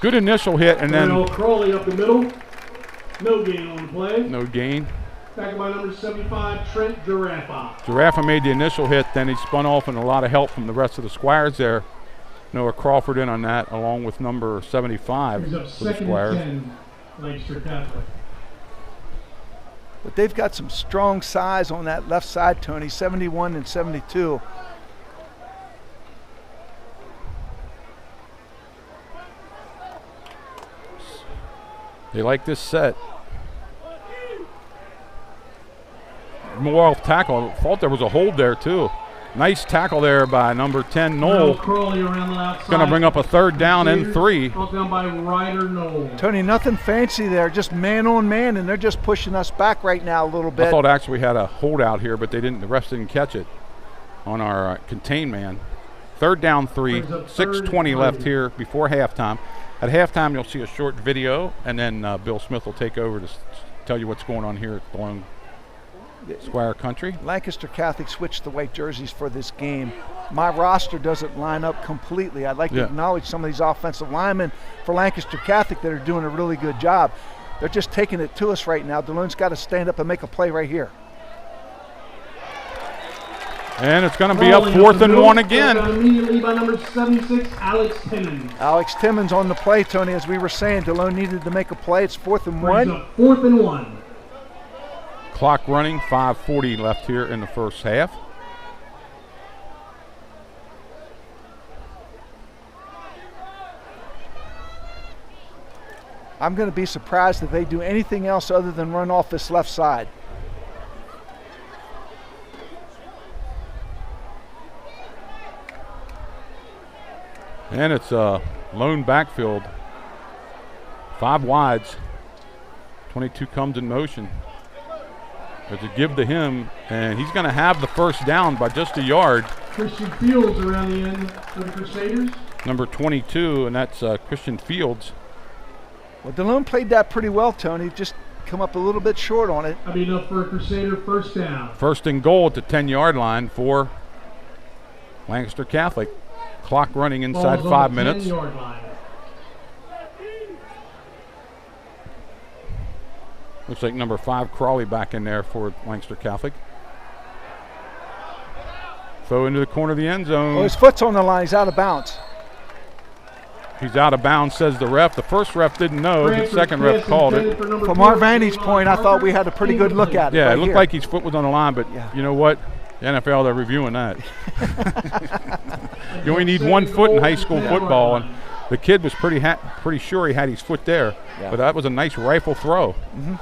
[SPEAKER 2] Good initial hit, and then
[SPEAKER 1] Crawley up the middle. No gain on the play.
[SPEAKER 2] no gain.
[SPEAKER 1] Back by number 75, Trent Giraffa.
[SPEAKER 2] Giraffa made the initial hit, then he spun off, and a lot of help from the rest of the Squires there. Noah Crawford in on that, along with number 75
[SPEAKER 1] Brings up
[SPEAKER 2] for the
[SPEAKER 1] 2nd
[SPEAKER 2] Squires.
[SPEAKER 1] and 10, Lancaster Catholic.
[SPEAKER 3] But they've got some strong size on that left side, Tony, 71 and 72.
[SPEAKER 2] They like this set. More off tackle. Thought there was a hold there too. Nice tackle there by number 10,
[SPEAKER 1] Noel
[SPEAKER 2] Knoll.
[SPEAKER 1] Crawley around the outside.
[SPEAKER 2] Going to bring up a third down and 3.
[SPEAKER 1] Brought down by Ryder Noel.
[SPEAKER 3] Tony, nothing fancy there, just man on man, and they're just pushing us back right now a little bit.
[SPEAKER 2] I thought actually we had a holdout here, but they didn't. The refs didn't catch it on our contain man. Third down 3, 6:20 left here before halftime. At halftime, you'll see a short video, and then Bill Smith will take over to tell you what's going on here at Delone Squire Country.
[SPEAKER 3] Lancaster Catholic switched the white jerseys for this game. My roster doesn't line up completely. I'd like to acknowledge some of these offensive linemen for Lancaster Catholic that are doing a really good job. They're just taking it to us right now. Delone's got to stand up and make a play right here.
[SPEAKER 2] And it's going to be up 4th and 1 again.
[SPEAKER 1] Immediately by number 76, Alex Timmons.
[SPEAKER 3] Alex Timmons on the play, Tony. As we were saying, Delone needed to make a play. It's 4th and 1.
[SPEAKER 1] 4th and 1.
[SPEAKER 2] Clock running, 5:40 left here in the first half.
[SPEAKER 3] I'm going to be surprised if they do anything else other than run off this left side.
[SPEAKER 2] And it's a lone backfield. 5 wides. 22 comes in motion. There's a give to him, and he's going to have the first down by just a yard.
[SPEAKER 1] Christian Fields around the end for the Crusaders.
[SPEAKER 2] Number 22, and that's Christian Fields.
[SPEAKER 3] Well, Delone played that pretty well, Tony. Just come up a little bit short on it.
[SPEAKER 1] That'd be enough for a Crusader first down.
[SPEAKER 2] First and goal at the 10-yard line for Lancaster Catholic. Clock running inside 5 minutes.
[SPEAKER 1] 10-yard line.
[SPEAKER 2] Looks like number 5, Crawley, back in there for Lancaster Catholic. Throw into the corner of the end zone.
[SPEAKER 3] Oh, his foot's on the line. He's out of bounds.
[SPEAKER 2] He's out of bounds, says the ref. The first ref didn't know. The second ref called it.
[SPEAKER 3] From our vantage point, I thought we had a pretty good look at it.
[SPEAKER 2] Yeah,
[SPEAKER 3] right
[SPEAKER 2] it looked
[SPEAKER 3] here.
[SPEAKER 2] like his foot was on the line, but you know what? The NFL, they're reviewing that. You only need 1 foot in high school football, and the kid was pretty sure he had his foot there.
[SPEAKER 3] Yeah.
[SPEAKER 2] But that was a nice rifle throw.
[SPEAKER 3] Mm-hmm.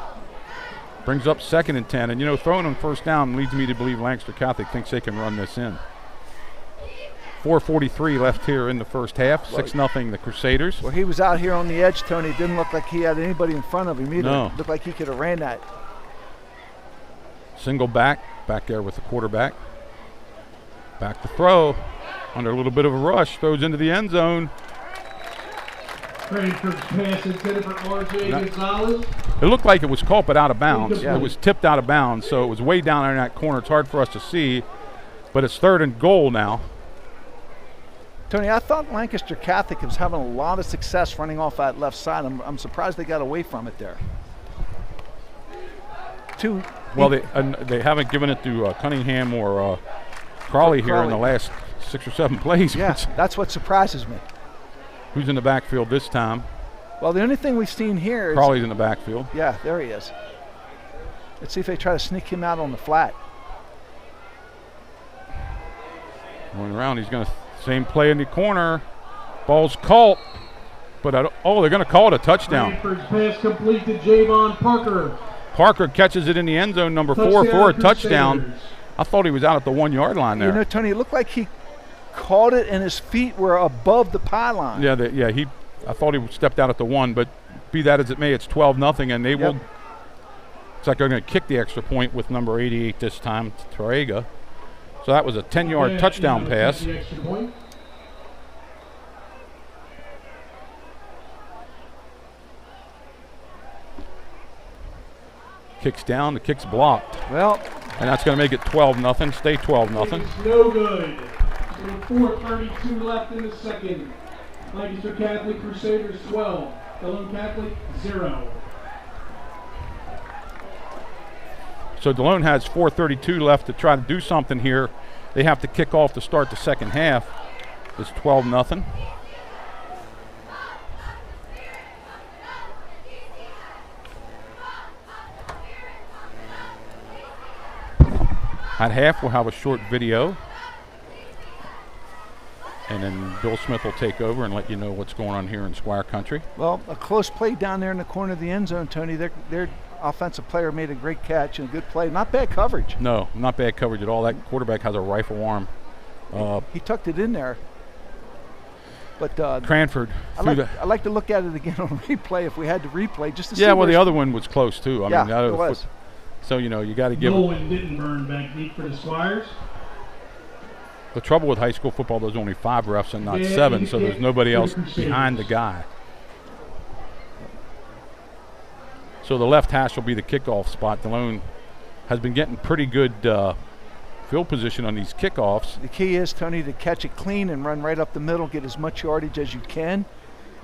[SPEAKER 2] Brings up 2nd and 10, and you know, throwing on first down leads me to believe Lancaster Catholic thinks they can run this in. 4:43 left here in the first half. 6-0 the Crusaders.
[SPEAKER 3] Well, he was out here on the edge, Tony. It didn't look like he had anybody in front of him either.
[SPEAKER 2] No.
[SPEAKER 3] It looked like he could have ran that.
[SPEAKER 2] Single back there with the quarterback. Back to throw. Under a little bit of a rush. Throws into the end zone.
[SPEAKER 1] Cranford's pass intended for R.J. Gonzalez.
[SPEAKER 2] It looked like it was caught but out of bounds.
[SPEAKER 3] Yeah.
[SPEAKER 2] It was tipped out of bounds, so it was way down there in that corner. It's hard for us to see, but it's 3rd and goal now.
[SPEAKER 3] Tony, I thought Lancaster Catholic was having a lot of success running off that left side. I'm surprised they got away from it there.
[SPEAKER 2] Well, they haven't given it to Cunningham or Crawley here in the last 6 or 7 plays.
[SPEAKER 3] Yeah, that's what surprises me.
[SPEAKER 2] Who's in the backfield this time?
[SPEAKER 3] Well, the only thing we've seen here is
[SPEAKER 2] Crawley's in the backfield.
[SPEAKER 3] Yeah, there he is. Let's see if they try to sneak him out on the flat.
[SPEAKER 2] Going around, he's going to same play in the corner. Ball's caught, but they're going to call it a touchdown.
[SPEAKER 1] Cranford's pass complete to Javon Parker.
[SPEAKER 2] Parker catches it in the end zone, number 4 for a touchdown. I thought he was out at the 1-yard line there.
[SPEAKER 3] You know, Tony, it looked like he caught it and his feet were above the pylon.
[SPEAKER 2] Yeah, I thought he stepped out at the 1, but be that as it may, it's 12-0, and they will. It's like they're going to kick the extra point with number 88 this time, Torrega. So that was a 10-yard touchdown pass. Kicks down, the kick's blocked.
[SPEAKER 3] Well,
[SPEAKER 2] and that's going to make it 12-0. Stay 12-0.
[SPEAKER 1] It's no good. So 4:32 left in the second. Lancaster Catholic Crusaders 12. Delone Catholic 0.
[SPEAKER 2] So Delone has 4:32 left to try to do something here. They have to kick off to start the second half. It's 12-0. At half, we'll have a short video. And then Bill Smith will take over and let you know what's going on here in Squire Country.
[SPEAKER 3] Well, a close play down there in the corner of the end zone, Tony. Their offensive player made a great catch and a good play. Not bad coverage.
[SPEAKER 2] No, not bad coverage at all. That quarterback has a rifle arm.
[SPEAKER 3] He tucked it in there. But
[SPEAKER 2] Cranford.
[SPEAKER 3] I like to look at it again on replay if we had to replay just to see.
[SPEAKER 2] Yeah, well, the other one was close too. I mean,
[SPEAKER 3] it was.
[SPEAKER 2] So, you know, you got to give
[SPEAKER 1] Delone and Dittenburn back deep for the Squires.
[SPEAKER 2] The trouble with high school football, there's only 5 refs and not 7, so there's nobody else behind the guy. So the left hash will be the kickoff spot. Delone has been getting pretty good field position on these kickoffs.
[SPEAKER 3] The key is, Tony, to catch it clean and run right up the middle, get as much yardage as you can.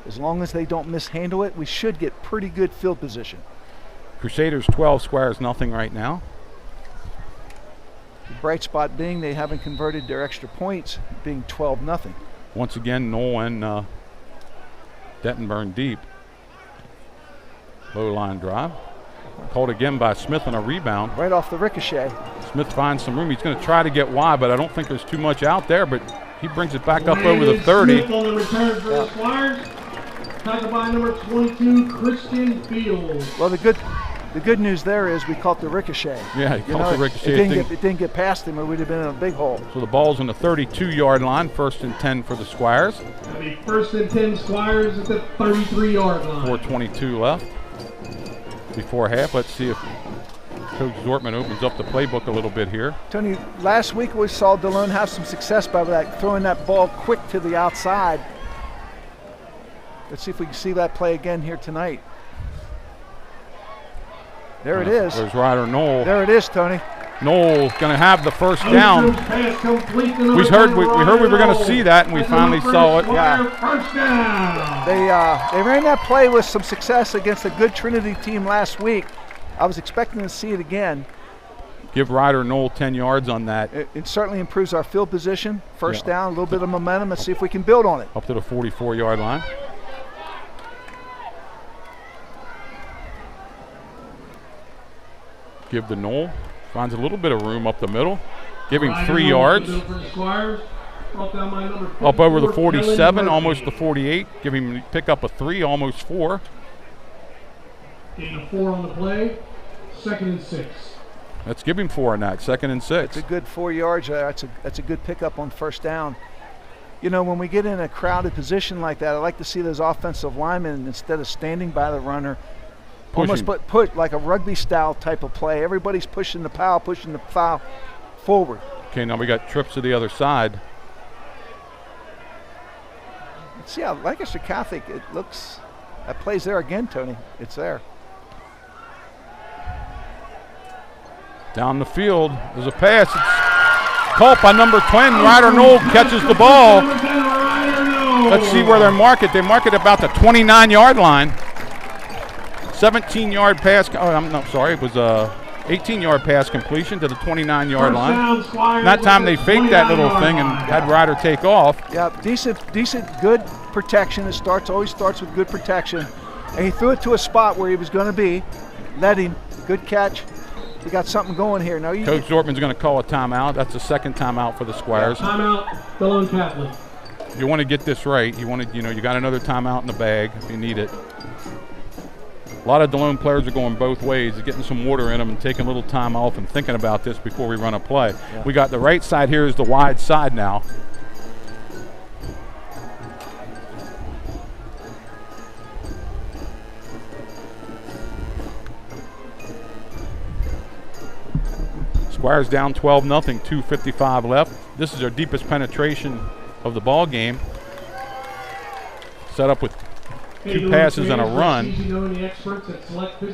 [SPEAKER 3] As long as they don't mishandle it, we should get pretty good field position.
[SPEAKER 2] Crusaders 12, Squires nothing right now.
[SPEAKER 3] The bright spot being they haven't converted their extra points, being 12-0.
[SPEAKER 2] Once again, Knoll and Dittenburn deep. Low line drive. Called again by Smith on a rebound.
[SPEAKER 3] Right off the ricochet.
[SPEAKER 2] Smith finds some room. He's going to try to get wide, but I don't think there's too much out there, but he brings it back up over the 30.
[SPEAKER 1] Smith on the return for the Squires. Tackled by number 22, Christian Field.
[SPEAKER 3] Well, the good news there is we caught the ricochet.
[SPEAKER 2] Yeah, he caught the ricochet.
[SPEAKER 3] It didn't get past him or we'd have been in a big hole.
[SPEAKER 2] So the ball's on the 32-yard line, 1st and 10 for the Squires.
[SPEAKER 1] That'll be 1st and 10 Squires at the 33-yard line.
[SPEAKER 2] 4:22 left before half. Let's see if Coach Zortman opens up the playbook a little bit here.
[SPEAKER 3] Tony, last week we saw Delone have some success by throwing that ball quick to the outside. Let's see if we can see that play again here tonight. There it is.
[SPEAKER 2] There's Ryder Knoll.
[SPEAKER 3] There it is, Tony.
[SPEAKER 2] Knoll going to have the first down. We heard we were going to see that, and we finally saw it.
[SPEAKER 3] Yeah.
[SPEAKER 1] First down.
[SPEAKER 3] They ran that play with some success against a good Trinity team last week. I was expecting to see it again.
[SPEAKER 2] Give Ryder Knoll 10 yards on that.
[SPEAKER 3] It certainly improves our field position. First down, a little bit of momentum. Let's see if we can build on it.
[SPEAKER 2] Up to the 44-yard line. Give the Knoll. Finds a little bit of room up the middle. Give him 3 yards. Up over the 47, almost the 48. Give him pick up a 3, almost 4.
[SPEAKER 1] Gain of 4 on the play. 2nd and 6.
[SPEAKER 2] Let's give him 4 on that. 2nd and 6.
[SPEAKER 3] It's a good 4 yards. That's a good pickup on first down. You know, when we get in a crowded position like that, I like to see those offensive linemen, instead of standing by the runner, almost put like a rugby style type of play. Everybody's pushing the foul forward.
[SPEAKER 2] Okay, now we got trips to the other side.
[SPEAKER 3] See how Lancaster Catholic, it looks, that plays there again, Tony. It's there.
[SPEAKER 2] Down the field, there's a pass. It's caught by number 10. Ryder Knoll catches the ball. Let's see where they mark it. They mark it about the 29-yard line. 17-yard pass. Oh, I'm sorry. It was a 18-yard pass completion to the 29-yard line. That time they faked that little thing and had Ryder take off.
[SPEAKER 3] Yeah, decent, good protection. It always starts with good protection. And he threw it to a spot where he was going to be. Let him. Good catch. You got something going here. Now
[SPEAKER 2] Coach Zortman's going to call a timeout. That's the 2nd timeout for the Squires.
[SPEAKER 1] Timeout, Delone Catholic.
[SPEAKER 2] You want to get this right. You got another timeout in the bag if you need it. A lot of Delone players are going both ways. They're getting some water in them and taking a little time off and thinking about this before we run a play. Yeah. We got the right side here is the wide side now. Squires down 12-0, 2:55 left. This is our deepest penetration of the ball game. Set up with 2 passes and a run.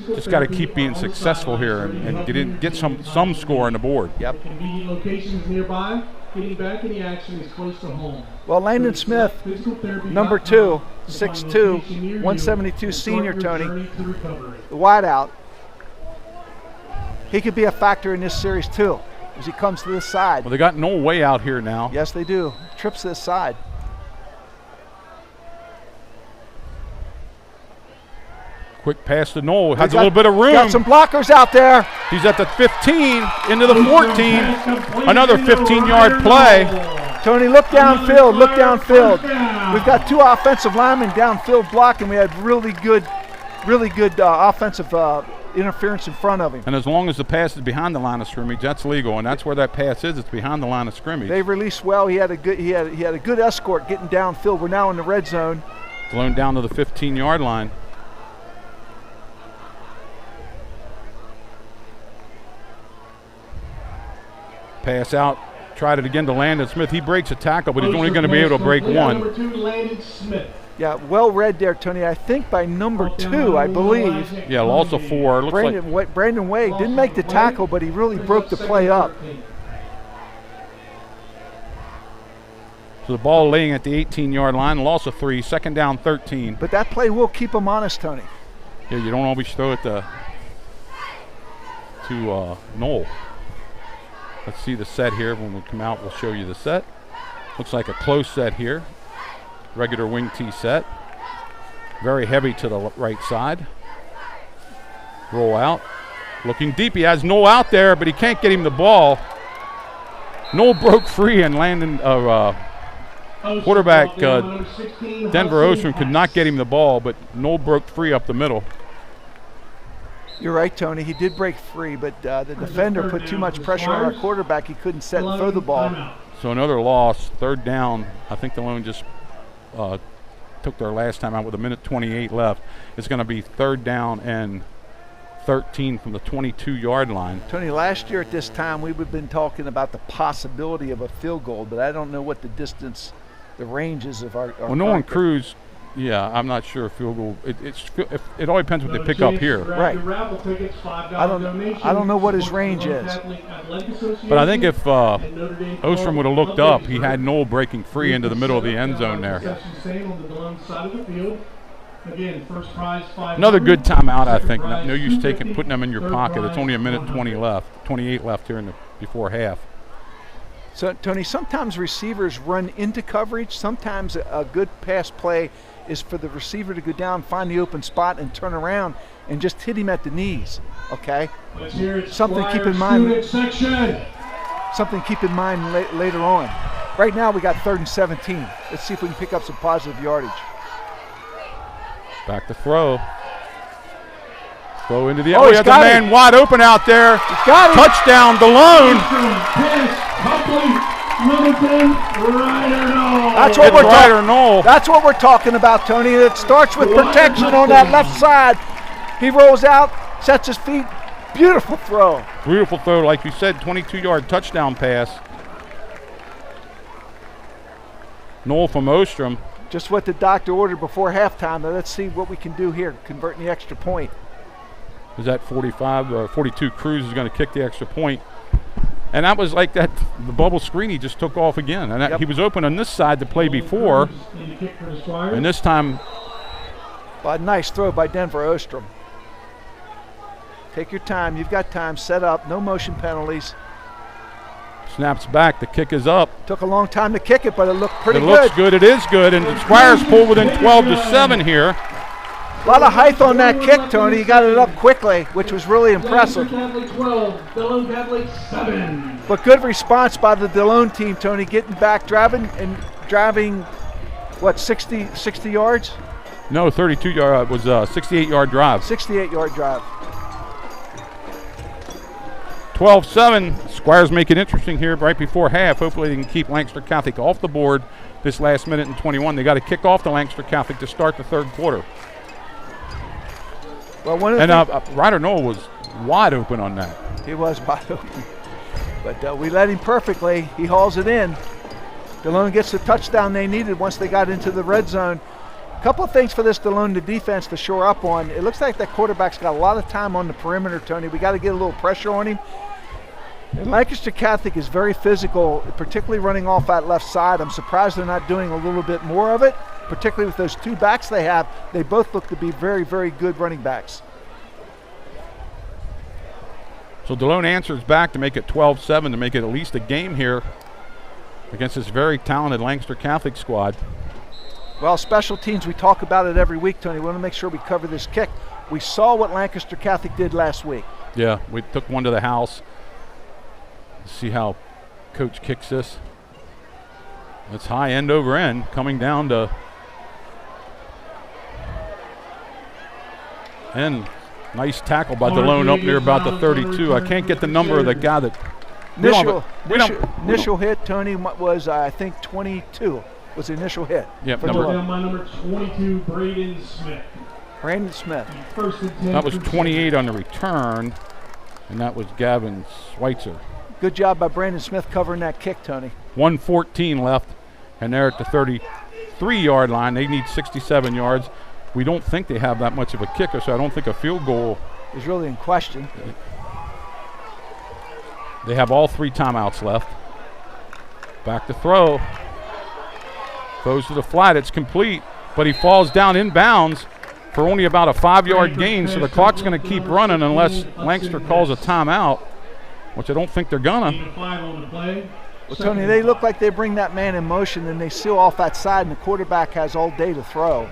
[SPEAKER 2] Just got to keep being successful here and get some score on the board.
[SPEAKER 3] Yep.
[SPEAKER 1] Convenient locations nearby. Getting back in the action is close to home.
[SPEAKER 3] Well, Landon Smith, number 2, 6'2", 172 senior, Tony, the wideout. He could be a factor in this series too, as he comes to this side.
[SPEAKER 2] Well, they got Knoll way out here now.
[SPEAKER 3] Yes, they do. Trips this side.
[SPEAKER 2] Quick pass to Knoll. Has a little bit of room.
[SPEAKER 3] Got some blockers out there.
[SPEAKER 2] He's at the 15, into the 14. Another 15-yard play.
[SPEAKER 3] Tony, look downfield. Look downfield. We've got 2 offensive linemen downfield blocking. We had really good offensive interference in front of him.
[SPEAKER 2] And as long as the pass is behind the line of scrimmage, that's legal, and that's where that pass is. It's behind the line of scrimmage.
[SPEAKER 3] They released well. He had a good escort getting downfield. We're now in the red zone.
[SPEAKER 2] Delone down to the 15-yard line. Pass out. Tried it again to Landon Smith. He breaks a tackle, but he's only going to be able to break one.
[SPEAKER 1] Number 2, Landon Smith.
[SPEAKER 3] Yeah, well read there, Tony. I think by number 2, I believe.
[SPEAKER 2] Yeah, loss of 4. Looks
[SPEAKER 3] Brandon Wade didn't make the tackle, but he really broke the play up.
[SPEAKER 2] So the ball laying at the 18-yard line, loss of 3, second down 13.
[SPEAKER 3] But that play will keep him honest, Tony.
[SPEAKER 2] Yeah, you don't always throw it to Noel. Let's see the set here. When we come out, we'll show you the set. Looks like a close set here. Regular wing tee set. Very heavy to the right side. Roll out. Looking deep. He has Noel out there, but he can't get him the ball. Noel broke free, and Landon, quarterback Denver Ostrom could not get him the ball, but Noel broke free up the middle.
[SPEAKER 3] You're right, Tony. He did break free, but the defender put too much pressure on our quarterback. He couldn't set and throw the ball.
[SPEAKER 2] So another loss, third down. I think Delone just took their last time out with 1:28 left. It's going to be third down and 13 from the 22-yard line.
[SPEAKER 3] Tony, last year at this time, we've been talking about the possibility of a field goal, but I don't know what the distance, the range is of our
[SPEAKER 2] well, Nolan Cruz, yeah, I'm not sure if field goal. It all depends what they pick up here.
[SPEAKER 3] Right. I don't know what his range is.
[SPEAKER 2] But I think if Ostrom would have looked up, he had Noel breaking free into the middle of the end zone there. Another good timeout, I think. No use putting them in your pocket. It's only 1:20 left, 28 left here before half.
[SPEAKER 3] So, Tony, sometimes receivers run into coverage. Sometimes a good pass play is for the receiver to go down, find the open spot, and turn around and just hit him at the knees. Okay? Something to keep in mind. Something to keep in mind later on. Right now, we got 3rd and 17. Let's see if we can pick up some positive yardage.
[SPEAKER 2] Back to throw. Throw into the.
[SPEAKER 3] Oh,
[SPEAKER 2] he has a man wide open out there.
[SPEAKER 3] He's got it.
[SPEAKER 2] Touchdown, Delone.
[SPEAKER 3] That's what we're talking about, Tony. It starts with protection on that left side. He rolls out, sets his feet. Beautiful throw.
[SPEAKER 2] Beautiful throw, like you said, 22-yard touchdown pass. Noel from Ostrom.
[SPEAKER 3] Just what the doctor ordered before halftime. Now let's see what we can do here, converting the extra point.
[SPEAKER 2] Is that 45 or 42? Cruz is going to kick the extra point. And that was like that, the bubble screen, he just took off again. And he was open on this side to play before. And this time.
[SPEAKER 3] A nice throw by Denver Ostrom. Take your time. You've got time. Set up. No motion penalties.
[SPEAKER 2] Snaps back. The kick is up.
[SPEAKER 3] Took a long time to kick it, but it looked pretty good.
[SPEAKER 2] It looks good. It is good. And the Squires pull within 12-7 here.
[SPEAKER 3] A lot of height on that kick, Tony. He got it up quickly, which was really impressive.
[SPEAKER 1] 12, Delone Catholic 7.
[SPEAKER 3] But good response by the Delone team, Tony, getting back, driving, what, 60 yards?
[SPEAKER 2] No, 32-yard was a 68-yard drive.
[SPEAKER 3] 68-yard drive.
[SPEAKER 2] 12-7. Squires make it interesting here right before half. Hopefully they can keep Lancaster Catholic off the board this last minute and 21. They got to kick off to Lancaster Catholic to start the third quarter.
[SPEAKER 3] Well,
[SPEAKER 2] Ryder Noel was wide open on that.
[SPEAKER 3] He was wide open. But we led him perfectly. He hauls it in. Delone gets the touchdown they needed once they got into the red zone. A couple of things for this Delone defense to shore up on. It looks like that quarterback's got a lot of time on the perimeter, Tony. We got to get a little pressure on him. And Lancaster Catholic is very physical, particularly running off that left side. I'm surprised they're not doing a little bit more of it, particularly with those two backs they have. They both look to be very, very good running backs.
[SPEAKER 2] So Delone answers back to make it 12-7, to make it at least a game here against this very talented Lancaster Catholic squad.
[SPEAKER 3] Well, special teams, we talk about it every week, Tony. We want to make sure we cover this kick. We saw what Lancaster Catholic did last week.
[SPEAKER 2] Yeah, we took one to the house. See how coach kicks this. It's high end over end, coming down to end Nice tackle by Delone up near about the 32. I can't get the number of the guy that.
[SPEAKER 3] Initial hit, Tony, was I think 22 was the initial hit.
[SPEAKER 2] Yep,
[SPEAKER 1] number 22, Braden Smith.
[SPEAKER 3] Brandon Smith.
[SPEAKER 1] First and 10.
[SPEAKER 2] That was 28 on the return, and that was Gavin Schweitzer.
[SPEAKER 3] Good job by Brandon Smith covering that kick, Tony.
[SPEAKER 2] 1:14 left, and they're at the 33-yard line. They need 67 yards. We don't think they have that much of a kicker, so I don't think a field goal
[SPEAKER 3] is really in question.
[SPEAKER 2] They have all 3 timeouts left. Back to throw. Throws to the flat. It's complete, but he falls down inbounds for only about a 5-yard gain, so the clock's going to keep running unless Lancaster calls a timeout, which I don't think they're gonna.
[SPEAKER 3] Well, Tony, they look like they bring that man in motion and they seal off that side, and the quarterback has all day to throw.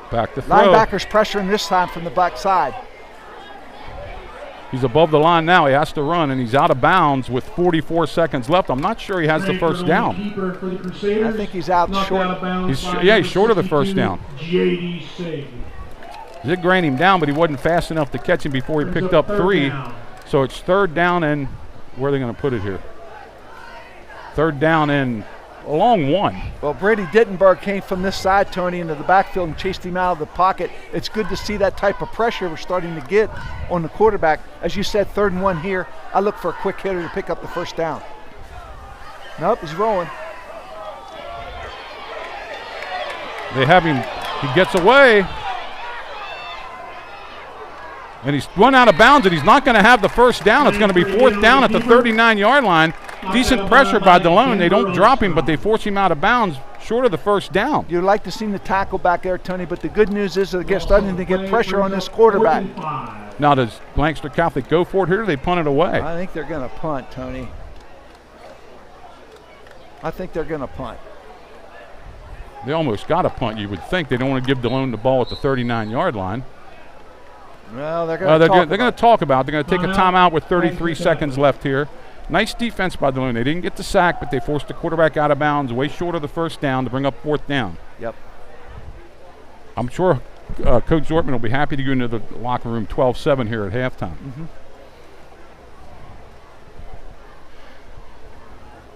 [SPEAKER 2] Back to throw.
[SPEAKER 3] Linebacker's pressuring this time from the back side.
[SPEAKER 2] He's above the line now. He has to run, and he's out of bounds with 44 seconds left. I'm not sure he has the first down.
[SPEAKER 3] I think he's out short.
[SPEAKER 2] He's short of the first down. Zig ran him down, but he wasn't fast enough to catch him before he picked up 3. So it's 3rd down, and where are they going to put it here? 3rd down and a long 1.
[SPEAKER 3] Well, Brady Dittenberg came from this side, Tony, into the backfield and chased him out of the pocket. It's good to see that type of pressure we're starting to get on the quarterback. As you said, 3rd and 1 here. I look for a quick hitter to pick up the first down. Nope, he's rolling.
[SPEAKER 2] They have him. He gets away. And he's run out of bounds, and he's not going to have the first down. It's going to be 4th down at the 39-yard line. Decent pressure by Delone. They don't drop him, but they force him out of bounds short of the first down.
[SPEAKER 3] You'd like to see the tackle back there, Tony, but the good news is they're starting to get pressure on this quarterback.
[SPEAKER 2] Now, does Lancaster Catholic go for it here, or do they punt it away?
[SPEAKER 3] I think they're going to punt, Tony. I think they're going to punt.
[SPEAKER 2] They almost got a punt, you would think. They don't want to give Delone the ball at the 39-yard line.
[SPEAKER 3] Well, they're going to
[SPEAKER 2] talk about it. They're going to take a timeout with 33 seconds left here. Nice defense by Delone. They didn't get the sack, but they forced the quarterback out of bounds way short of the first down to bring up 4th down.
[SPEAKER 3] Yep.
[SPEAKER 2] I'm sure Coach Zortman will be happy to go into the locker room 12-7 here at halftime.
[SPEAKER 3] Mm-hmm.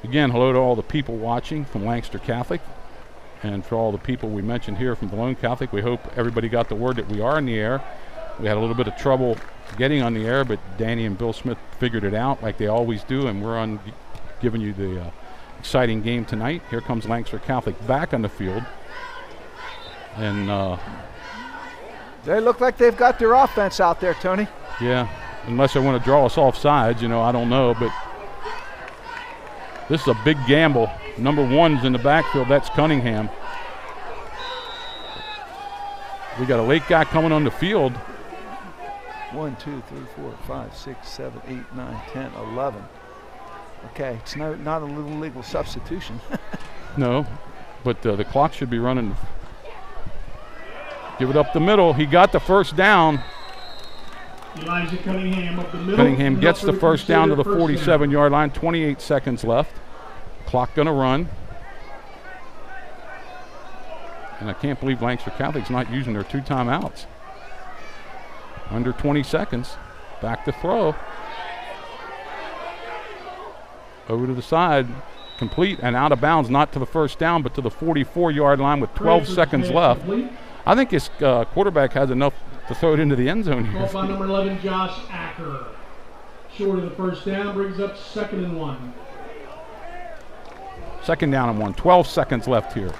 [SPEAKER 2] Again, hello to all the people watching from Lancaster Catholic, and for all the people we mentioned here from Delone Catholic. We hope everybody got the word that we are in the air. We had a little bit of trouble getting on the air, but Danny and Bill Smith figured it out like they always do, and we're on giving you the exciting game tonight. Here comes Lancaster Catholic back on the field. And
[SPEAKER 3] they look like they've got their offense out there, Tony.
[SPEAKER 2] Yeah, unless they want to draw us off sides, I don't know, but this is a big gamble. Number 1's in the backfield. That's Cunningham. We got a late guy coming on the field.
[SPEAKER 3] 1, 2, 3, 4, 5, 6, 7, 8, 9, 10, 11. Okay, it's not a little legal substitution.
[SPEAKER 2] No, but the clock should be running. Give it up the middle. He got the first down.
[SPEAKER 1] Elijah Cunningham up the middle.
[SPEAKER 2] Cunningham gets the first down to the 47-yard line. 28 seconds left. Clock going to run. And I can't believe Lancaster Catholic's not using their 2 timeouts. Under 20 seconds. Back to throw. Over to the side. Complete and out of bounds, not to the first down, but to the 44-yard line with 12 seconds left. I think his quarterback has enough to throw it into the end zone here.
[SPEAKER 1] Ball by number 11, Josh Acker. Short of the first down, brings up 2nd and 1.
[SPEAKER 2] 2nd down and 1. 12 seconds left here.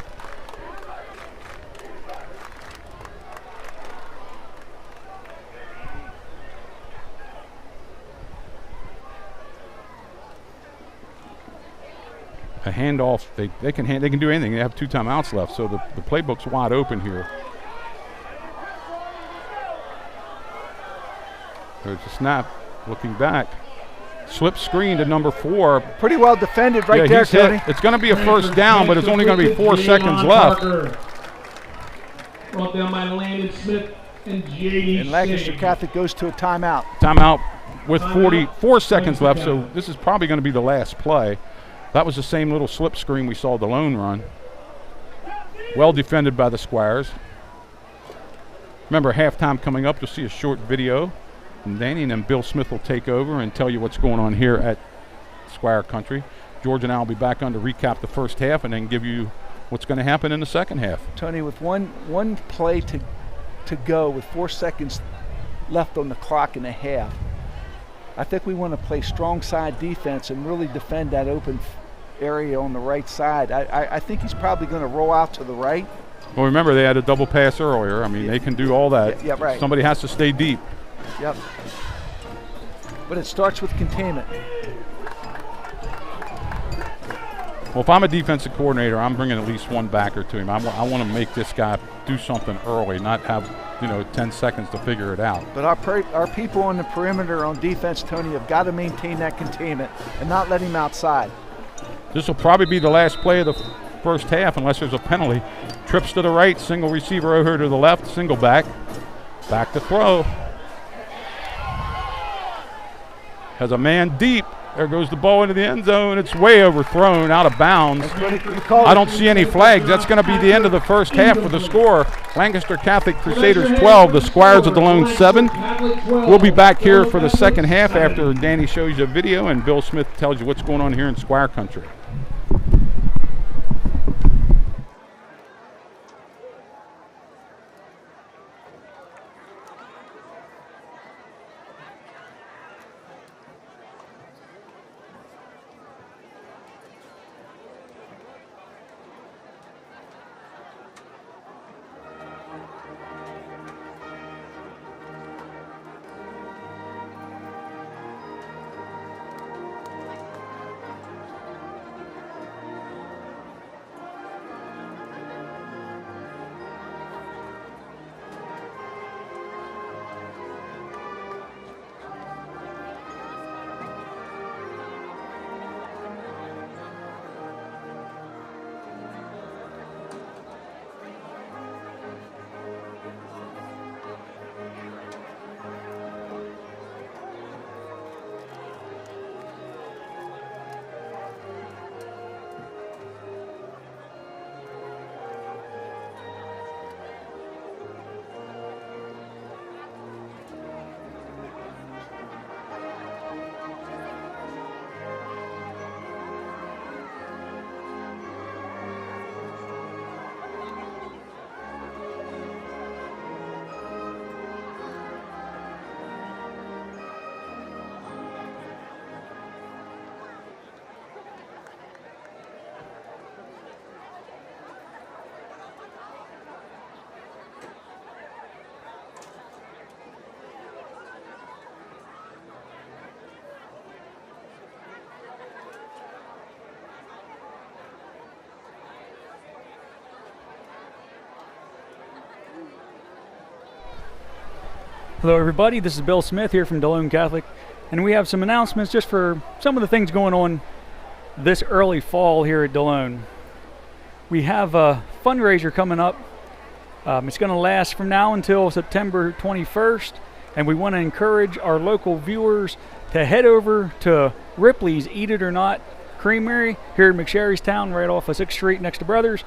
[SPEAKER 2] A handoff, they can do anything. They have 2 timeouts left, so the playbook's wide open here. There's a snap, looking back. Slip screen to number 4.
[SPEAKER 3] Pretty well defended right there, Tony.
[SPEAKER 2] It's going to be a first down, but it's only going to be 4 seconds left.
[SPEAKER 1] Brought down by Landon Smith and J.D.
[SPEAKER 3] And Lancaster Catholic goes to a timeout.
[SPEAKER 2] Timeout with 44 seconds left, so this is probably going to be the last play. That was the same little slip screen we saw Delone run. Well defended by the Squires. Remember, halftime coming up, you'll see a short video from Danny, and then Bill Smith will take over and tell you what's going on here at Squire Country. George and I will be back on to recap the first half and then give you what's going to happen in the second half.
[SPEAKER 3] Tony, with one play to go with 4 seconds left on the clock and a half, I think we want to play strong side defense and really defend that open area on the right side. I think he's probably going to roll out to the right.
[SPEAKER 2] Well, remember, they had a double pass earlier. I mean, they can do all that.
[SPEAKER 3] Yeah, right.
[SPEAKER 2] Somebody has to stay deep.
[SPEAKER 3] Yep. But it starts with containment.
[SPEAKER 2] Well, if I'm a defensive coordinator, I'm bringing at least one backer to him. I want to make this guy do something early, not have 10 seconds to figure it out.
[SPEAKER 3] But our people on the perimeter on defense, Tony, have got to maintain that containment and not let him outside.
[SPEAKER 2] This will probably be the last play of the first half unless there's a penalty. Trips to the right, single receiver over to the left, single back to throw. Has a man deep. There goes the ball into the end zone. It's way overthrown, out of bounds. I don't see any flags. That's going to be the end of the first half with the score. Lancaster Catholic Crusaders 12, the Squires of Delone 7. We'll be back here for the second half after Danny shows you a video and Bill Smith tells you what's going on here in Squire Country.
[SPEAKER 6] Hello everybody, this is Bill Smith here from Delone Catholic, and we have some announcements just for some of the things going on this early fall here at Delone. We have a fundraiser coming up. It's going to last from now until September 21st, and we want to encourage our local viewers to head over to Ripley's Eat It or Not Creamery here in McSherrystown, right off of 6th Street next to Brothers,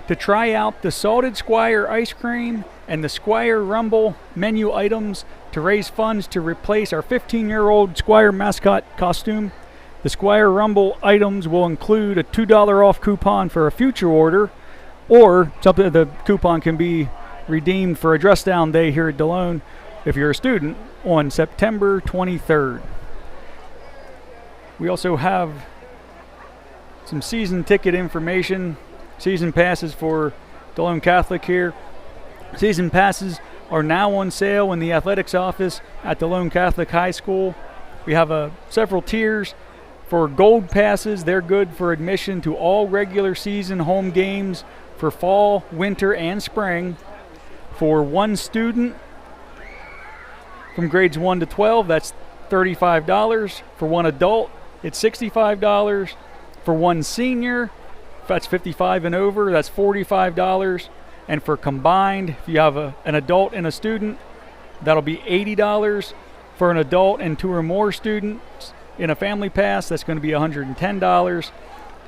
[SPEAKER 6] to try out the Salted Squire ice cream and the Squire Rumble menu items to raise funds to replace our 15-year-old Squire mascot costume. The Squire Rumble items will include a $2 off coupon for a future order, or something. The coupon can be redeemed for a dress down day here at Delone if you're a student on September 23rd. We also have some season ticket information, season passes for Delone Catholic here. Season passes are now on sale in the athletics office at Delone Catholic High School. We have several tiers. For gold passes, they're good for admission to all regular season home games for fall, winter, and spring. For one student from grades 1 to 12, that's $35. For one adult, it's $65. For one senior, if that's 55 and over, that's $45. And for combined, if you have an adult and a student, that'll be $80. For an adult and 2 or more students in a family pass, that's going to be $110.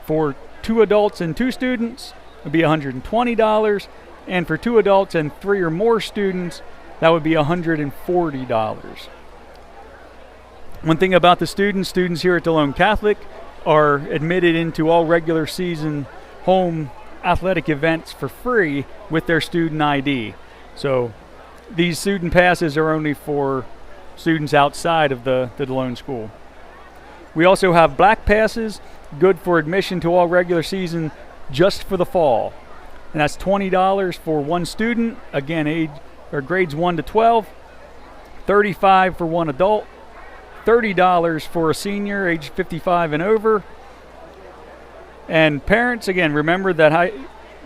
[SPEAKER 6] For 2 adults and 2 students, it'll be $120. And for 2 adults and 3 or more students, that would be $140. One thing about the students here at Delone Catholic are admitted into all regular season home athletic events for free with their student ID. So these student passes are only for students outside of the Delone school. We also have black passes, good for admission to all regular season just for the fall. And that's $20 for one student, again, grades 1 to 12, $35 for one adult, $30 for a senior age 55 and over. And parents, again, remember that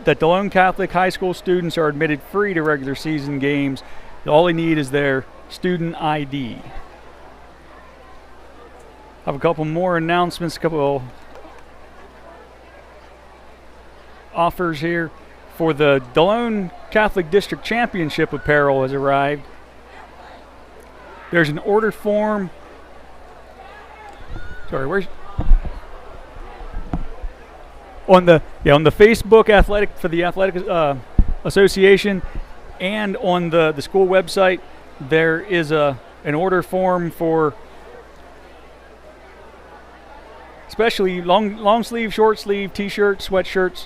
[SPEAKER 6] Delone Catholic high school students are admitted free to regular season games. All they need is their student ID. I have a couple more announcements, a couple offers here. For the Delone Catholic District Championship apparel has arrived. There's an order form. Sorry, where's on the Facebook athletic for the athletic association, and on the school website there is an order form for especially long sleeve, short sleeve t-shirts, sweatshirts,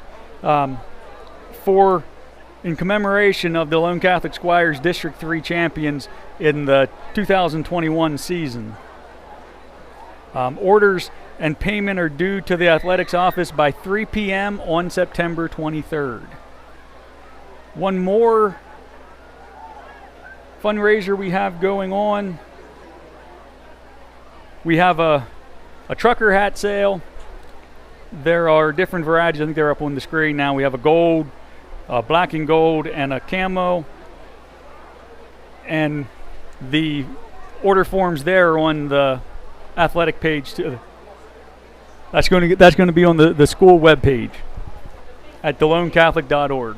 [SPEAKER 6] in commemoration of the Delone Catholic Squires District 3 champions in the 2021 season. Orders and payment are due to the athletics office by 3 p.m. on September 23rd. One more fundraiser we have going on. We have a trucker hat sale. There are different varieties. I think they're up on the screen now. We have a gold, black and gold, and a camo. And the order forms there are on the athletic page too. That's going to be on the school webpage at DeloneCatholic.org.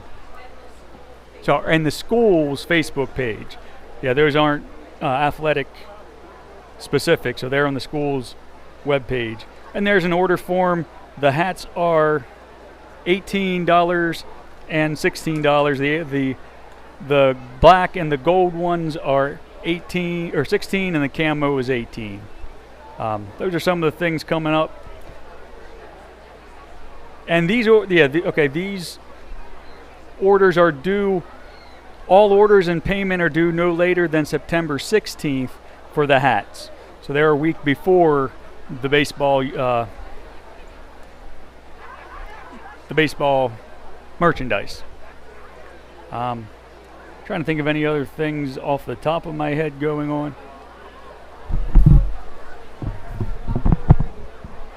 [SPEAKER 6] So, and the school's Facebook page. Yeah, those aren't athletic specific, so they're on the school's webpage. And there's an order form. The hats are $18 and $16. The black and the gold ones are 18 or 16, and the camo is 18. Those are some of the things coming up. And these orders are due. All orders and payment are due no later than September 16th for the hats. So they're a week before the baseball merchandise. Trying to think of any other things off the top of my head going on.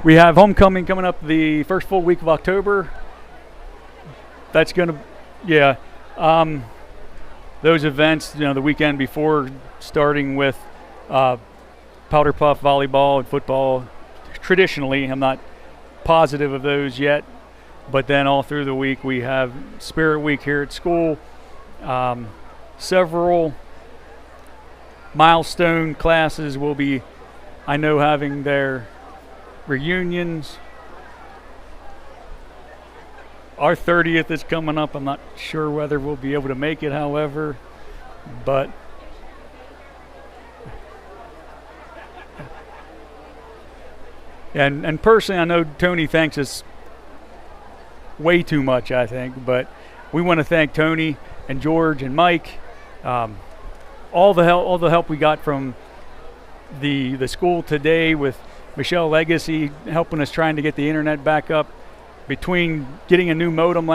[SPEAKER 6] We have homecoming coming up the first full week of October. That's going to, those events, the weekend before, starting with powder puff, volleyball, and football. Traditionally, I'm not positive of those yet, but then all through the week we have Spirit Week here at school. Several milestone classes will be, I know, having their reunions. Our 30th is coming up. I'm not sure whether we'll be able to make it, however, but and personally, I know Tony thanks us way too much, I think, but we want to thank Tony and George and Mike, all the help we got from the school today, with Michelle Legacy helping us trying to get the internet back up, between getting a new modem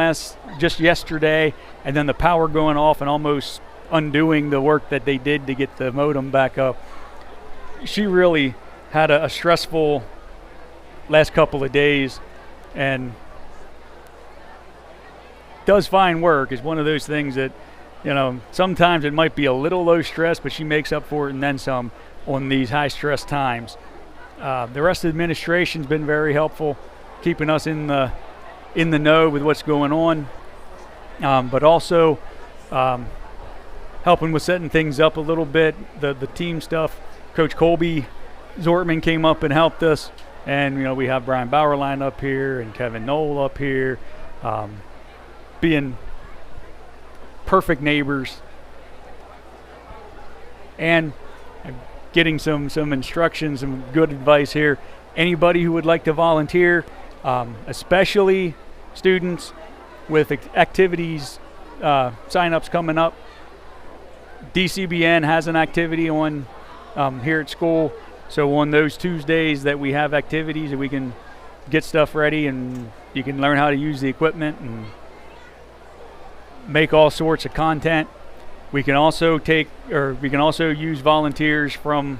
[SPEAKER 6] just yesterday and then the power going off and almost undoing the work that they did to get the modem back up. She really had a stressful last couple of days, and does fine work. Is one of those things that, sometimes it might be a little low stress, but she makes up for it and then some on these high stress times. The rest of the administration's been very helpful, keeping us in the know with what's going on, but also helping with setting things up a little bit. The team stuff. Coach Colby Zortman came up and helped us, and we have Brian Bauerlein up here and Kevin Knoll up here, being perfect neighbors, and getting some instruction, some good advice here. Anybody who would like to volunteer, especially students with activities, sign-ups coming up. DCBN has an activity on here at school, so on those Tuesdays that we have activities, and we can get stuff ready, and you can learn how to use the equipment and make all sorts of content. We can also use volunteers from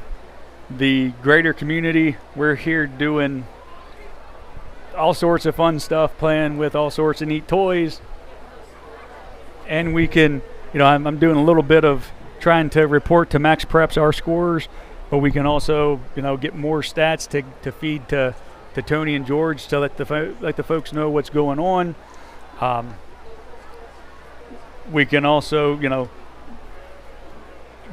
[SPEAKER 6] the greater community. We're here doing all sorts of fun stuff, playing with all sorts of neat toys. And we can, I'm doing a little bit of trying to report to Max Preps our scores, but we can also, get more stats to feed to Tony and George to let the folks know what's going on. We can also,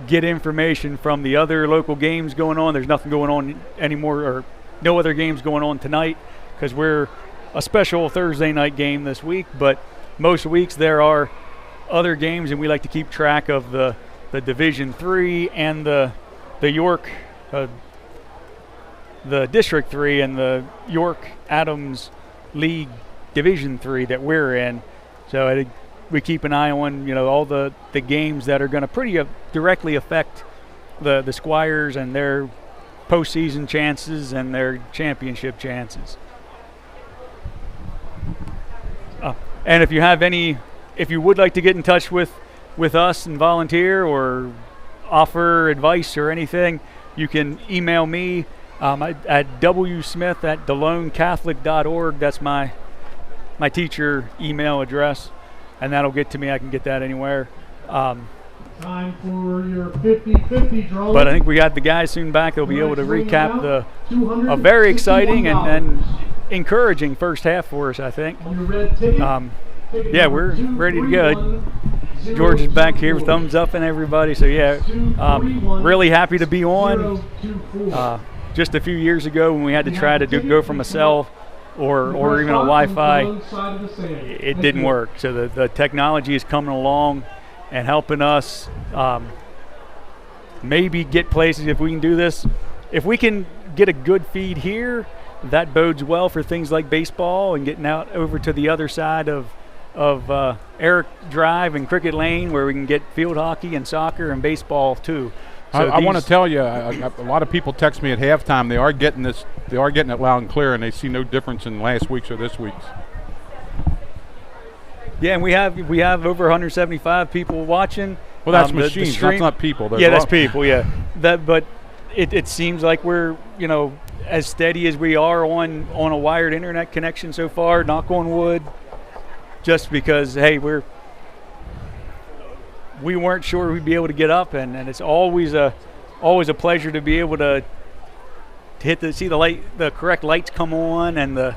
[SPEAKER 6] get information from the other local games going on. There's nothing going on anymore, or no other games going on tonight, because we're a special Thursday night game this week, but most weeks there are other games, and we like to keep track of the Division 3 and the York, the District 3 and the York Adams League Division 3 that we're in. So we keep an eye on, all the games that are going to pretty directly affect the Squires and their postseason chances and their championship chances. And if you would like to get in touch with us and volunteer or offer advice or anything, you can email me at wsmith@DeloneCatholic.org. That's my teacher email address, and that'll get to me. I can get that anywhere.
[SPEAKER 1] Time for your 50-50 draw.
[SPEAKER 6] But I think we got the guys soon back. They'll be able to recap a very exciting and encouraging first half for us, I think. Yeah, we're ready to go. George is back here, thumbs up and everybody. So yeah, really happy to be on. Just a few years ago when we had to try to go from a cell or even a Wi-Fi, it didn't work. So the technology is coming along and helping us maybe get places. If we can do this, if we can get a good feed here, that bodes well for things like baseball and getting out over to the other side of Eric Drive and Cricket Lane, where we can get field hockey and soccer and baseball too. So
[SPEAKER 2] I want to tell you, a lot of people text me at halftime. They are getting this. They are getting it loud and clear, and they see no difference in last week's or this week's.
[SPEAKER 6] Yeah, and we have over 175 people watching.
[SPEAKER 2] Well, that's machines. That's not people.
[SPEAKER 6] Yeah, that's people. Yeah, but it seems like we're as steady as we are on a wired internet connection so far. Knock on wood. Just because, hey, we weren't sure we'd be able to get up, and it's always a pleasure to be able to see the correct lights come on, and the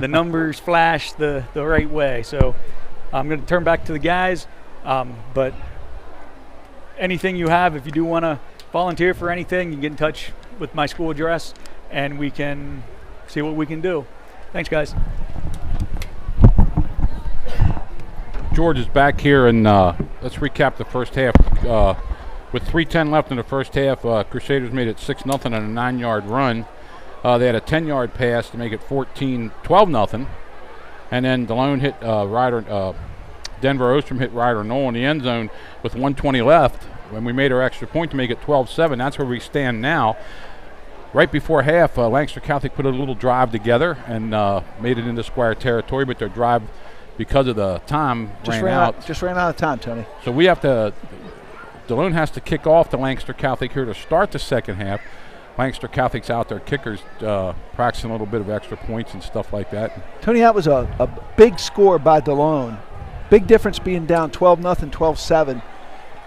[SPEAKER 6] numbers flash the right way. So I'm going to turn back to the guys, but anything you have, if you do want to volunteer for anything, you can get in touch with my school address, and we can see what we can do. Thanks, guys.
[SPEAKER 2] George is back here, and let's recap the first half. With 3:10 left in the first half, Crusaders made it 6-0 on a 9-yard run. They had a 10-yard pass to make it 12-0, and then Delone hit Denver Ostrom hit Ryder Knoll in the end zone with 1:20 left. When we made our extra point to make it 12-7, that's where we stand now. Right before half, Lancaster Catholic put a little drive together and made it into Squire territory, but their drive, because of the time, ran out.
[SPEAKER 3] Just ran out of time, Tony.
[SPEAKER 2] So we have to – Delone has to kick off the Lancaster Catholic here to start the second half. Lancaster Catholic's out there, kickers practicing a little bit of extra points and stuff like that.
[SPEAKER 3] Tony, that was a big score by Delone. Big difference being down 12-0, 12-7.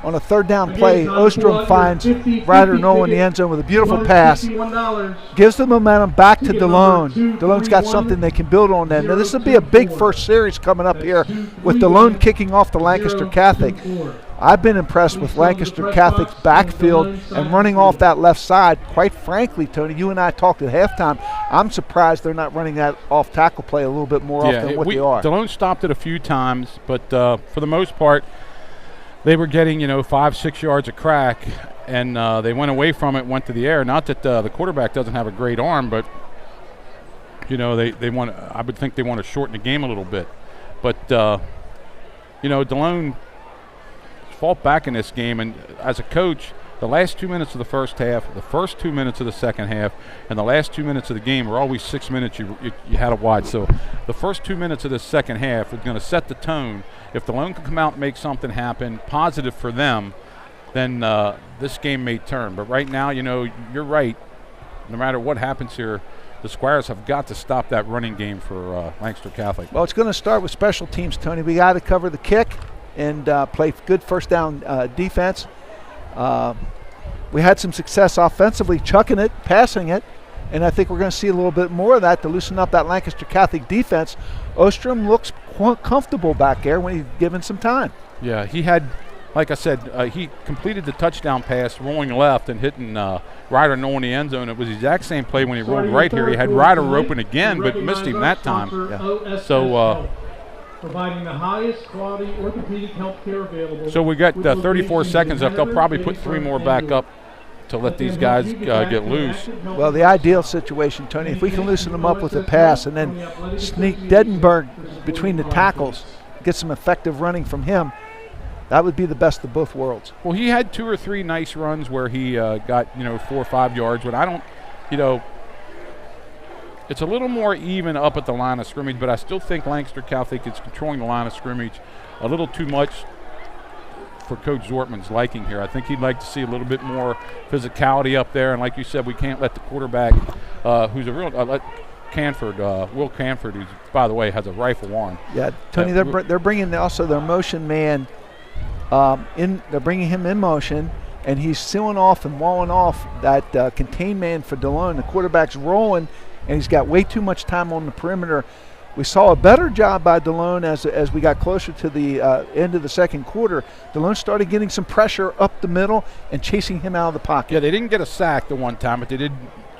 [SPEAKER 3] On a third down play, Ostrom finds Ryder Knoll in the end zone with a beautiful pass. Gives the momentum back to Delone. Delone's got something they can build on then. Now, this will be a big first series coming up here with Delone kicking off the Lancaster Catholic. I've been impressed with Lancaster Catholic's backfield and running off that left side. Quite frankly, Tony, you and I talked at halftime. I'm surprised they're not running that off-tackle play a little bit more often than what they are.
[SPEAKER 2] Delone stopped it a few times, but for the most part, they were getting 5-6 yards of crack, and they went away from it, went to the air. Not that the quarterback doesn't have a great arm, but they want. I would think they want to shorten the game a little bit. But Delone fought back in this game, and as a coach, the last 2 minutes of the first half, the first 2 minutes of the second half, and the last 2 minutes of the game were always 6 minutes you had to watch. So the first 2 minutes of the second half is going to set the tone. If Delone can come out and make something happen positive for them, then this game may turn. But right now, you're right. No matter what happens here, the Squires have got to stop that running game for Lancaster Catholic.
[SPEAKER 3] Well, it's going to start with special teams, Tony. We got to cover the kick and play good first down defense. We had some success offensively, chucking it, passing it, and I think we're going to see a little bit more of that to loosen up that Lancaster Catholic defense. Ostrom looks comfortable back there when he's given some time.
[SPEAKER 2] Yeah, he had, like I said, he completed the touchdown pass rolling left and hitting Ryder no in the end zone. It was the exact same play when he rolled right here. He had Ryder open again, but missed him that time.
[SPEAKER 1] Yeah.
[SPEAKER 2] So
[SPEAKER 1] providing the highest quality orthopedic health care available.
[SPEAKER 2] So we got 34 seconds left. They'll probably put 3 more back up to let these guys get loose.
[SPEAKER 3] Well, the ideal situation, Tony, if we can loosen them up with a pass and then sneak Dedenberg between the tackles, get some effective running from him, that would be the best of both worlds.
[SPEAKER 2] Well, he had 2 or 3 nice runs where he got 4 or 5 yards, but I don't, it's a little more even up at the line of scrimmage, but I still think Lancaster Catholic is controlling the line of scrimmage a little too much for Coach Zortman's liking here. I think he'd like to see a little bit more physicality up there, and like you said, we can't let the quarterback, who's a real Will Canford, who, by the way, has a rifle on.
[SPEAKER 3] Yeah, Tony, they're bringing also their motion man they're bringing him in motion, and he's sealing off and walling off that contained man for Delone. The quarterback's rolling, and he's got way too much time on the perimeter. We saw a better job by Delone as we got closer to the end of the second quarter. Delone started getting some pressure up the middle and chasing him out of the pocket.
[SPEAKER 2] Yeah, they didn't get a sack the one time, but they did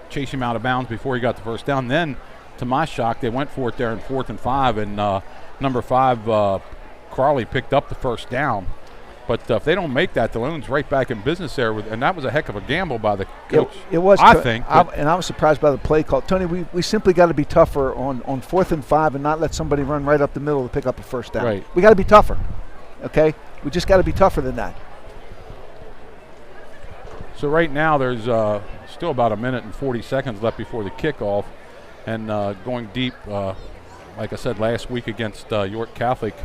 [SPEAKER 2] chase him out of bounds before he got the first down. Then, to my shock, they went for it there in 4th and 5, and number 5, Crawley, picked up the first down. But if they don't make that, Delone's right back in business there, and that was a heck of a gamble by the coach.
[SPEAKER 3] It was,
[SPEAKER 2] I think.
[SPEAKER 3] And I was surprised by the play call. Tony, we simply got to be tougher on 4th and 5 and not let somebody run right up the middle to pick up a first down.
[SPEAKER 2] Right.
[SPEAKER 3] We got to be tougher, okay? We just got to be tougher than that.
[SPEAKER 2] So right now there's still about 1 minute and 40 seconds left before the kickoff, and going deep, like I said last week against York Catholic,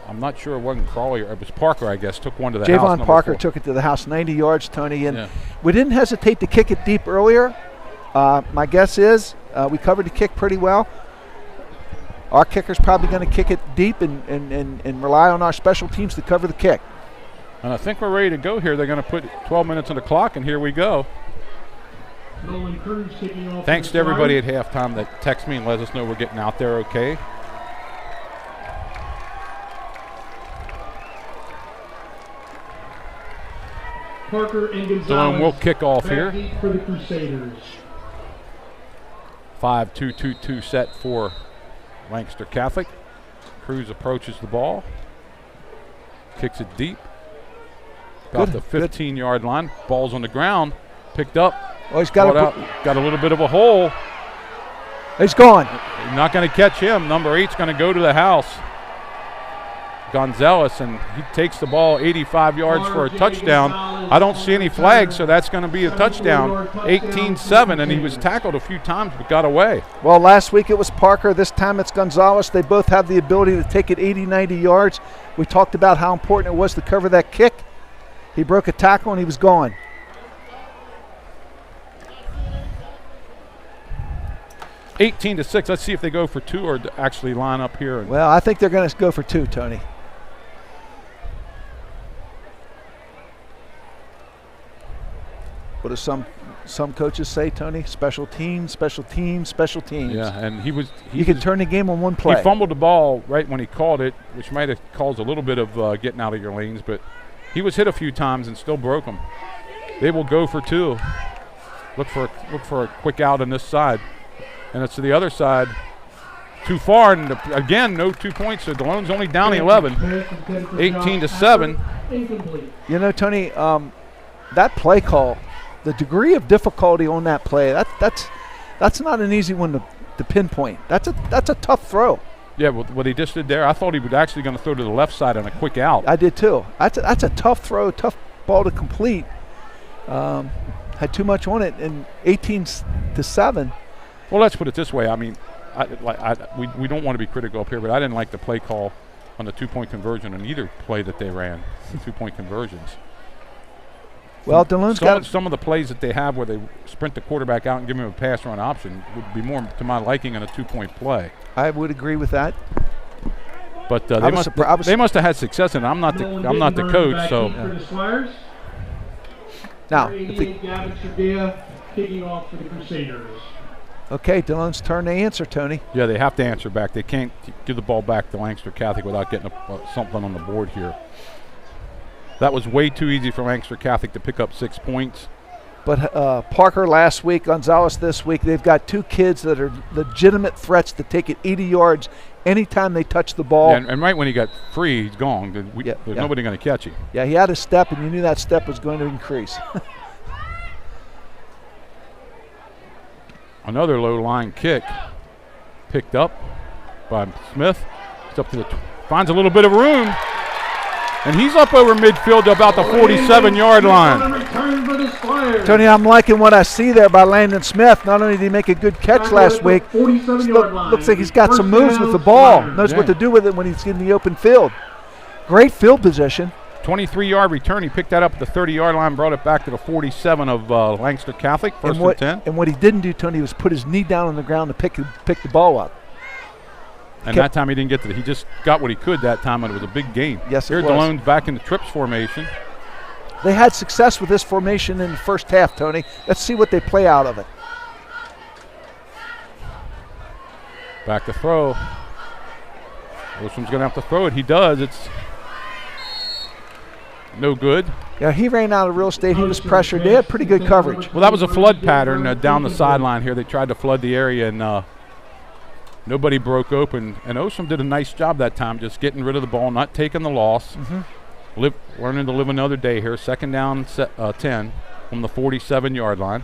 [SPEAKER 2] I'm not sure it wasn't Crawley, or it was Parker, I guess, took one to the house.
[SPEAKER 3] Javon Parker took it to the house, 90 yards, Tony. And
[SPEAKER 2] yeah.
[SPEAKER 3] We didn't hesitate to kick it deep earlier. My guess is we covered the kick pretty well. Our kicker's probably going to kick it deep and rely on our special teams to cover the kick.
[SPEAKER 2] And I think we're ready to go here. They're going to put 12 minutes on the clock, and here we go. Thanks to everybody at halftime that texted me and let us know we're getting out there okay.
[SPEAKER 1] Parker and Gonzalez.
[SPEAKER 2] Delone will kick off here.
[SPEAKER 1] For the Crusaders.
[SPEAKER 2] 5-2-2-2 set for Lancaster Catholic. Cruz approaches the ball. Kicks it deep. About the 15-yard line. Ball's on the ground. Picked up.
[SPEAKER 3] Oh, he's got
[SPEAKER 2] got a little bit of a hole.
[SPEAKER 3] He's gone.
[SPEAKER 2] Not going to catch him. Number 8's going to go to the house. Gonzalez, and he takes the ball 85 yards for a touchdown. I don't see any flags, so that's going to be a touchdown. 18-7, and he was tackled a few times but got away.
[SPEAKER 3] Well, last week it was Parker. This time it's Gonzalez. They both have the ability to take it 80, 90 yards. We talked about how important it was to cover that kick. He broke a tackle, and he was gone.
[SPEAKER 2] (18-6). Let's see if they go for 2 or actually line up here.
[SPEAKER 3] Well, I think they're going to go for 2, Tony. What do some coaches say, Tony? Special teams, special teams, special teams.
[SPEAKER 2] Yeah, and
[SPEAKER 3] you can turn the game on one play.
[SPEAKER 2] He fumbled the ball right when he called it, which might have caused a little bit of getting out of your lanes, but he was hit a few times and still broke them. They will go for 2. Look for a quick out on this side. And it's to the other side too far, and again, no 2 points, so Delone's only down 11, 18-7.
[SPEAKER 1] Incomplete.
[SPEAKER 3] You know, Tony, that play call, the degree of difficulty on that play, that's not an easy one to pinpoint. That's a tough throw.
[SPEAKER 2] Yeah, what he just did there, I thought he was actually going to throw to the left side on a quick out.
[SPEAKER 3] I did too. That's a tough throw, tough ball to complete. Had too much on it, and 18-7.
[SPEAKER 2] Well, let's put it this way. I mean, we don't want to be critical up here, but I didn't like the play call on the 2-point conversion on either play that they ran, 2-point conversions.
[SPEAKER 3] Well, Delone's got
[SPEAKER 2] some of the plays that they have where they sprint the quarterback out and give him a pass run option would be more to my liking on a 2-point play.
[SPEAKER 3] I would agree with that.
[SPEAKER 2] But they must have had success in it. I'm not the coach, so.
[SPEAKER 3] Now,
[SPEAKER 1] Gavin Shadea kicking off for the Crusaders.
[SPEAKER 3] Okay, Delone's turn to answer, Tony.
[SPEAKER 2] Yeah, they have to answer back. They can't give the ball back to Lancaster Catholic without getting something on the board here. That was way too easy for Lancaster Catholic to pick up 6 points.
[SPEAKER 3] But Parker last week, Gonzalez this week, they've got two kids that are legitimate threats to take it 80 yards anytime they touch the ball.
[SPEAKER 2] Yeah, and right when he got free, he's gone. There's nobody going to catch him.
[SPEAKER 3] Yeah, he had a step, and you knew that step was going to increase.
[SPEAKER 2] Another low line kick picked up by Smith. It's up to finds a little bit of room. And he's up over midfield to about the 47-yard line.
[SPEAKER 3] Tony, I'm liking what I see there by Landon Smith. Not only did he make a good catch last week, looks like he's got some moves with the ball. Knows what to do with it when he's in the open field. Great field position.
[SPEAKER 2] 23-yard return. He picked that up at the 30-yard line, brought it back to the 47 of Lancaster Catholic, first and 10.
[SPEAKER 3] And what he didn't do, Tony, was put his knee down on the ground to pick the ball up.
[SPEAKER 2] And that time he didn't get to it. He just got what he could that time, and it was a big game.
[SPEAKER 3] Yes,
[SPEAKER 2] Here, Delone's back in the trips formation.
[SPEAKER 3] They had success with this formation in the first half, Tony. Let's see what they play out of it.
[SPEAKER 2] Back to throw. Wilson's going to have to throw it. He does. It's no good.
[SPEAKER 3] Yeah, he ran out of real estate. He was pressured. They had pretty good coverage.
[SPEAKER 2] Well, that was a flood pattern down the sideline here. They tried to flood the area, and nobody broke open. And Osum did a nice job that time, just getting rid of the ball, not taking the loss. Learning to live another day here. Second down, 10 from the 47-yard line.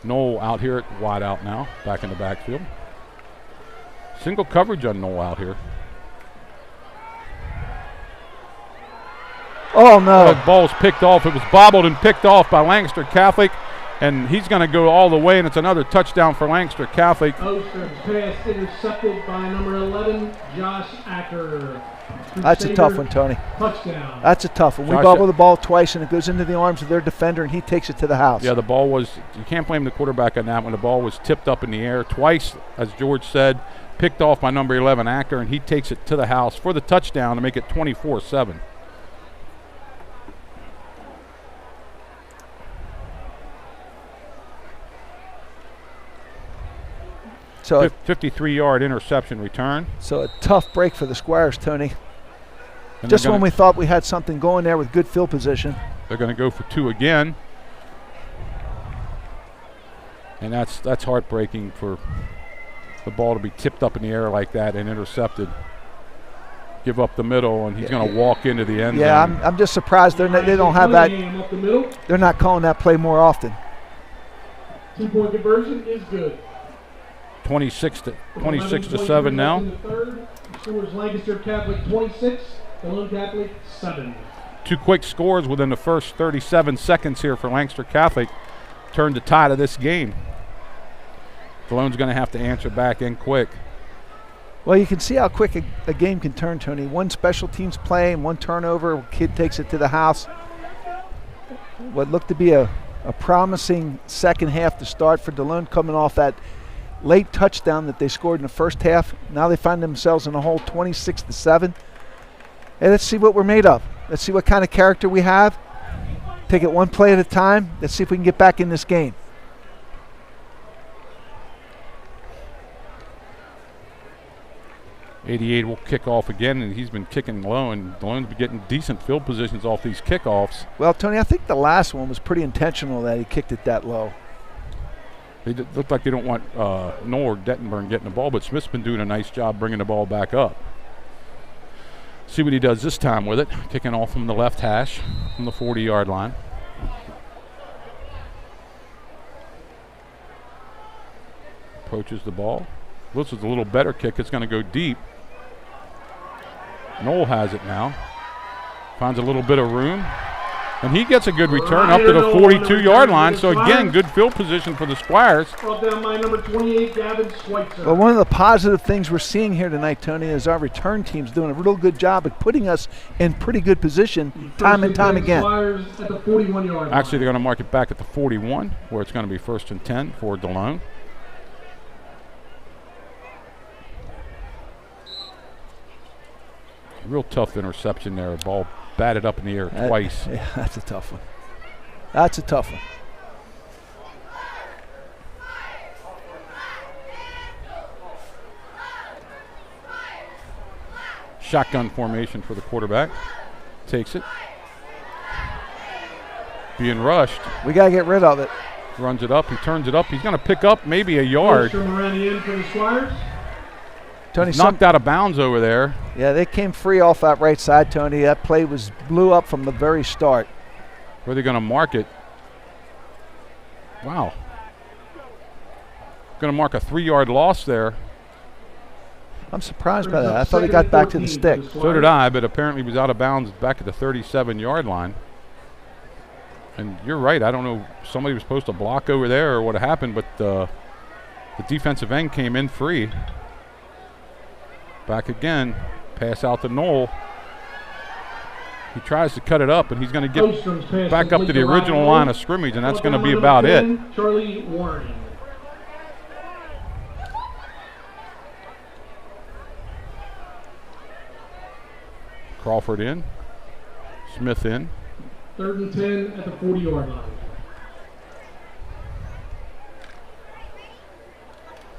[SPEAKER 2] Noel out here at wide out now, back in the backfield. Single coverage on Noel out here.
[SPEAKER 3] Oh, no.
[SPEAKER 2] That ball's picked off. It was bobbled and picked off by Lancaster Catholic, and he's going to go all the way, and it's another touchdown for Lancaster Catholic.
[SPEAKER 1] Oster's pass intercepted by number 11, Josh Acker.
[SPEAKER 3] That's a tough one, Tony.
[SPEAKER 1] Touchdown.
[SPEAKER 3] That's a tough one. We bobble the ball twice, and it goes into the arms of their defender, and he takes it to the house.
[SPEAKER 2] Yeah, the ball was, you can't blame the quarterback on that one. The ball was tipped up in the air twice, as George said, picked off by number 11, Acker, and he takes it to the house for the touchdown to make it 24-7.
[SPEAKER 3] So
[SPEAKER 2] 53-yard interception return.
[SPEAKER 3] So a tough break for the Squires, Tony.
[SPEAKER 2] And
[SPEAKER 3] just when we thought we had something going there with good field position.
[SPEAKER 2] They're going to go for 2 again. And that's heartbreaking for the ball to be tipped up in the air like that and intercepted. Give up the middle, and he's going to walk into the end zone.
[SPEAKER 3] Yeah, I'm just surprised they don't have that. They're not calling that play more often.
[SPEAKER 1] 2-point conversion is good.
[SPEAKER 2] 26 to 7 now.
[SPEAKER 1] Scores Lancaster Catholic 26, Delone Catholic 7.
[SPEAKER 2] 2 quick scores within the first 37 seconds here for Lancaster Catholic. Turned the tide of this game. Delone's going to have to answer back in quick.
[SPEAKER 3] Well, you can see how quick a game can turn, Tony. One special teams play and one turnover, a kid takes it to the house. What looked to be a promising second half to start for Delone, coming off that late touchdown that they scored in the first half. Now they find themselves in a hole 26-7. Hey, let's see what we're made of. Let's see what kind of character we have. Take it one play at a time. Let's see if we can get back in this game.
[SPEAKER 2] 88 will kick off again, and he's been kicking low, and Delone's been getting decent field positions off these kickoffs.
[SPEAKER 3] Well, Tony, I think the last one was pretty intentional that he kicked it that low.
[SPEAKER 2] They look like they don't want Noel or Dettenburn getting the ball, but Smith's been doing a nice job bringing the ball back up. See what he does this time with it. Kicking off from the left hash from the 40-yard line. Approaches the ball. This is a little better kick. It's going to go deep. Noel has it now. Finds a little bit of room. And he gets a good return up to the 42-yard line. So again, good field position for the Squires.
[SPEAKER 1] Brought down by number 28, Gavin Schweitzer.
[SPEAKER 3] Well, one of the positive things we're seeing here tonight, Tony, is our return team's doing a real good job at putting us in pretty good position time and time again.
[SPEAKER 1] Squires at the 41-yard line.
[SPEAKER 2] Actually, they're going to mark it back at the 41, where it's going to be 1st and 10 for Delone. Real tough interception there. Ball batted up in the air twice.
[SPEAKER 3] Yeah, that's a tough one. That's a tough one.
[SPEAKER 2] Shotgun formation for the quarterback. Takes it. Being rushed.
[SPEAKER 3] We got to get rid of it.
[SPEAKER 2] Runs it up. He turns it up. He's going to pick up maybe a yard.
[SPEAKER 1] From around the end for the Squires.
[SPEAKER 3] Tony,
[SPEAKER 2] knocked out of bounds over there.
[SPEAKER 3] Yeah, they came free off that right side, Tony. That play blew up from the very start.
[SPEAKER 2] Where are they going to mark it? Wow. Going to mark a 3-yard loss there.
[SPEAKER 3] I'm surprised by that. I thought he got back to the stick.
[SPEAKER 2] So did I, but apparently he was out of bounds back at the 37-yard line. And you're right. I don't know. Somebody was supposed to block over there or what happened, but the defensive end came in free. Back again, pass out to Noel. He tries to cut it up, and he's going to get back up to the original line of scrimmage, and that's going to be about it.
[SPEAKER 1] Charlie Warren.
[SPEAKER 2] Crawford in. Smith in.
[SPEAKER 1] 3rd and 10 at the 40-yard line.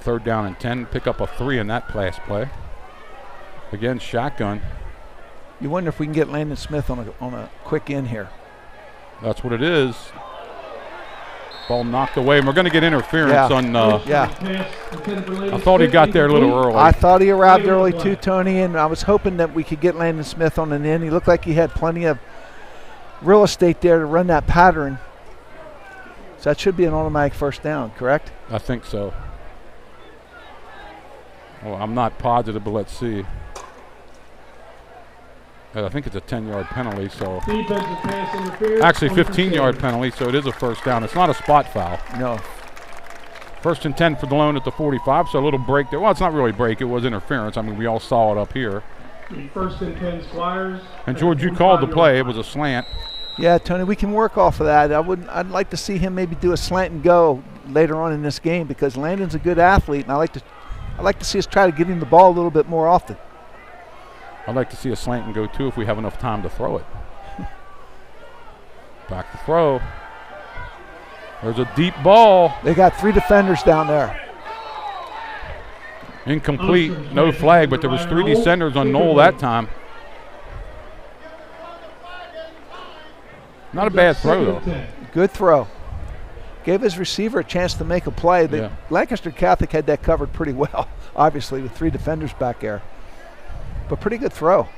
[SPEAKER 2] 3rd down and 10. Pick up a 3 in that pass play. Again, shotgun.
[SPEAKER 3] You wonder if we can get Landon Smith on a quick in here.
[SPEAKER 2] That's what it is. Ball knocked away, and we're going to get interference on. I thought he got there a little early.
[SPEAKER 3] I thought he arrived early too, Tony, and I was hoping that we could get Landon Smith on an in. He looked like he had plenty of real estate there to run that pattern. So that should be an automatic 1st down, correct?
[SPEAKER 2] I think so. Well, I'm not positive, but let's see. I think it's a 10-yard penalty, so.
[SPEAKER 1] Defensive pass interference.
[SPEAKER 2] Actually, 15-yard penalty, so it is a 1st down. It's not a spot foul.
[SPEAKER 3] No.
[SPEAKER 2] 1st and 10 for Delone at the 45, so a little break there. Well, it's not really a break. It was interference. I mean, we all saw it up here.
[SPEAKER 1] 1st and 10 Squires.
[SPEAKER 2] And, George, you called the play. It was a slant.
[SPEAKER 3] Yeah, Tony, we can work off of that. I'd like to see him maybe do a slant and go later on in this game because Landon's a good athlete, and I'd like to see us try to get him the ball a little bit more often.
[SPEAKER 2] I'd like to see a slant and go, too, if we have enough time to throw it. Back to throw. There's a deep ball.
[SPEAKER 3] They got 3 defenders down there.
[SPEAKER 2] Incomplete. No flag, but there was 3 descenders on Noel that time. Not a bad throw, though.
[SPEAKER 3] Good throw. Gave his receiver a chance to make a play.
[SPEAKER 2] Yeah.
[SPEAKER 3] Lancaster Catholic had that covered pretty well, obviously, with 3 defenders back there. But pretty good throw.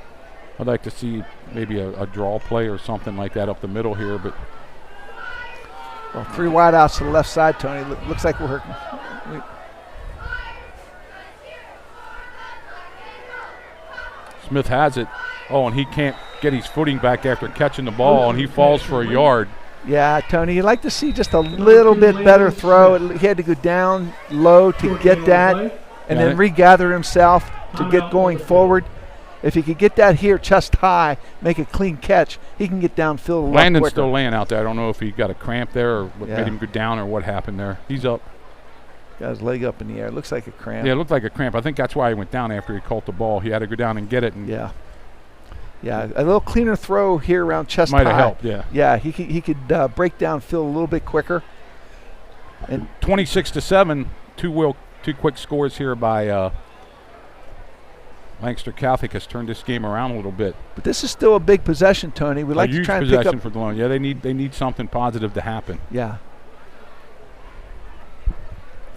[SPEAKER 2] I'd like to see maybe a draw play or something like that up the middle here, but.
[SPEAKER 3] Well, 3 wideouts to the left side, Tony. Looks like we're.
[SPEAKER 2] Smith has it. Oh, and he can't get his footing back after catching the ball, and he falls for a yard.
[SPEAKER 3] Yeah, Tony, you'd like to see just a little bit better throw. He had to go down low to get that and then regather himself to get going forward. If he could get that here chest high, make a clean catch, he can get downfield a lot
[SPEAKER 2] Landon's
[SPEAKER 3] quicker.
[SPEAKER 2] still laying out there. I don't know if he got a cramp there or what made him go down or what happened there. He's up.
[SPEAKER 3] Got his leg up in the air. Looks like a cramp.
[SPEAKER 2] Yeah, it looked like a cramp. I think that's why he went down after he caught the ball. He had to go down and get it. And
[SPEAKER 3] Yeah, a little cleaner throw here around chest
[SPEAKER 2] might
[SPEAKER 3] high.
[SPEAKER 2] have helped, yeah.
[SPEAKER 3] Yeah, he could break downfield a little bit quicker. And
[SPEAKER 2] 26-7, two quick scores here by Lancaster Catholic has turned this game around a little bit.
[SPEAKER 3] But this is still a big possession, Tony. We like
[SPEAKER 2] A
[SPEAKER 3] to
[SPEAKER 2] huge
[SPEAKER 3] try and pick
[SPEAKER 2] possession
[SPEAKER 3] up.
[SPEAKER 2] for Delone. Yeah, they need something positive to happen.
[SPEAKER 3] Yeah.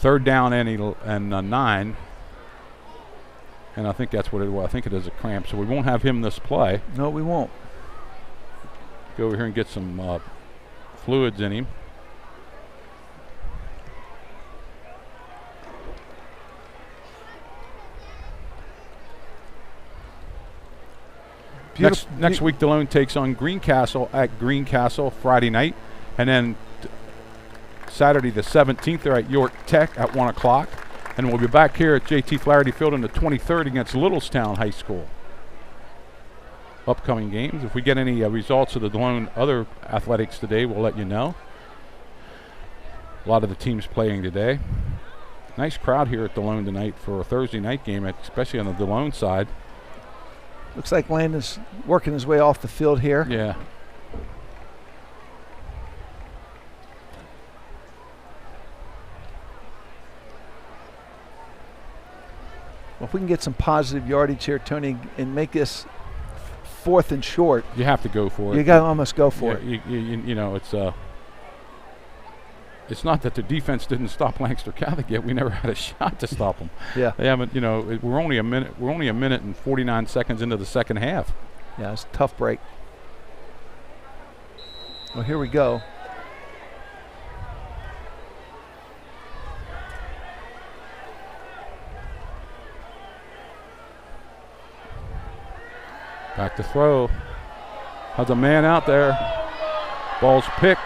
[SPEAKER 2] 3rd down and 9. And I think that's what it was. I think it is a cramp. So we won't have him this play.
[SPEAKER 3] No, we won't.
[SPEAKER 2] Go over here and get some fluids in him. Next week, Delone takes on Greencastle at Greencastle Friday night. And then Saturday the 17th, they're at York Tech at 1 o'clock. And we'll be back here at JT Flaherty Field on the 23rd against Littlestown High School. Upcoming games. If we get any results of the Delone other athletics today, we'll let you know. A lot of the teams playing today. Nice crowd here at Delone tonight for a Thursday night game, especially on the Delone side.
[SPEAKER 3] Looks like Landon's working his way off the field here.
[SPEAKER 2] Yeah.
[SPEAKER 3] Well, if we can get some positive yardage here, Tony, and make this 4th and short,
[SPEAKER 2] You have to go for it.
[SPEAKER 3] you got to almost go for it.
[SPEAKER 2] You know, it's not that the defense didn't stop Lancaster Catholic yet. We never had a shot to stop them.
[SPEAKER 3] Yeah.
[SPEAKER 2] They haven't. You know, we're only a minute and 49 seconds into the second half.
[SPEAKER 3] Yeah, it's a tough break. Well, here we go.
[SPEAKER 2] Back to throw. Has a man out there. Ball's picked.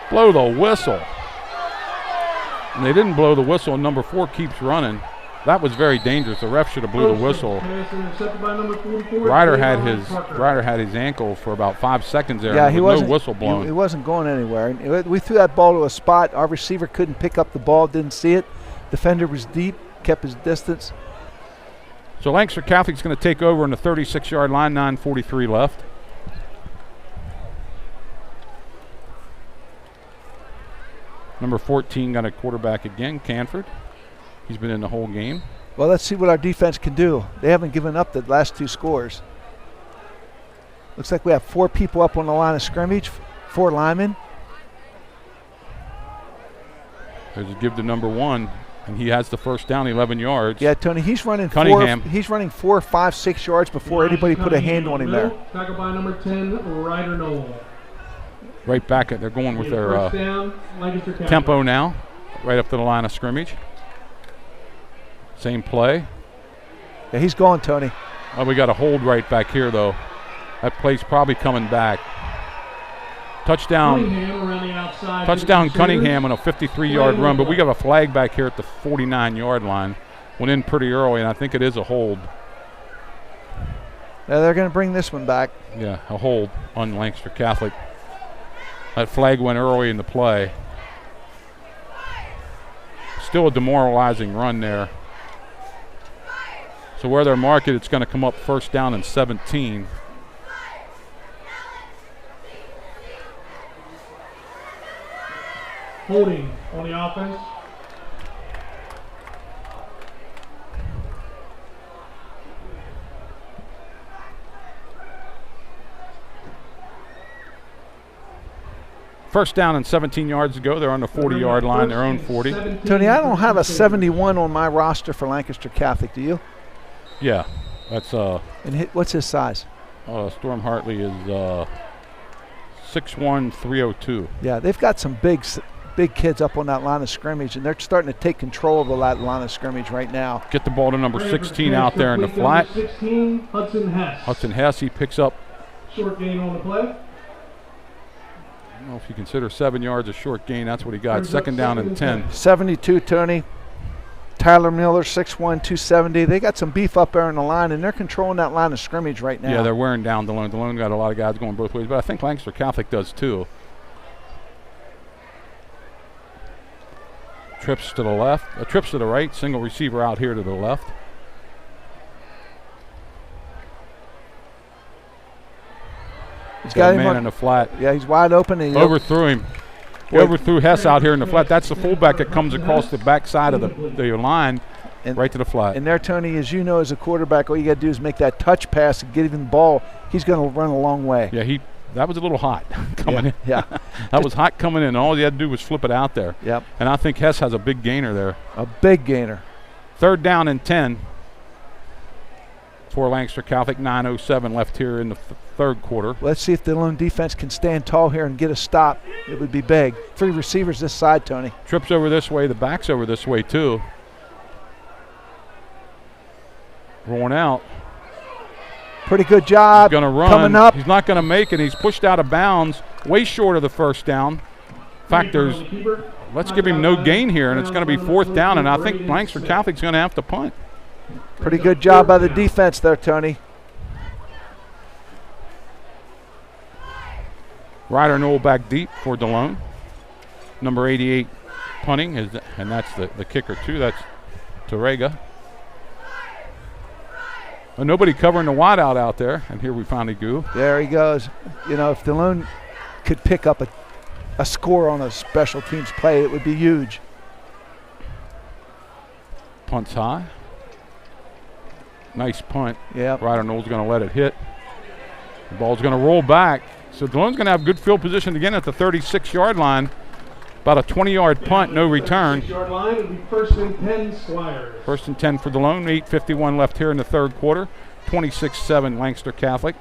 [SPEAKER 2] Blow the whistle. And they didn't blow the whistle, and number 4 keeps running. That was very dangerous. The ref should have blew the whistle. Ryder had his ankle for about 5 seconds there.
[SPEAKER 3] Yeah, he wasn't.
[SPEAKER 2] No whistle blown.
[SPEAKER 3] He wasn't going anywhere. And we threw that ball to a spot. Our receiver couldn't pick up the ball, didn't see it. Defender was deep, kept his distance.
[SPEAKER 2] So Lancaster Catholic's going to take over on the 36-yard line, 9:43 left. Number 14 got a quarterback again, Canford. He's been in the whole game.
[SPEAKER 3] Well, let's see what our defense can do. They haven't given up the last 2 scores. Looks like we have 4 people up on the line of scrimmage, 4 linemen.
[SPEAKER 2] There's a give to number 1, and he has the first down, 11 yards.
[SPEAKER 3] Yeah, Tony, he's running
[SPEAKER 2] Cunningham.
[SPEAKER 3] 4, 5, 6 yards before anybody put a hand on him there.
[SPEAKER 1] Tackled by number 10, Ryder Knoll.
[SPEAKER 2] Right back at, they're going with their
[SPEAKER 1] First down, Lancaster Catholic.
[SPEAKER 2] tempo now, right up to the line of scrimmage. Same play.
[SPEAKER 3] Yeah, he's going, Tony.
[SPEAKER 2] Oh, we got a hold right back here, though. That play's probably coming back. Touchdown.
[SPEAKER 1] Cunningham around the outside.
[SPEAKER 2] Touchdown Cunningham on a 53-yard run, but we got a flag back here at the 49-yard line. Went in pretty early, and I think it is a hold.
[SPEAKER 3] Yeah, they're going to bring this one back.
[SPEAKER 2] Yeah, a hold on Lancaster Catholic. That flag went early in the play. Still a demoralizing run there. So where they're marked, it's going to come up first down and 17.
[SPEAKER 1] Holding on the offense.
[SPEAKER 2] First down and 17 yards to go. They're on the 40-yard line, their own 40.
[SPEAKER 3] Tony, I don't have a 71 on my roster for Lancaster Catholic. Do you?
[SPEAKER 2] Yeah, that's
[SPEAKER 3] And what's his size?
[SPEAKER 2] Storm Hartley is 6'1", 302.
[SPEAKER 3] Yeah, they've got some big kids up on that line of scrimmage, and they're starting to take control of that line of scrimmage right now.
[SPEAKER 2] Get the ball to number 16 out there in the flat.
[SPEAKER 1] 16, Hudson Hess.
[SPEAKER 2] Hudson Hess, he picks up,
[SPEAKER 1] Short gain on the play.
[SPEAKER 2] I don't know if you consider 7 yards a short gain. That's what he got. Second down and 10.
[SPEAKER 3] 72, Tony. Tyler Miller, 6'1", 270. They got some beef up there on the line, and they're controlling that line of scrimmage right now.
[SPEAKER 2] Yeah, they're wearing down Delone. Delone got a lot of guys going both ways, but I think Lancaster Catholic does too. Trips to the left, trips to the right, single receiver out here to the left.
[SPEAKER 3] He's got
[SPEAKER 2] a
[SPEAKER 3] him
[SPEAKER 2] man in the flat.
[SPEAKER 3] Yeah, he's wide open. And
[SPEAKER 2] Overthrew him. He overthrew Hess out here in the flat. That's the fullback that comes across the back side of the line right to the flat.
[SPEAKER 3] And there, Tony, as you know, as a quarterback, all you got to do is make that touch pass and get him the ball. He's going to run a long way.
[SPEAKER 2] Yeah, that was a little hot coming in.
[SPEAKER 3] Yeah.
[SPEAKER 2] That was hot coming in. All you had to do was flip it out there.
[SPEAKER 3] Yep.
[SPEAKER 2] And I think Hess has a big gainer there.
[SPEAKER 3] A big gainer.
[SPEAKER 2] 3rd down and 10 for Lancaster Catholic. 9:07 left here in the third quarter.
[SPEAKER 3] Let's see if the Delone defense can stand tall here and get a stop. It would be big. 3 receivers this side, Tony.
[SPEAKER 2] Trips over this way. The back's over this way, too. Rolling out.
[SPEAKER 3] Pretty good job.
[SPEAKER 2] He's going to run.
[SPEAKER 3] Coming up.
[SPEAKER 2] He's not going to make it. He's pushed out of bounds, way short of the first down. In fact, let's give him no gain here, and it's going to be 4th down, and I think Lancaster Catholic's going to have to punt.
[SPEAKER 3] Pretty good job by the defense there, Tony.
[SPEAKER 2] Ryder Knoll back deep for Delone. Number 88 punting, and that's the kicker, too. That's Torrega. Nobody covering the wideout out there, and here we finally go.
[SPEAKER 3] There he goes. You know, if Delone could pick up a score on a special teams play, it would be huge.
[SPEAKER 2] Punt's high. Nice punt.
[SPEAKER 3] Yeah.
[SPEAKER 2] Ryder Knoll's going to let it hit. The ball's going to roll back. So Delone's going to have good field position again at the 36-yard line. About a 20-yard punt, no return.
[SPEAKER 1] 36-yard line, it'll be 1st and 10 Squires.
[SPEAKER 2] 1st and 10 for Delone. 8:51 left here in the third quarter. 26-7 Lancaster Catholic.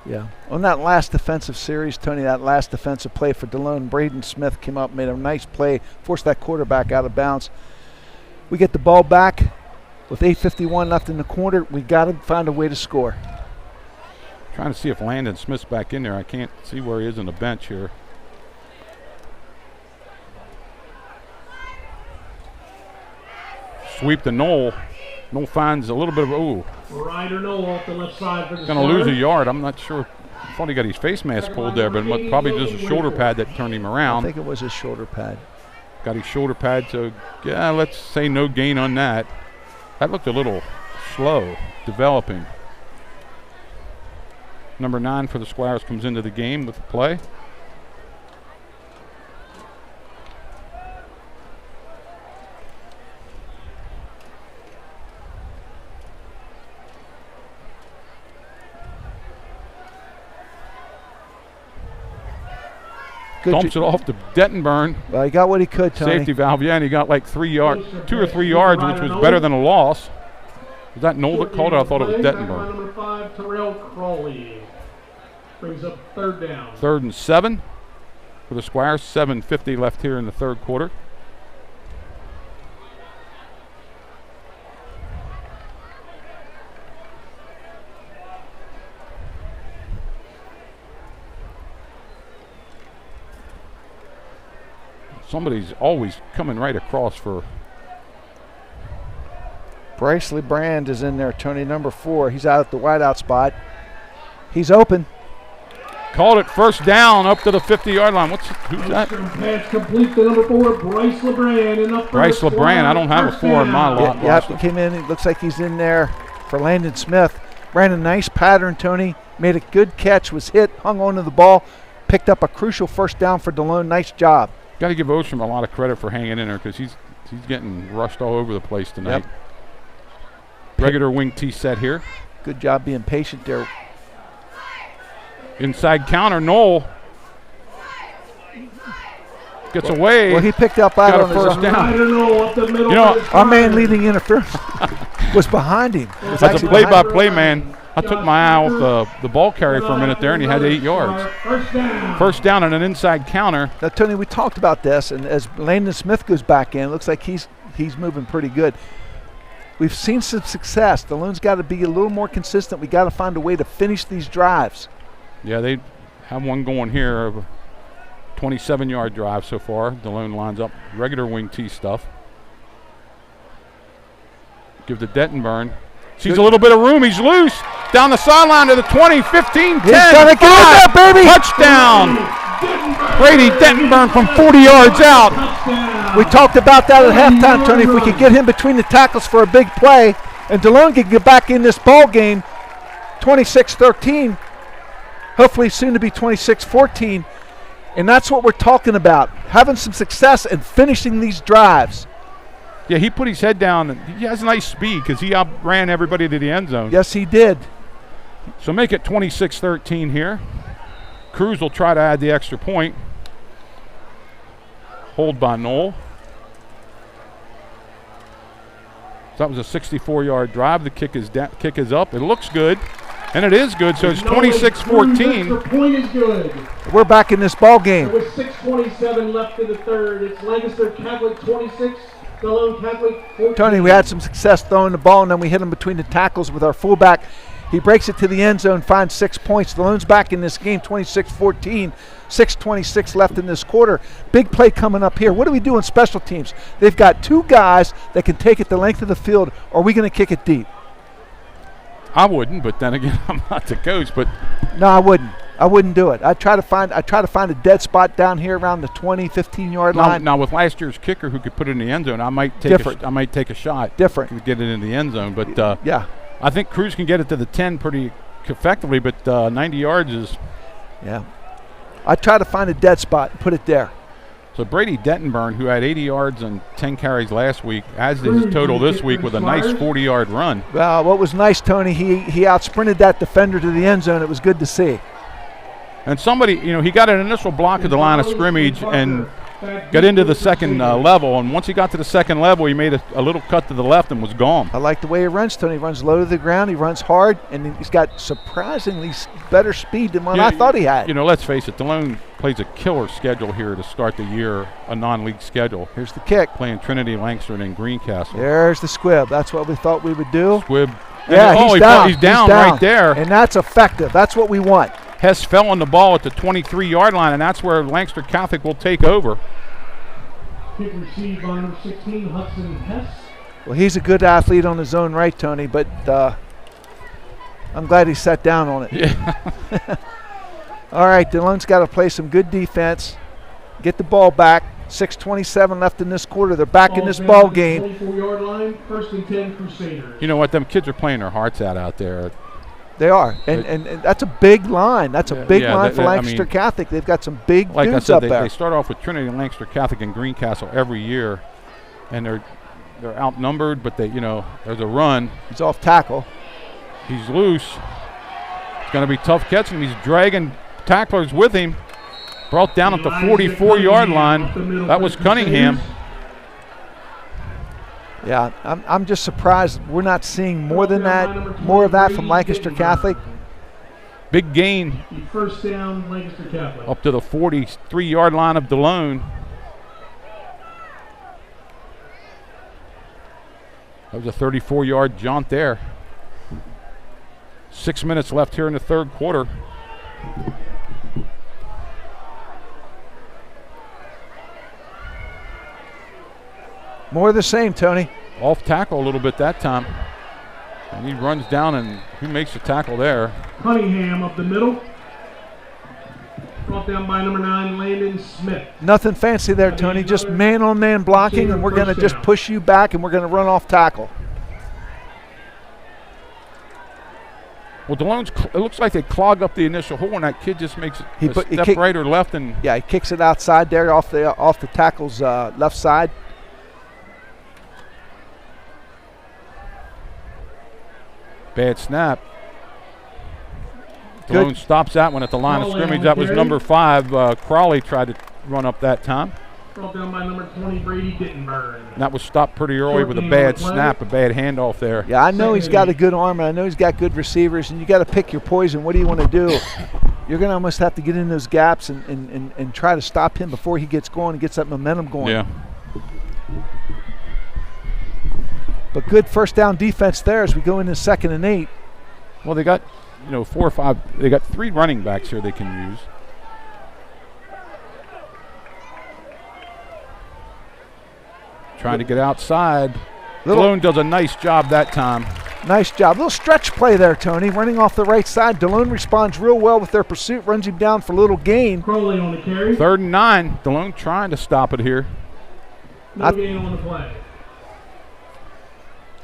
[SPEAKER 3] Yeah. On that last defensive series, Tony, that last defensive play for Delone, Braden Smith came up, made a nice play, forced that quarterback out of bounds. We get the ball back with 8:51 left in the quarter. We got to find a way to score.
[SPEAKER 2] Trying to see if Landon Smith's back in there. I can't see where he is on the bench here. Sweep to Knoll. Knoll finds a little bit of,
[SPEAKER 1] Ryder Knoll off the left side for the
[SPEAKER 2] going to lose a yard. I'm not sure. I thought he got his face mask pulled there, but probably just a shoulder pad that turned him around.
[SPEAKER 3] I think it was his shoulder pad.
[SPEAKER 2] Got his shoulder pad, so yeah, let's say no gain on that. That looked a little slow, developing. Number 9 for the Squires comes into the game with the play. Dumps it off to Dettenburn.
[SPEAKER 3] Well, he got what he could, Tony.
[SPEAKER 2] Safety valve, yeah, and he got like 3 yards, 2 or 3 yards, which was better than a loss. Was that Knoll that called it? I thought it was Dettenburn.
[SPEAKER 1] Number 5, Terrell Crawley. Brings up 3rd down.
[SPEAKER 2] 3rd and 7 for the Squires. 7:50 left here in the third quarter. Somebody's always coming right across for.
[SPEAKER 3] Bryce LeBrand is in there, Tony, number 4. He's out at the wideout spot. He's open.
[SPEAKER 2] Called it 1st down up to the 50-yard line. Who's that?
[SPEAKER 1] Pass complete to number 4, Bryce LeBrand. And up
[SPEAKER 2] Bryce LeBrand. I don't have a 4 in my lot.
[SPEAKER 3] Yeah, he came in. It looks like he's in there for Landon Smith. Ran a nice pattern, Tony. Made a good catch, was hit, hung onto the ball, picked up a crucial 1st down for Delone. Nice job.
[SPEAKER 2] Got to give Ostrom a lot of credit for hanging in there because he's getting rushed all over the place tonight.
[SPEAKER 3] Yep.
[SPEAKER 2] Regular wing T set here.
[SPEAKER 3] Good job being patient there.
[SPEAKER 2] Inside counter, Knoll gets away.
[SPEAKER 3] Well, he picked up out on his
[SPEAKER 2] 1st down.
[SPEAKER 1] You
[SPEAKER 2] know,
[SPEAKER 3] our man leading interference was behind him.
[SPEAKER 2] As a play-by-play man, I took my eye off the ball carrier for a minute there, and he had 8 yards. 1st down and an inside counter.
[SPEAKER 3] Now, Tony, we talked about this, and as Landon Smith goes back in, it looks like he's moving pretty good. We've seen some success. Delone's got to be a little more consistent. We got to find a way to finish these drives.
[SPEAKER 2] Yeah, they have one going here, a 27-yard drive so far. Delone lines up regular wing T stuff. Give to Dettenburn. Sees a little bit of room. He's loose. Down the sideline to the 20, 15, 10.
[SPEAKER 3] He's gonna get it there, baby.
[SPEAKER 2] Touchdown. Brady Dettenburn from 40 yards out.
[SPEAKER 3] We talked about that at halftime, Tony. If we could get him between the tackles for a big play, and Delone can get back in this ball game, 26-13. Hopefully soon to be 26-14. And that's what we're talking about, having some success and finishing these drives.
[SPEAKER 2] Yeah, he put his head down. And he has nice speed because he outran everybody to the end zone.
[SPEAKER 3] Yes, he did.
[SPEAKER 2] So make it 26-13 here. Cruz will try to add the extra point. Hold by Knoll. So that was a 64-yard drive. The kick is up. It looks good, and it is good. So it's 26-14.
[SPEAKER 1] The point is good.
[SPEAKER 3] We're back in this ball game.
[SPEAKER 1] With 6:27 left in the third, it's Lancaster Catholic 26, Delone Catholic 14.
[SPEAKER 3] Tony, we had some success throwing the ball, and then we hit him between the tackles with our fullback. He breaks it to the end zone, finds 6 points. Delone's back in this game, 26-14, 6:26 left in this quarter. Big play coming up here. What do we do on special teams? They've got 2 guys that can take it the length of the field. Are we going to kick it deep?
[SPEAKER 2] I wouldn't, but then again, I'm not the coach. But
[SPEAKER 3] no, I wouldn't. I wouldn't do it. I try to find a dead spot down here around the 20, 15-yard line.
[SPEAKER 2] Now with last year's kicker who could put it in the end zone, I might take a shot.
[SPEAKER 3] Different.
[SPEAKER 2] To get it in the end zone, but
[SPEAKER 3] yeah.
[SPEAKER 2] I think Cruz can get it to the 10 pretty effectively, but 90 yards is.
[SPEAKER 3] Yeah. I try to find a dead spot and put it there.
[SPEAKER 2] So Brady Dettenburn, who had 80 yards and 10 carries last week, adds his total this week with a nice 40-yard run.
[SPEAKER 3] Well, what was nice, Tony, he out-sprinted that defender to the end zone. It was good to see.
[SPEAKER 2] And somebody, he got an initial block at the line of scrimmage and got into the second level. And once he got to the second level, he made a little cut to the left and was gone.
[SPEAKER 3] I like the way he runs, Tony. He runs low to the ground. He runs hard, and he's got surprisingly better speed than what I thought he had.
[SPEAKER 2] Let's face it, Delone plays a killer schedule here to start the year, a non-league schedule.
[SPEAKER 3] Here's the kick.
[SPEAKER 2] Playing Trinity, Lancaster, and Greencastle.
[SPEAKER 3] There's the squib. That's what we thought we would do.
[SPEAKER 2] Squib.
[SPEAKER 3] Yeah,
[SPEAKER 2] he's down right there.
[SPEAKER 3] And that's effective. That's what we want.
[SPEAKER 2] Hess fell on the ball at the 23-yard line, and that's where Lancaster Catholic will take over.
[SPEAKER 1] Kick received by number 16, Hudson Hess.
[SPEAKER 3] Well, he's a good athlete on his own right, Tony, but I'm glad he sat down on it.
[SPEAKER 2] Yeah.
[SPEAKER 3] All right, Delone's got to play some good defense, get the ball back. 6:27 left in this quarter. They're back in this ball game.
[SPEAKER 1] 24-yard line, 1st and 10 Crusaders.
[SPEAKER 2] You know what? Them kids are playing their hearts out there.
[SPEAKER 3] They are, and that's a big line. That's a big line for Lancaster Catholic. They've got some big
[SPEAKER 2] like
[SPEAKER 3] dudes
[SPEAKER 2] I said,
[SPEAKER 3] up there.
[SPEAKER 2] They start off with Trinity, Lancaster Catholic, and Greencastle every year, and they're outnumbered. But there's a run.
[SPEAKER 3] He's off tackle.
[SPEAKER 2] He's loose. It's going to be tough catching him. He's dragging tacklers with him. Brought down at the 44-yard line. That was Cunningham.
[SPEAKER 3] Yeah, I'm just surprised we're not seeing more of that from Lancaster Catholic.
[SPEAKER 2] Big gain.
[SPEAKER 1] 1st down, Lancaster Catholic.
[SPEAKER 2] Up to the 43-yard line of Delone. That was a 34-yard jaunt there. 6 minutes left here in the third quarter.
[SPEAKER 3] More of the same, Tony.
[SPEAKER 2] Off tackle a little bit that time. And he runs down, and who makes the tackle there?
[SPEAKER 1] Cunningham up the middle. Brought down by number 9, Landon Smith.
[SPEAKER 3] Nothing fancy there, Tony. Just man-on-man blocking, and we're going to just push you back, and we're going to run off tackle.
[SPEAKER 2] Well, Delone's, it looks like they clog up the initial hole, and that kid just makes it a step right or left. And
[SPEAKER 3] yeah, he kicks it outside there off the tackle's left side.
[SPEAKER 2] Bad snap. Delone stops that one at the line of scrimmage. That was number 5. Crawley tried to run up that time.
[SPEAKER 1] Brought down by number 20, Brady Dittenburn.
[SPEAKER 2] And that was stopped pretty early with a bad snap, a bad handoff there.
[SPEAKER 3] Yeah, I know he's got a good arm, and I know he's got good receivers, and you got to pick your poison. What do you want to do? You're going to almost have to get in those gaps and try to stop him before he gets going and gets that momentum going.
[SPEAKER 2] Yeah.
[SPEAKER 3] But good first down defense there as we go into 2nd and 8.
[SPEAKER 2] Well, they got 4 or 5. They got 3 running backs here they can use. Trying to get outside. Delone does a nice job that time.
[SPEAKER 3] Nice job. Little stretch play there, Tony. Running off the right side. Delone responds real well with their pursuit. Runs him down for a little gain.
[SPEAKER 1] Crowley on the carry.
[SPEAKER 2] 3rd and 9. Delone trying to stop it here.
[SPEAKER 1] No gain on the play.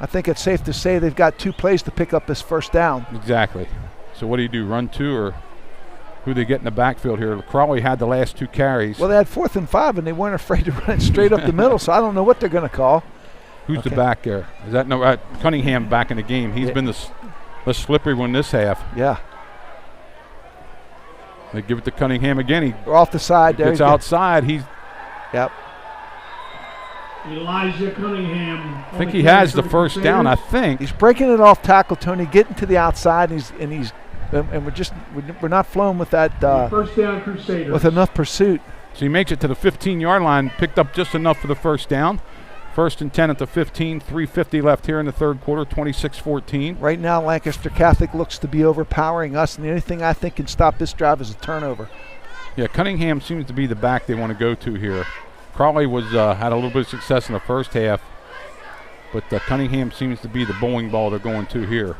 [SPEAKER 3] I think it's safe to say they've got 2 plays to pick up this first down.
[SPEAKER 2] Exactly. So what do you do? Run 2 or? who they get in the backfield here. Crawley had the last 2 carries.
[SPEAKER 3] Well, they had 4th and 5, and they weren't afraid to run it straight up the middle, so I don't know what they're going to call.
[SPEAKER 2] Who's the back there? Is that Cunningham back in the game? He's been the slippery one this half.
[SPEAKER 3] Yeah.
[SPEAKER 2] They give it to Cunningham again. He
[SPEAKER 3] They're off the side there.
[SPEAKER 2] gets outside.
[SPEAKER 3] Yep.
[SPEAKER 1] Elijah Cunningham.
[SPEAKER 2] I think he has the first down. I think
[SPEAKER 3] He's breaking it off tackle, Tony, getting to the outside, and we're not flowing with that
[SPEAKER 1] first down, Crusaders.
[SPEAKER 3] with enough pursuit.
[SPEAKER 2] so. He makes it to the 15-yard line, picked up just enough for the first down. 1st and 10 at the 15. 3:50 left here in the third quarter. 26-14.
[SPEAKER 3] Right now, Lancaster Catholic looks to be overpowering us, and the only thing I think can stop this drive is a turnover.
[SPEAKER 2] Yeah, Cunningham seems to be the back they want to go to here. Crawley was had a little bit of success in the first half, but Cunningham seems to be the bowling ball they're going to here.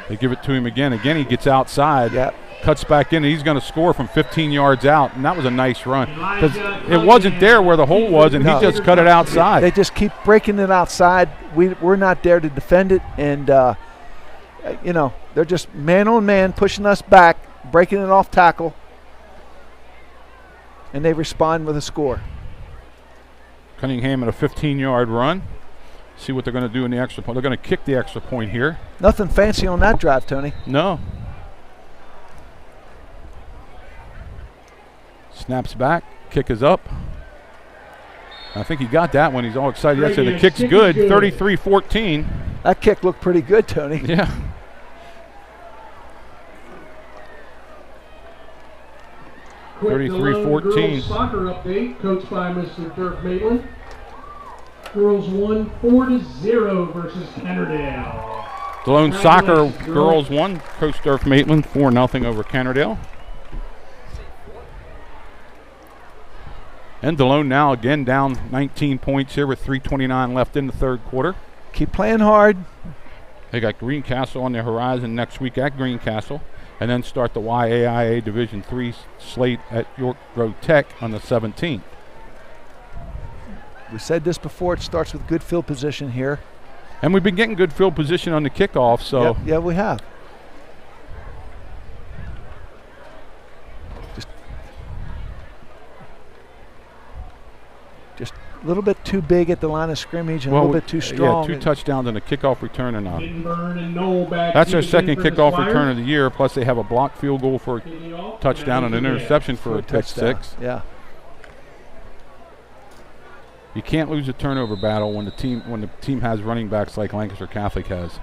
[SPEAKER 2] They give it to him again. Again, he gets outside, cuts back in, and he's going to score from 15 yards out, and that was a nice run because it wasn't there where the hole was, and he just cut it outside.
[SPEAKER 3] They just keep breaking it outside. We're not there to defend it, and they're just man on man pushing us back, breaking it off tackle, and they respond with a score.
[SPEAKER 2] Cunningham at a 15-yard run. See what they're going to do in the extra point. They're going to kick the extra point here.
[SPEAKER 3] Nothing fancy on that drive, Tony.
[SPEAKER 2] No. Snaps back. Kick is up. I think he got that one. He's all excited. Yes, and the kick's good. 33-14.
[SPEAKER 3] That kick looked pretty good, Tony.
[SPEAKER 2] Yeah.
[SPEAKER 1] Quick
[SPEAKER 2] 33-14.
[SPEAKER 1] Girls soccer update, coached by Mr. Dirk Maitland. Girls won 4-0 versus Kennerdale.
[SPEAKER 2] Delone soccer girls won. Coach Dirk Maitland 4-0 over Kennerdale. And Delone now again down 19 points here with 3:29 left in the third quarter.
[SPEAKER 3] Keep playing hard.
[SPEAKER 2] They got Greencastle on the horizon next week at Greencastle, and then start the YAIA Division III slate at York Road Tech on the 17th.
[SPEAKER 3] We said this before, it starts with good field position here.
[SPEAKER 2] And we've been getting good field position on the kickoff, so.
[SPEAKER 3] Yeah, we have. Just a little bit too big at the line of scrimmage and a little bit too strong.
[SPEAKER 2] Yeah, 2 touchdowns and a kickoff return and
[SPEAKER 1] a.
[SPEAKER 2] That's their second kickoff return of the year, plus they have a blocked field goal for a touchdown and an interception for a pick 6.
[SPEAKER 3] Yeah.
[SPEAKER 2] You can't lose a turnover battle when the team has running backs like Lancaster Catholic has.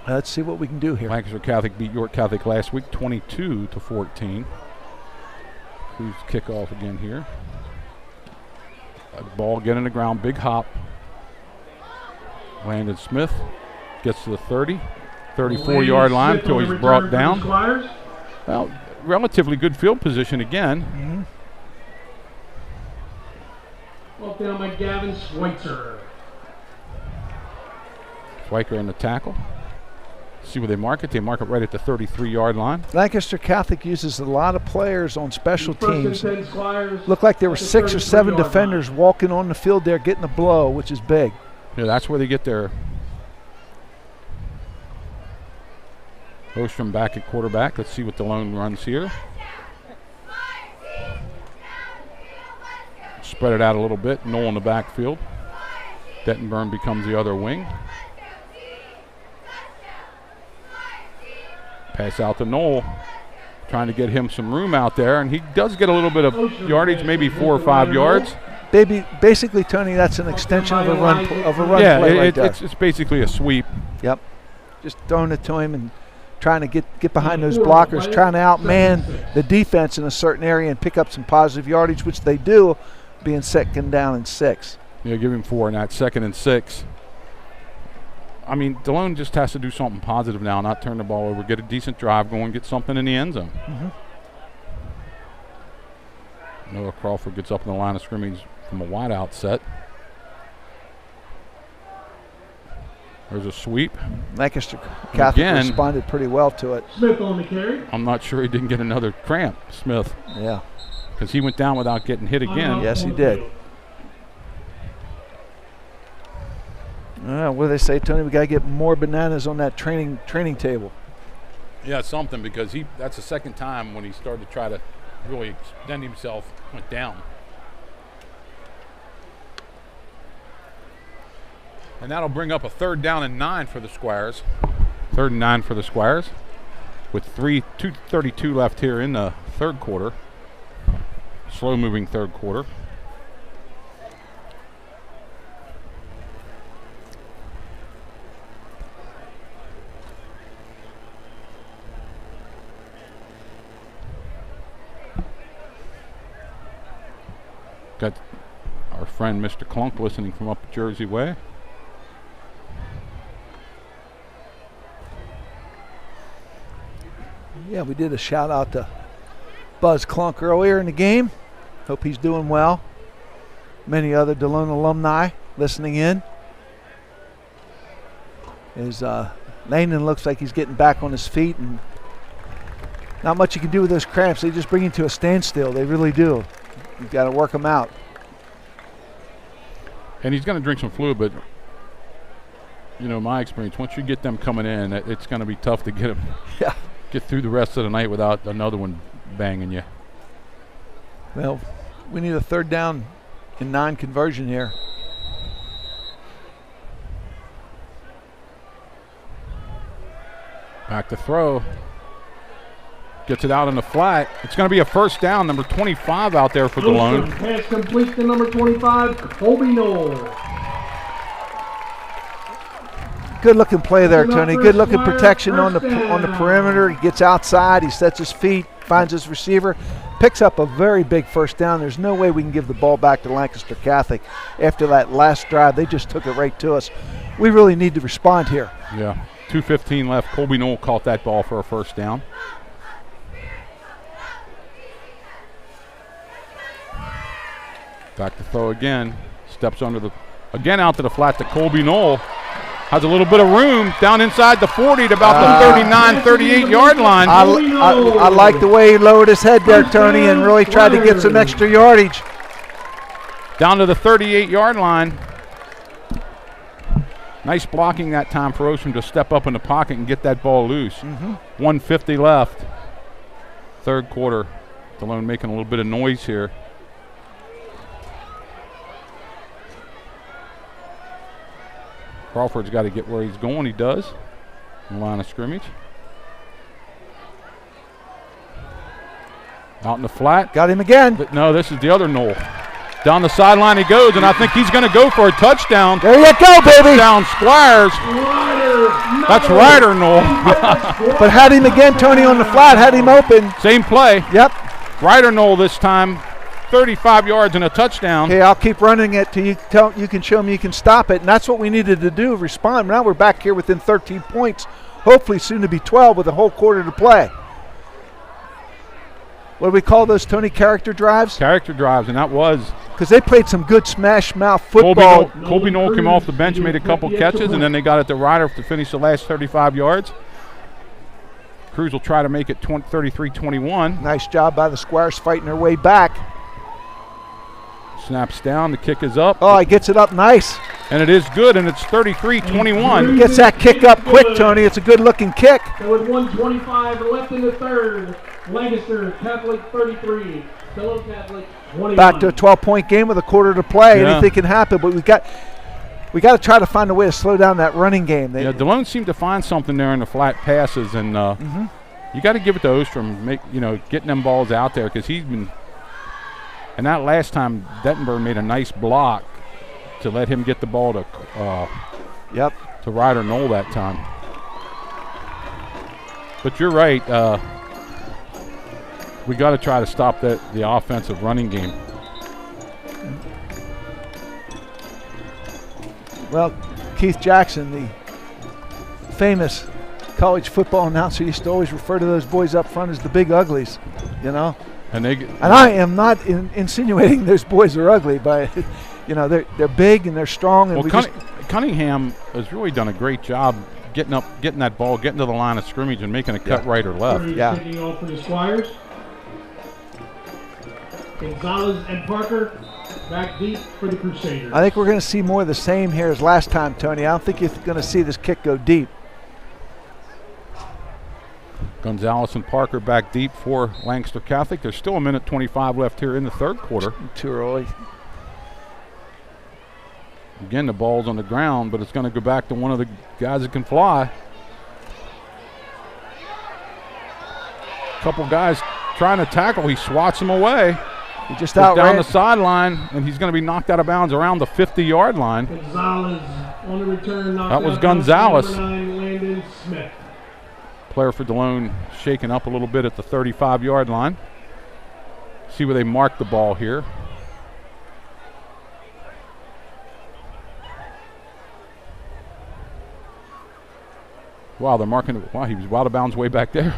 [SPEAKER 3] Let's see what we can do here.
[SPEAKER 2] Lancaster Catholic beat York Catholic last week 22-14. Who's kickoff again here? A ball getting the ground, big hop. Landon Smith gets to the 30, 34-yard line until he's brought down. Well, relatively good field position again.
[SPEAKER 3] Mm-hmm.
[SPEAKER 1] Brought down by Gavin Schweitzer.
[SPEAKER 2] Schweitzer in the tackle. See where they mark it. They mark it right at the 33-yard line.
[SPEAKER 3] Lancaster Catholic uses a lot of players on special teams. Looked like there were 6 or 7 defenders walking on the field there getting a blow, which is big.
[SPEAKER 2] Yeah, that's where they get their Ostrom back at quarterback. Let's see what Delone runs here. Spread it out a little bit. Knoll in the backfield. Dettenburn becomes the other wing. Pass out to Knoll, trying to get him some room out there, and he does get a little bit of yardage, maybe 4 or 5 yards.
[SPEAKER 3] Basically, Tony, that's an extension of a run play right there.
[SPEAKER 2] It's basically a sweep.
[SPEAKER 3] Yep, just throwing it to him and trying to get behind those blockers, trying to outman the defense in a certain area and pick up some positive yardage, which they do, being 2nd down and 6.
[SPEAKER 2] Yeah, give him 4 in that 2nd and 6. I mean, Delone just has to do something positive now, not turn the ball over, get a decent drive going, get something in the end zone.
[SPEAKER 3] Mm-hmm.
[SPEAKER 2] Noah Crawford gets up in the line of scrimmage from a wide out set. There's a sweep.
[SPEAKER 3] Lancaster Catholic responded pretty well to it.
[SPEAKER 1] Smith on the carry.
[SPEAKER 2] I'm not sure he didn't get another cramp, Smith.
[SPEAKER 3] Yeah.
[SPEAKER 2] Because he went down without getting hit again.
[SPEAKER 3] Yes, he did. What do they say, Tony? We got to get more bananas on that training table.
[SPEAKER 2] Yeah, something, because that's the second time when he started to try to really extend himself, went down. And that'll bring up a 3rd down and 9 for the Squires. 3rd and 9 for the Squires with 2:32 left here in the 3rd quarter. Slow moving 3rd quarter. Got our friend Mr. Clunk listening from up Jersey way.
[SPEAKER 3] Yeah, we did a shout out to Buzz Clunk earlier in the game. Hope he's doing well. Many other Delone alumni listening in. As Landon looks like he's getting back on his feet, and not much you can do with those cramps. They just bring you to a standstill. They really do. You've got to work them out.
[SPEAKER 2] And he's going to drink some fluid, but you know, my experience, once you get them coming in, it's going to be tough to get them.
[SPEAKER 3] Yeah.
[SPEAKER 2] Get through the rest of the night without another one banging you.
[SPEAKER 3] Well, we need a 3rd down and 9 conversion here.
[SPEAKER 2] Back to throw. Gets it out in the flat. It's going to be a 1st down. Number 25 out there for Delone.
[SPEAKER 1] Pass complete to number 25, Colby Knoll.
[SPEAKER 3] Good looking play there, Tony. Good looking protection on the perimeter. He gets outside. He sets his feet, finds his receiver, picks up a very big 1st down. There's no way we can give the ball back to Lancaster Catholic after that last drive. They just took it right to us. We really need to respond here.
[SPEAKER 2] Yeah. 2:15 left. Colby Knoll caught that ball for a 1st down. Back to throw again. Steps again out to the flat to Colby Knoll. Has a little bit of room down inside the 40 to about the 39, 38 yard line.
[SPEAKER 3] I like the way he lowered his head there, Tony, and really tried to get some extra yardage.
[SPEAKER 2] Down to the 38 yard line. Nice blocking that time for Ostrom to step up in the pocket and get that ball loose. 1:50 left. 3rd quarter. Delone making a little bit of noise here. Crawford's got to get where he's going. He does. In the line of scrimmage. Out in the flat.
[SPEAKER 3] Got him again.
[SPEAKER 2] But no, this is the other Knoll. Down the sideline he goes, and I think he's going to go for a touchdown.
[SPEAKER 3] There you go, baby.
[SPEAKER 2] Touchdown Squires. That's Ryder Knoll.
[SPEAKER 3] But had him again, Tony, on the flat. Had him open.
[SPEAKER 2] Same play.
[SPEAKER 3] Yep.
[SPEAKER 2] Ryder Knoll this time. 35 yards and a touchdown.
[SPEAKER 3] Okay, I'll keep running it till you can show me you can stop it. And that's what we needed to do, respond. Now we're back here within 13 points. Hopefully soon to be 12 with a whole quarter to play. What do we call those, Tony? Character drives?
[SPEAKER 2] Character drives, and that was.
[SPEAKER 3] Because they played some good smash mouth football.
[SPEAKER 2] Colby Knoll came off the bench, made a couple catches, and then they got it to Ryder to finish the last 35 yards. Cruz will try to make it 33-21.
[SPEAKER 3] Nice job by the Squires fighting their way back.
[SPEAKER 2] Snaps down, the kick is up.
[SPEAKER 3] Oh, he gets it up nice.
[SPEAKER 2] And it is good, and it's 33-21.
[SPEAKER 3] Gets that kick up quick, Tony. It's a good-looking kick.
[SPEAKER 1] There was 1:25 left in the 3rd. Lancaster Catholic 33, Delone Catholic 21.
[SPEAKER 3] Back to a 12-point game with a quarter to play.
[SPEAKER 2] Yeah.
[SPEAKER 3] Anything can happen, but we got to try to find a way to slow down that running game.
[SPEAKER 2] Yeah, Delone seemed to find something there in the flat passes, and you got to give it to Ostrom, getting them balls out there, because he's been. And that last time, Dettenberg made a nice block to let him get the ball to Ryder Knoll that time. But you're right. We got to try to stop the offensive running game.
[SPEAKER 3] Well, Keith Jackson, the famous college football announcer, used to always refer to those boys up front as the big uglies, And I am not insinuating those boys are ugly, but they're big and they're strong. And
[SPEAKER 2] Cunningham has really done a great job getting that ball, getting to the line of scrimmage, and making a cut right or left.
[SPEAKER 1] Yeah. Taking off for the Squires. Gonzalez and Parker back deep for the Crusaders.
[SPEAKER 3] I think we're going to see more of the same here as last time, Tony. I don't think you're going to see this kick go deep.
[SPEAKER 2] Gonzalez and Parker back deep for Lancaster Catholic. There's still 1:25 left here in the third quarter.
[SPEAKER 3] Too early.
[SPEAKER 2] Again, the ball's on the ground, but it's going to go back to one of the guys that can fly. Couple guys trying to tackle. He swats him away.
[SPEAKER 3] He just
[SPEAKER 2] Goes down
[SPEAKER 3] outran.
[SPEAKER 2] the sideline, and he's going to be knocked out of bounds around the 50-yard line.
[SPEAKER 1] Gonzalez on the return.
[SPEAKER 2] That was
[SPEAKER 1] knocked out
[SPEAKER 2] Gonzalez.
[SPEAKER 1] by number 9, Landon Smith.
[SPEAKER 2] Player for Delone shaking up a little bit at the 35-yard line. See where they mark the ball here. Wow, they're marking it. Wow, he was out of bounds way back there.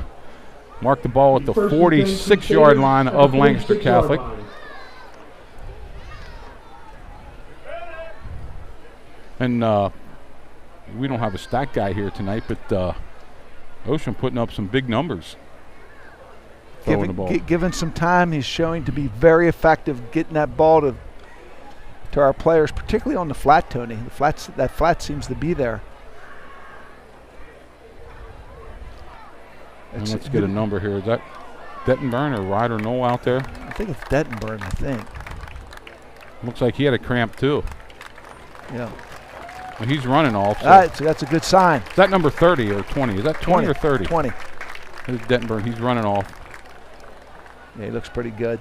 [SPEAKER 2] Mark the ball at the 46-yard line of Lancaster Catholic. And we don't have a stat guy here tonight, but Ocean putting up some big numbers. Throwing the ball.
[SPEAKER 3] Given some time, he's showing to be very effective getting that ball to our players, particularly on the flat, Tony. That flat seems to be there.
[SPEAKER 2] And let's get a number here. Is that Dettenburn or Ryder Knoll out there?
[SPEAKER 3] I think it's Dettenburn, I think.
[SPEAKER 2] Looks like he had a cramp too.
[SPEAKER 3] Yeah.
[SPEAKER 2] Well, he's running off. So
[SPEAKER 3] That's a good sign.
[SPEAKER 2] is that number 30 or 20? Is that 20 or 30?
[SPEAKER 3] 20.
[SPEAKER 2] There's Dettenburn. He's running off.
[SPEAKER 3] Yeah, he looks pretty good.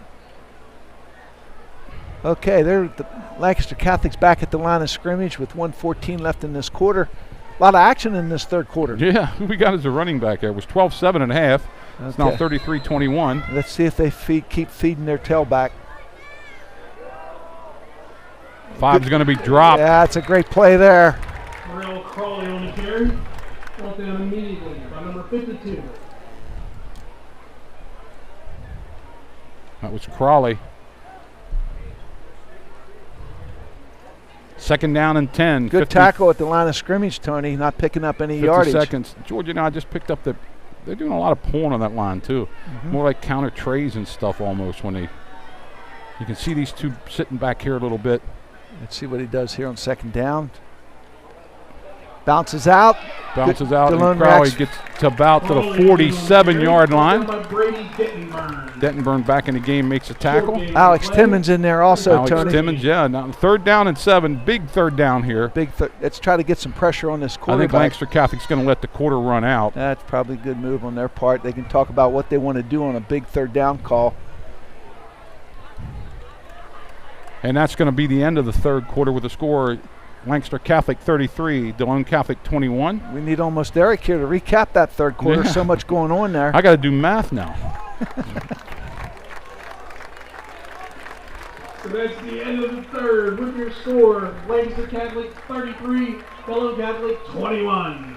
[SPEAKER 3] Okay, the Lancaster Catholic's back at the line of scrimmage with 1:14 left in this quarter. A lot of action in this third quarter.
[SPEAKER 2] Yeah, who we got as a running back there? It was 12-7 and a half. It's now
[SPEAKER 3] Okay.
[SPEAKER 2] 33-21.
[SPEAKER 3] Let's see if they keep feeding their tailback.
[SPEAKER 2] Five's going to be dropped.
[SPEAKER 3] Yeah, it's a great play there.
[SPEAKER 1] Morel Crawley on the carry. Brought down immediately by number 52.
[SPEAKER 2] That was Crawley. Second down and 10.
[SPEAKER 3] Good
[SPEAKER 2] 50
[SPEAKER 3] tackle at the line of scrimmage, Tony, not picking up any
[SPEAKER 2] 50
[SPEAKER 3] yardage.
[SPEAKER 2] seconds. George and I just picked up they're doing a lot of pulling on that line too. More like counter trays and stuff almost when you can see these two sitting back here a little bit.
[SPEAKER 3] Let's see what he does here on second down. Bounces out.
[SPEAKER 2] Bounces
[SPEAKER 3] Good.
[SPEAKER 2] out
[SPEAKER 3] Delone
[SPEAKER 2] and Crowley
[SPEAKER 3] Rex.
[SPEAKER 2] gets to about to the 47-yard line.
[SPEAKER 1] By Brady Dettenburn.
[SPEAKER 2] Dettenburn back in the game, makes a tackle.
[SPEAKER 3] Alex Timmons in there also,
[SPEAKER 2] Alex
[SPEAKER 3] Tony.
[SPEAKER 2] Timmons, yeah. Now third down and 7. Big third down here.
[SPEAKER 3] Let's try to get some pressure on this
[SPEAKER 2] I think
[SPEAKER 3] quarterback.
[SPEAKER 2] Lancaster Catholic's going to let the quarter run out.
[SPEAKER 3] That's probably a good move on their part. They can talk about what they want to do on a big third down call.
[SPEAKER 2] And that's going to be the end of the third quarter with the score Lancaster Catholic 33, Delone Catholic 21.
[SPEAKER 3] We need almost Eric here to recap that third quarter.
[SPEAKER 2] Yeah.
[SPEAKER 3] So much going on there.
[SPEAKER 2] I got to do math now.
[SPEAKER 1] So that's the end of the third with your score. Lancaster Catholic 33, Delone Catholic 21.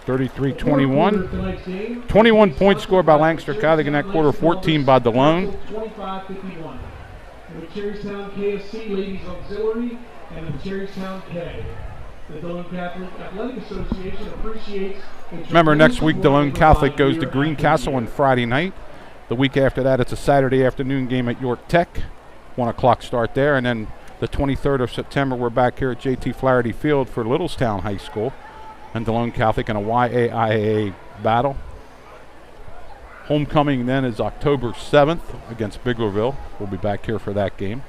[SPEAKER 2] 33-21.
[SPEAKER 1] Tonight's game.
[SPEAKER 2] 21 points scored by Lancaster Catholic in that quarter, 14 by Delone.
[SPEAKER 1] 25-51. The McSherrystown KSC Ladies Auxiliary and the McSherrystown K. The Delone Catholic Athletic Association appreciates.
[SPEAKER 2] Remember, next week Delone Catholic goes to Greencastle on Friday night. The week after that, it's a Saturday afternoon game at York Tech. 1 o'clock start there. And then the 23rd of September, we're back here at JT Flaherty Field for Littlestown High School and Delone Catholic in a YAIAA battle. Homecoming then is October 7th against Biglerville. We'll be back here for that game.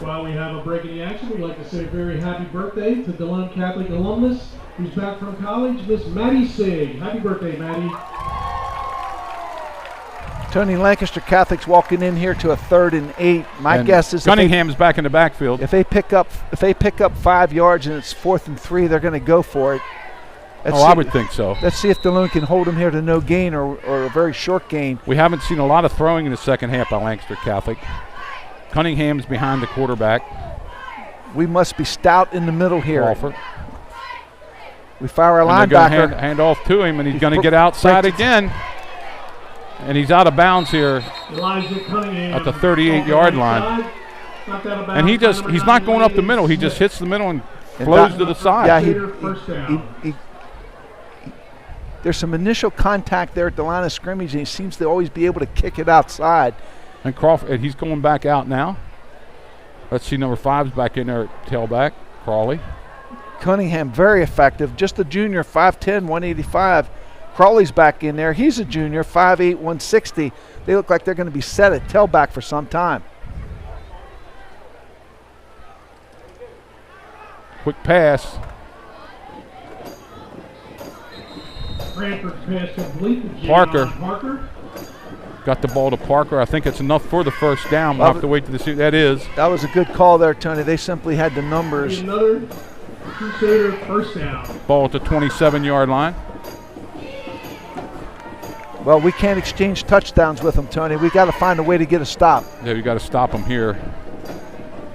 [SPEAKER 1] While we have a break in the action, we'd like to say a very happy birthday to Delone Catholic alumnus who's back from college, Miss Maddie Sig. Happy birthday, Maddie.
[SPEAKER 3] Tony, Lancaster Catholic's walking in here to a 3rd and 8. My
[SPEAKER 2] And
[SPEAKER 3] guess is
[SPEAKER 2] Cunningham's back in the backfield.
[SPEAKER 3] if they pick up 5 yards and it's 4th and 3, they're going to go for it.
[SPEAKER 2] I would think so.
[SPEAKER 3] Let's see if Delone can hold him here to no gain or a very short gain.
[SPEAKER 2] We haven't seen a lot of throwing in the second half by Lancaster Catholic. Cunningham's behind the quarterback.
[SPEAKER 3] We must be stout in the middle here.
[SPEAKER 2] Crawford.
[SPEAKER 3] We fire our
[SPEAKER 2] And they're going
[SPEAKER 3] linebacker.
[SPEAKER 2] to hand off to him, and he's going to get outside
[SPEAKER 3] breaks it.
[SPEAKER 2] again. And he's out of bounds here
[SPEAKER 1] Elijah Cunningham
[SPEAKER 2] at the 38-yard line. And he's not going up the middle. He just hits the middle and flows to the side.
[SPEAKER 3] Yeah,
[SPEAKER 1] First down.
[SPEAKER 3] there's some initial contact there at the line of scrimmage, and he seems to always be able to kick it outside.
[SPEAKER 2] And Crawford, and he's going back out now. Let's see, number 5's back in there at tailback, Crawley.
[SPEAKER 3] Cunningham, very effective. Just a junior, 5'10", 185. Crawley's back in there. He's a junior, 5'8", 160. They look like they're going to be set at tailback for some time.
[SPEAKER 2] Quick pass.
[SPEAKER 1] Cranford's pass complete to
[SPEAKER 2] Parker.
[SPEAKER 1] Parker.
[SPEAKER 2] Got the ball to Parker. I think it's enough for the first down. We'll have to wait to see. That is.
[SPEAKER 3] That was a good call there, Tony. They simply had the numbers.
[SPEAKER 1] Another Crusader first down.
[SPEAKER 2] Ball at the 27-yard line.
[SPEAKER 3] Well, we can't exchange touchdowns with them, Tony. We got to find a way to get a stop.
[SPEAKER 2] Yeah, you got to stop them here.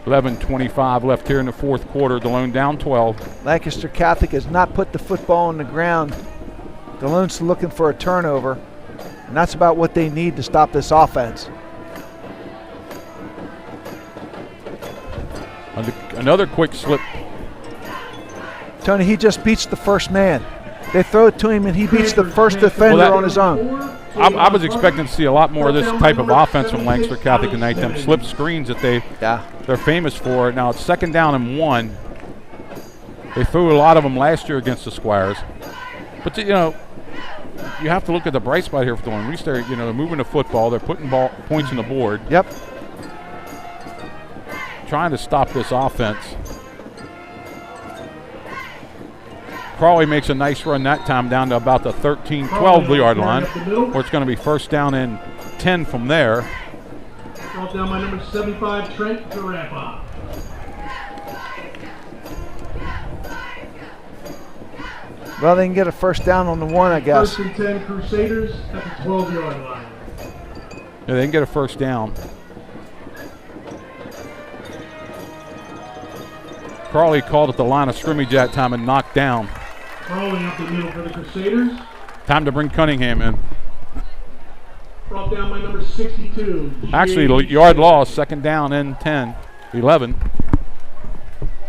[SPEAKER 2] 11:25 left here in the fourth quarter. Delone down 12.
[SPEAKER 3] Lancaster Catholic has not put the football on the ground. Delone's looking for a turnover, and that's about what they need to stop this offense.
[SPEAKER 2] Another quick slip.
[SPEAKER 3] Tony, he just beats the first man. They throw it to him, and he beats the first defender on his own.
[SPEAKER 2] I was expecting to see a lot more of this type of offense from Lancaster Catholic tonight. Them slip screens that they're famous for. Now it's 2nd down and 1. They threw a lot of them last year against the Squires. But you know, you have to look at the bright spot here for Delone. At least they're moving the football. They're putting points on the board.
[SPEAKER 3] Yep.
[SPEAKER 2] Trying to stop this offense. Crawley makes a nice run that time down to about the 13, 12-yard line, where it's going to be first down and 10 from there.
[SPEAKER 1] Brought down by number 75, Trent Zarappa.
[SPEAKER 3] Well, they can get a first down on the 1, I guess.
[SPEAKER 1] 1st and 10 Crusaders at the 12-yard line.
[SPEAKER 2] Yeah, they can get a first down. Crawley called at the line of scrimmage that time and knocked down.
[SPEAKER 1] Crawley up the middle for the Crusaders.
[SPEAKER 2] Time to bring Cunningham in.
[SPEAKER 1] Brought down by number 62.
[SPEAKER 2] Actually, yard loss, 2nd down and 10, 11.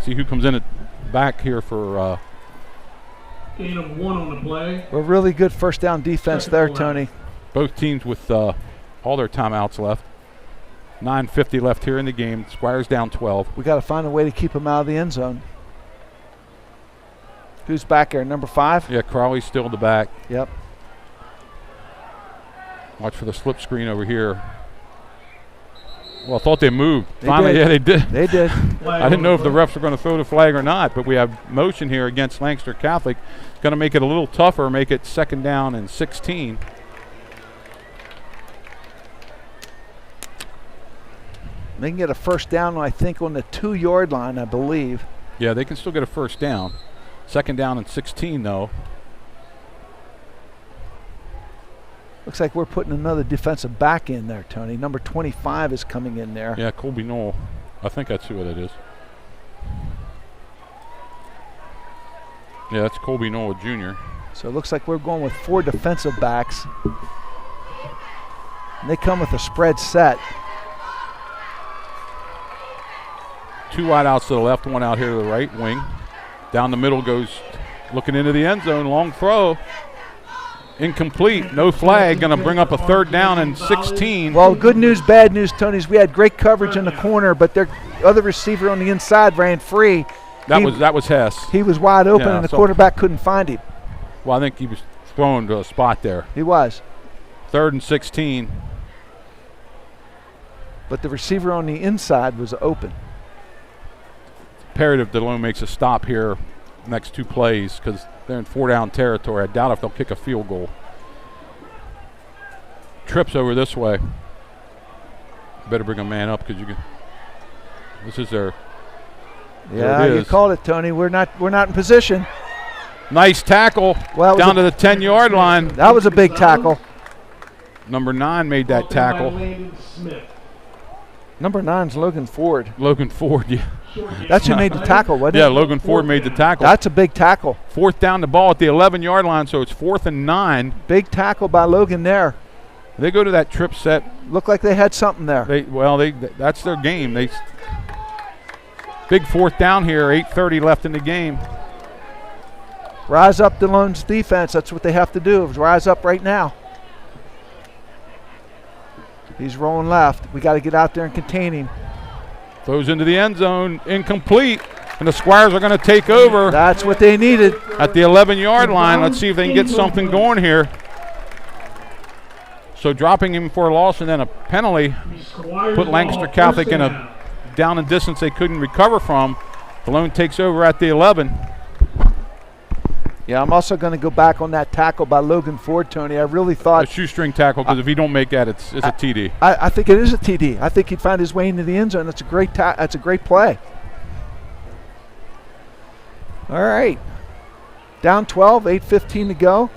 [SPEAKER 2] See who comes in at back here for.
[SPEAKER 1] Gain of 1 on the play.
[SPEAKER 3] A really good first down defense there, Tony.
[SPEAKER 2] Both teams with all their timeouts left. 9:50 left here in the game. Squires down 12.
[SPEAKER 3] We got to find a way to keep them out of the end zone. Who's back there? Number 5?
[SPEAKER 2] Yeah, Crawley's still in the back.
[SPEAKER 3] Yep.
[SPEAKER 2] Watch for the slip screen over here. Well, I thought they moved.
[SPEAKER 3] They
[SPEAKER 2] Finally,
[SPEAKER 3] did.
[SPEAKER 2] yeah, they did.
[SPEAKER 3] They did.
[SPEAKER 2] I didn't know if the refs were going to throw the flag or not, but we have motion here against Lancaster Catholic. It's going to make it a little tougher, make it 2nd down and 16.
[SPEAKER 3] They can get a first down, I think, on the 2-yard line, I believe.
[SPEAKER 2] Yeah, they can still get a first down. 2nd down and 16, though.
[SPEAKER 3] Looks like we're putting another defensive back in there, Tony. Number 25 is coming in there.
[SPEAKER 2] Yeah, Colby Knoll. I think that's who it is. Yeah, that's Colby Knoll, Jr.
[SPEAKER 3] So it looks like we're going with 4 defensive backs. And they come with a spread set.
[SPEAKER 2] 2 wide outs to the left, 1 out here to the right wing. Down the middle goes looking into the end zone. Long throw. Incomplete. No flag. Going to bring up a 3rd down and 16.
[SPEAKER 3] Well, good news, bad news, Tony, is we had great coverage in the corner, but their other receiver on the inside ran free.
[SPEAKER 2] That was Hess.
[SPEAKER 3] He was wide open,
[SPEAKER 2] Yeah,
[SPEAKER 3] and the
[SPEAKER 2] so-
[SPEAKER 3] quarterback couldn't find him.
[SPEAKER 2] Well, I think he was thrown to a spot there.
[SPEAKER 3] He was.
[SPEAKER 2] 3rd and 16.
[SPEAKER 3] But the receiver on the inside was open.
[SPEAKER 2] Imperative Delone makes a stop here next 2 plays because they're in 4-down territory. I doubt if they'll kick a field goal. Trips over this way. Better bring a man up because you can. This is their.
[SPEAKER 3] Yeah, you called it, Tony. We're not in position.
[SPEAKER 2] Nice tackle.
[SPEAKER 3] Well,
[SPEAKER 2] down to the 10-yard line.
[SPEAKER 3] That was a big tackle.
[SPEAKER 2] Number 9 made that
[SPEAKER 1] Brought down by
[SPEAKER 2] tackle.
[SPEAKER 1] Landon Smith.
[SPEAKER 3] Number 9's Logan Ford.
[SPEAKER 2] Logan Ford, yeah.
[SPEAKER 3] That's who made the tackle, wasn't
[SPEAKER 2] Yeah,
[SPEAKER 3] it?
[SPEAKER 2] Logan Ford made the tackle.
[SPEAKER 3] That's a big tackle.
[SPEAKER 2] 4th down the ball at the 11-yard line, so it's 4th and 9.
[SPEAKER 3] Big tackle by Logan there.
[SPEAKER 2] They go to that trip set.
[SPEAKER 3] Looked like they had something there.
[SPEAKER 2] That's their game. Big 4th down here, 8:30 left in the game.
[SPEAKER 3] Rise up Delone's defense. That's what they have to do, is rise up right now. He's rolling left. We got to get out there and contain him.
[SPEAKER 2] Throws into the end zone, incomplete. And the Squires are going to take over
[SPEAKER 3] That's what they needed.
[SPEAKER 2] at the 11-yard line. Let's see if they can get something going here. So dropping him for a loss and then a penalty put Lancaster Catholic in a down and distance they couldn't recover from. Delone takes over at the 11.
[SPEAKER 3] Yeah, I'm also going to go back on that tackle by Logan Ford, Tony. I really
[SPEAKER 2] A
[SPEAKER 3] thought,
[SPEAKER 2] shoestring tackle, because if you don't make that, it's a TD.
[SPEAKER 3] I think it is a TD. I think he'd find his way into the end zone. That's a great that's a great play. All right. Down 12, 8:15 to go.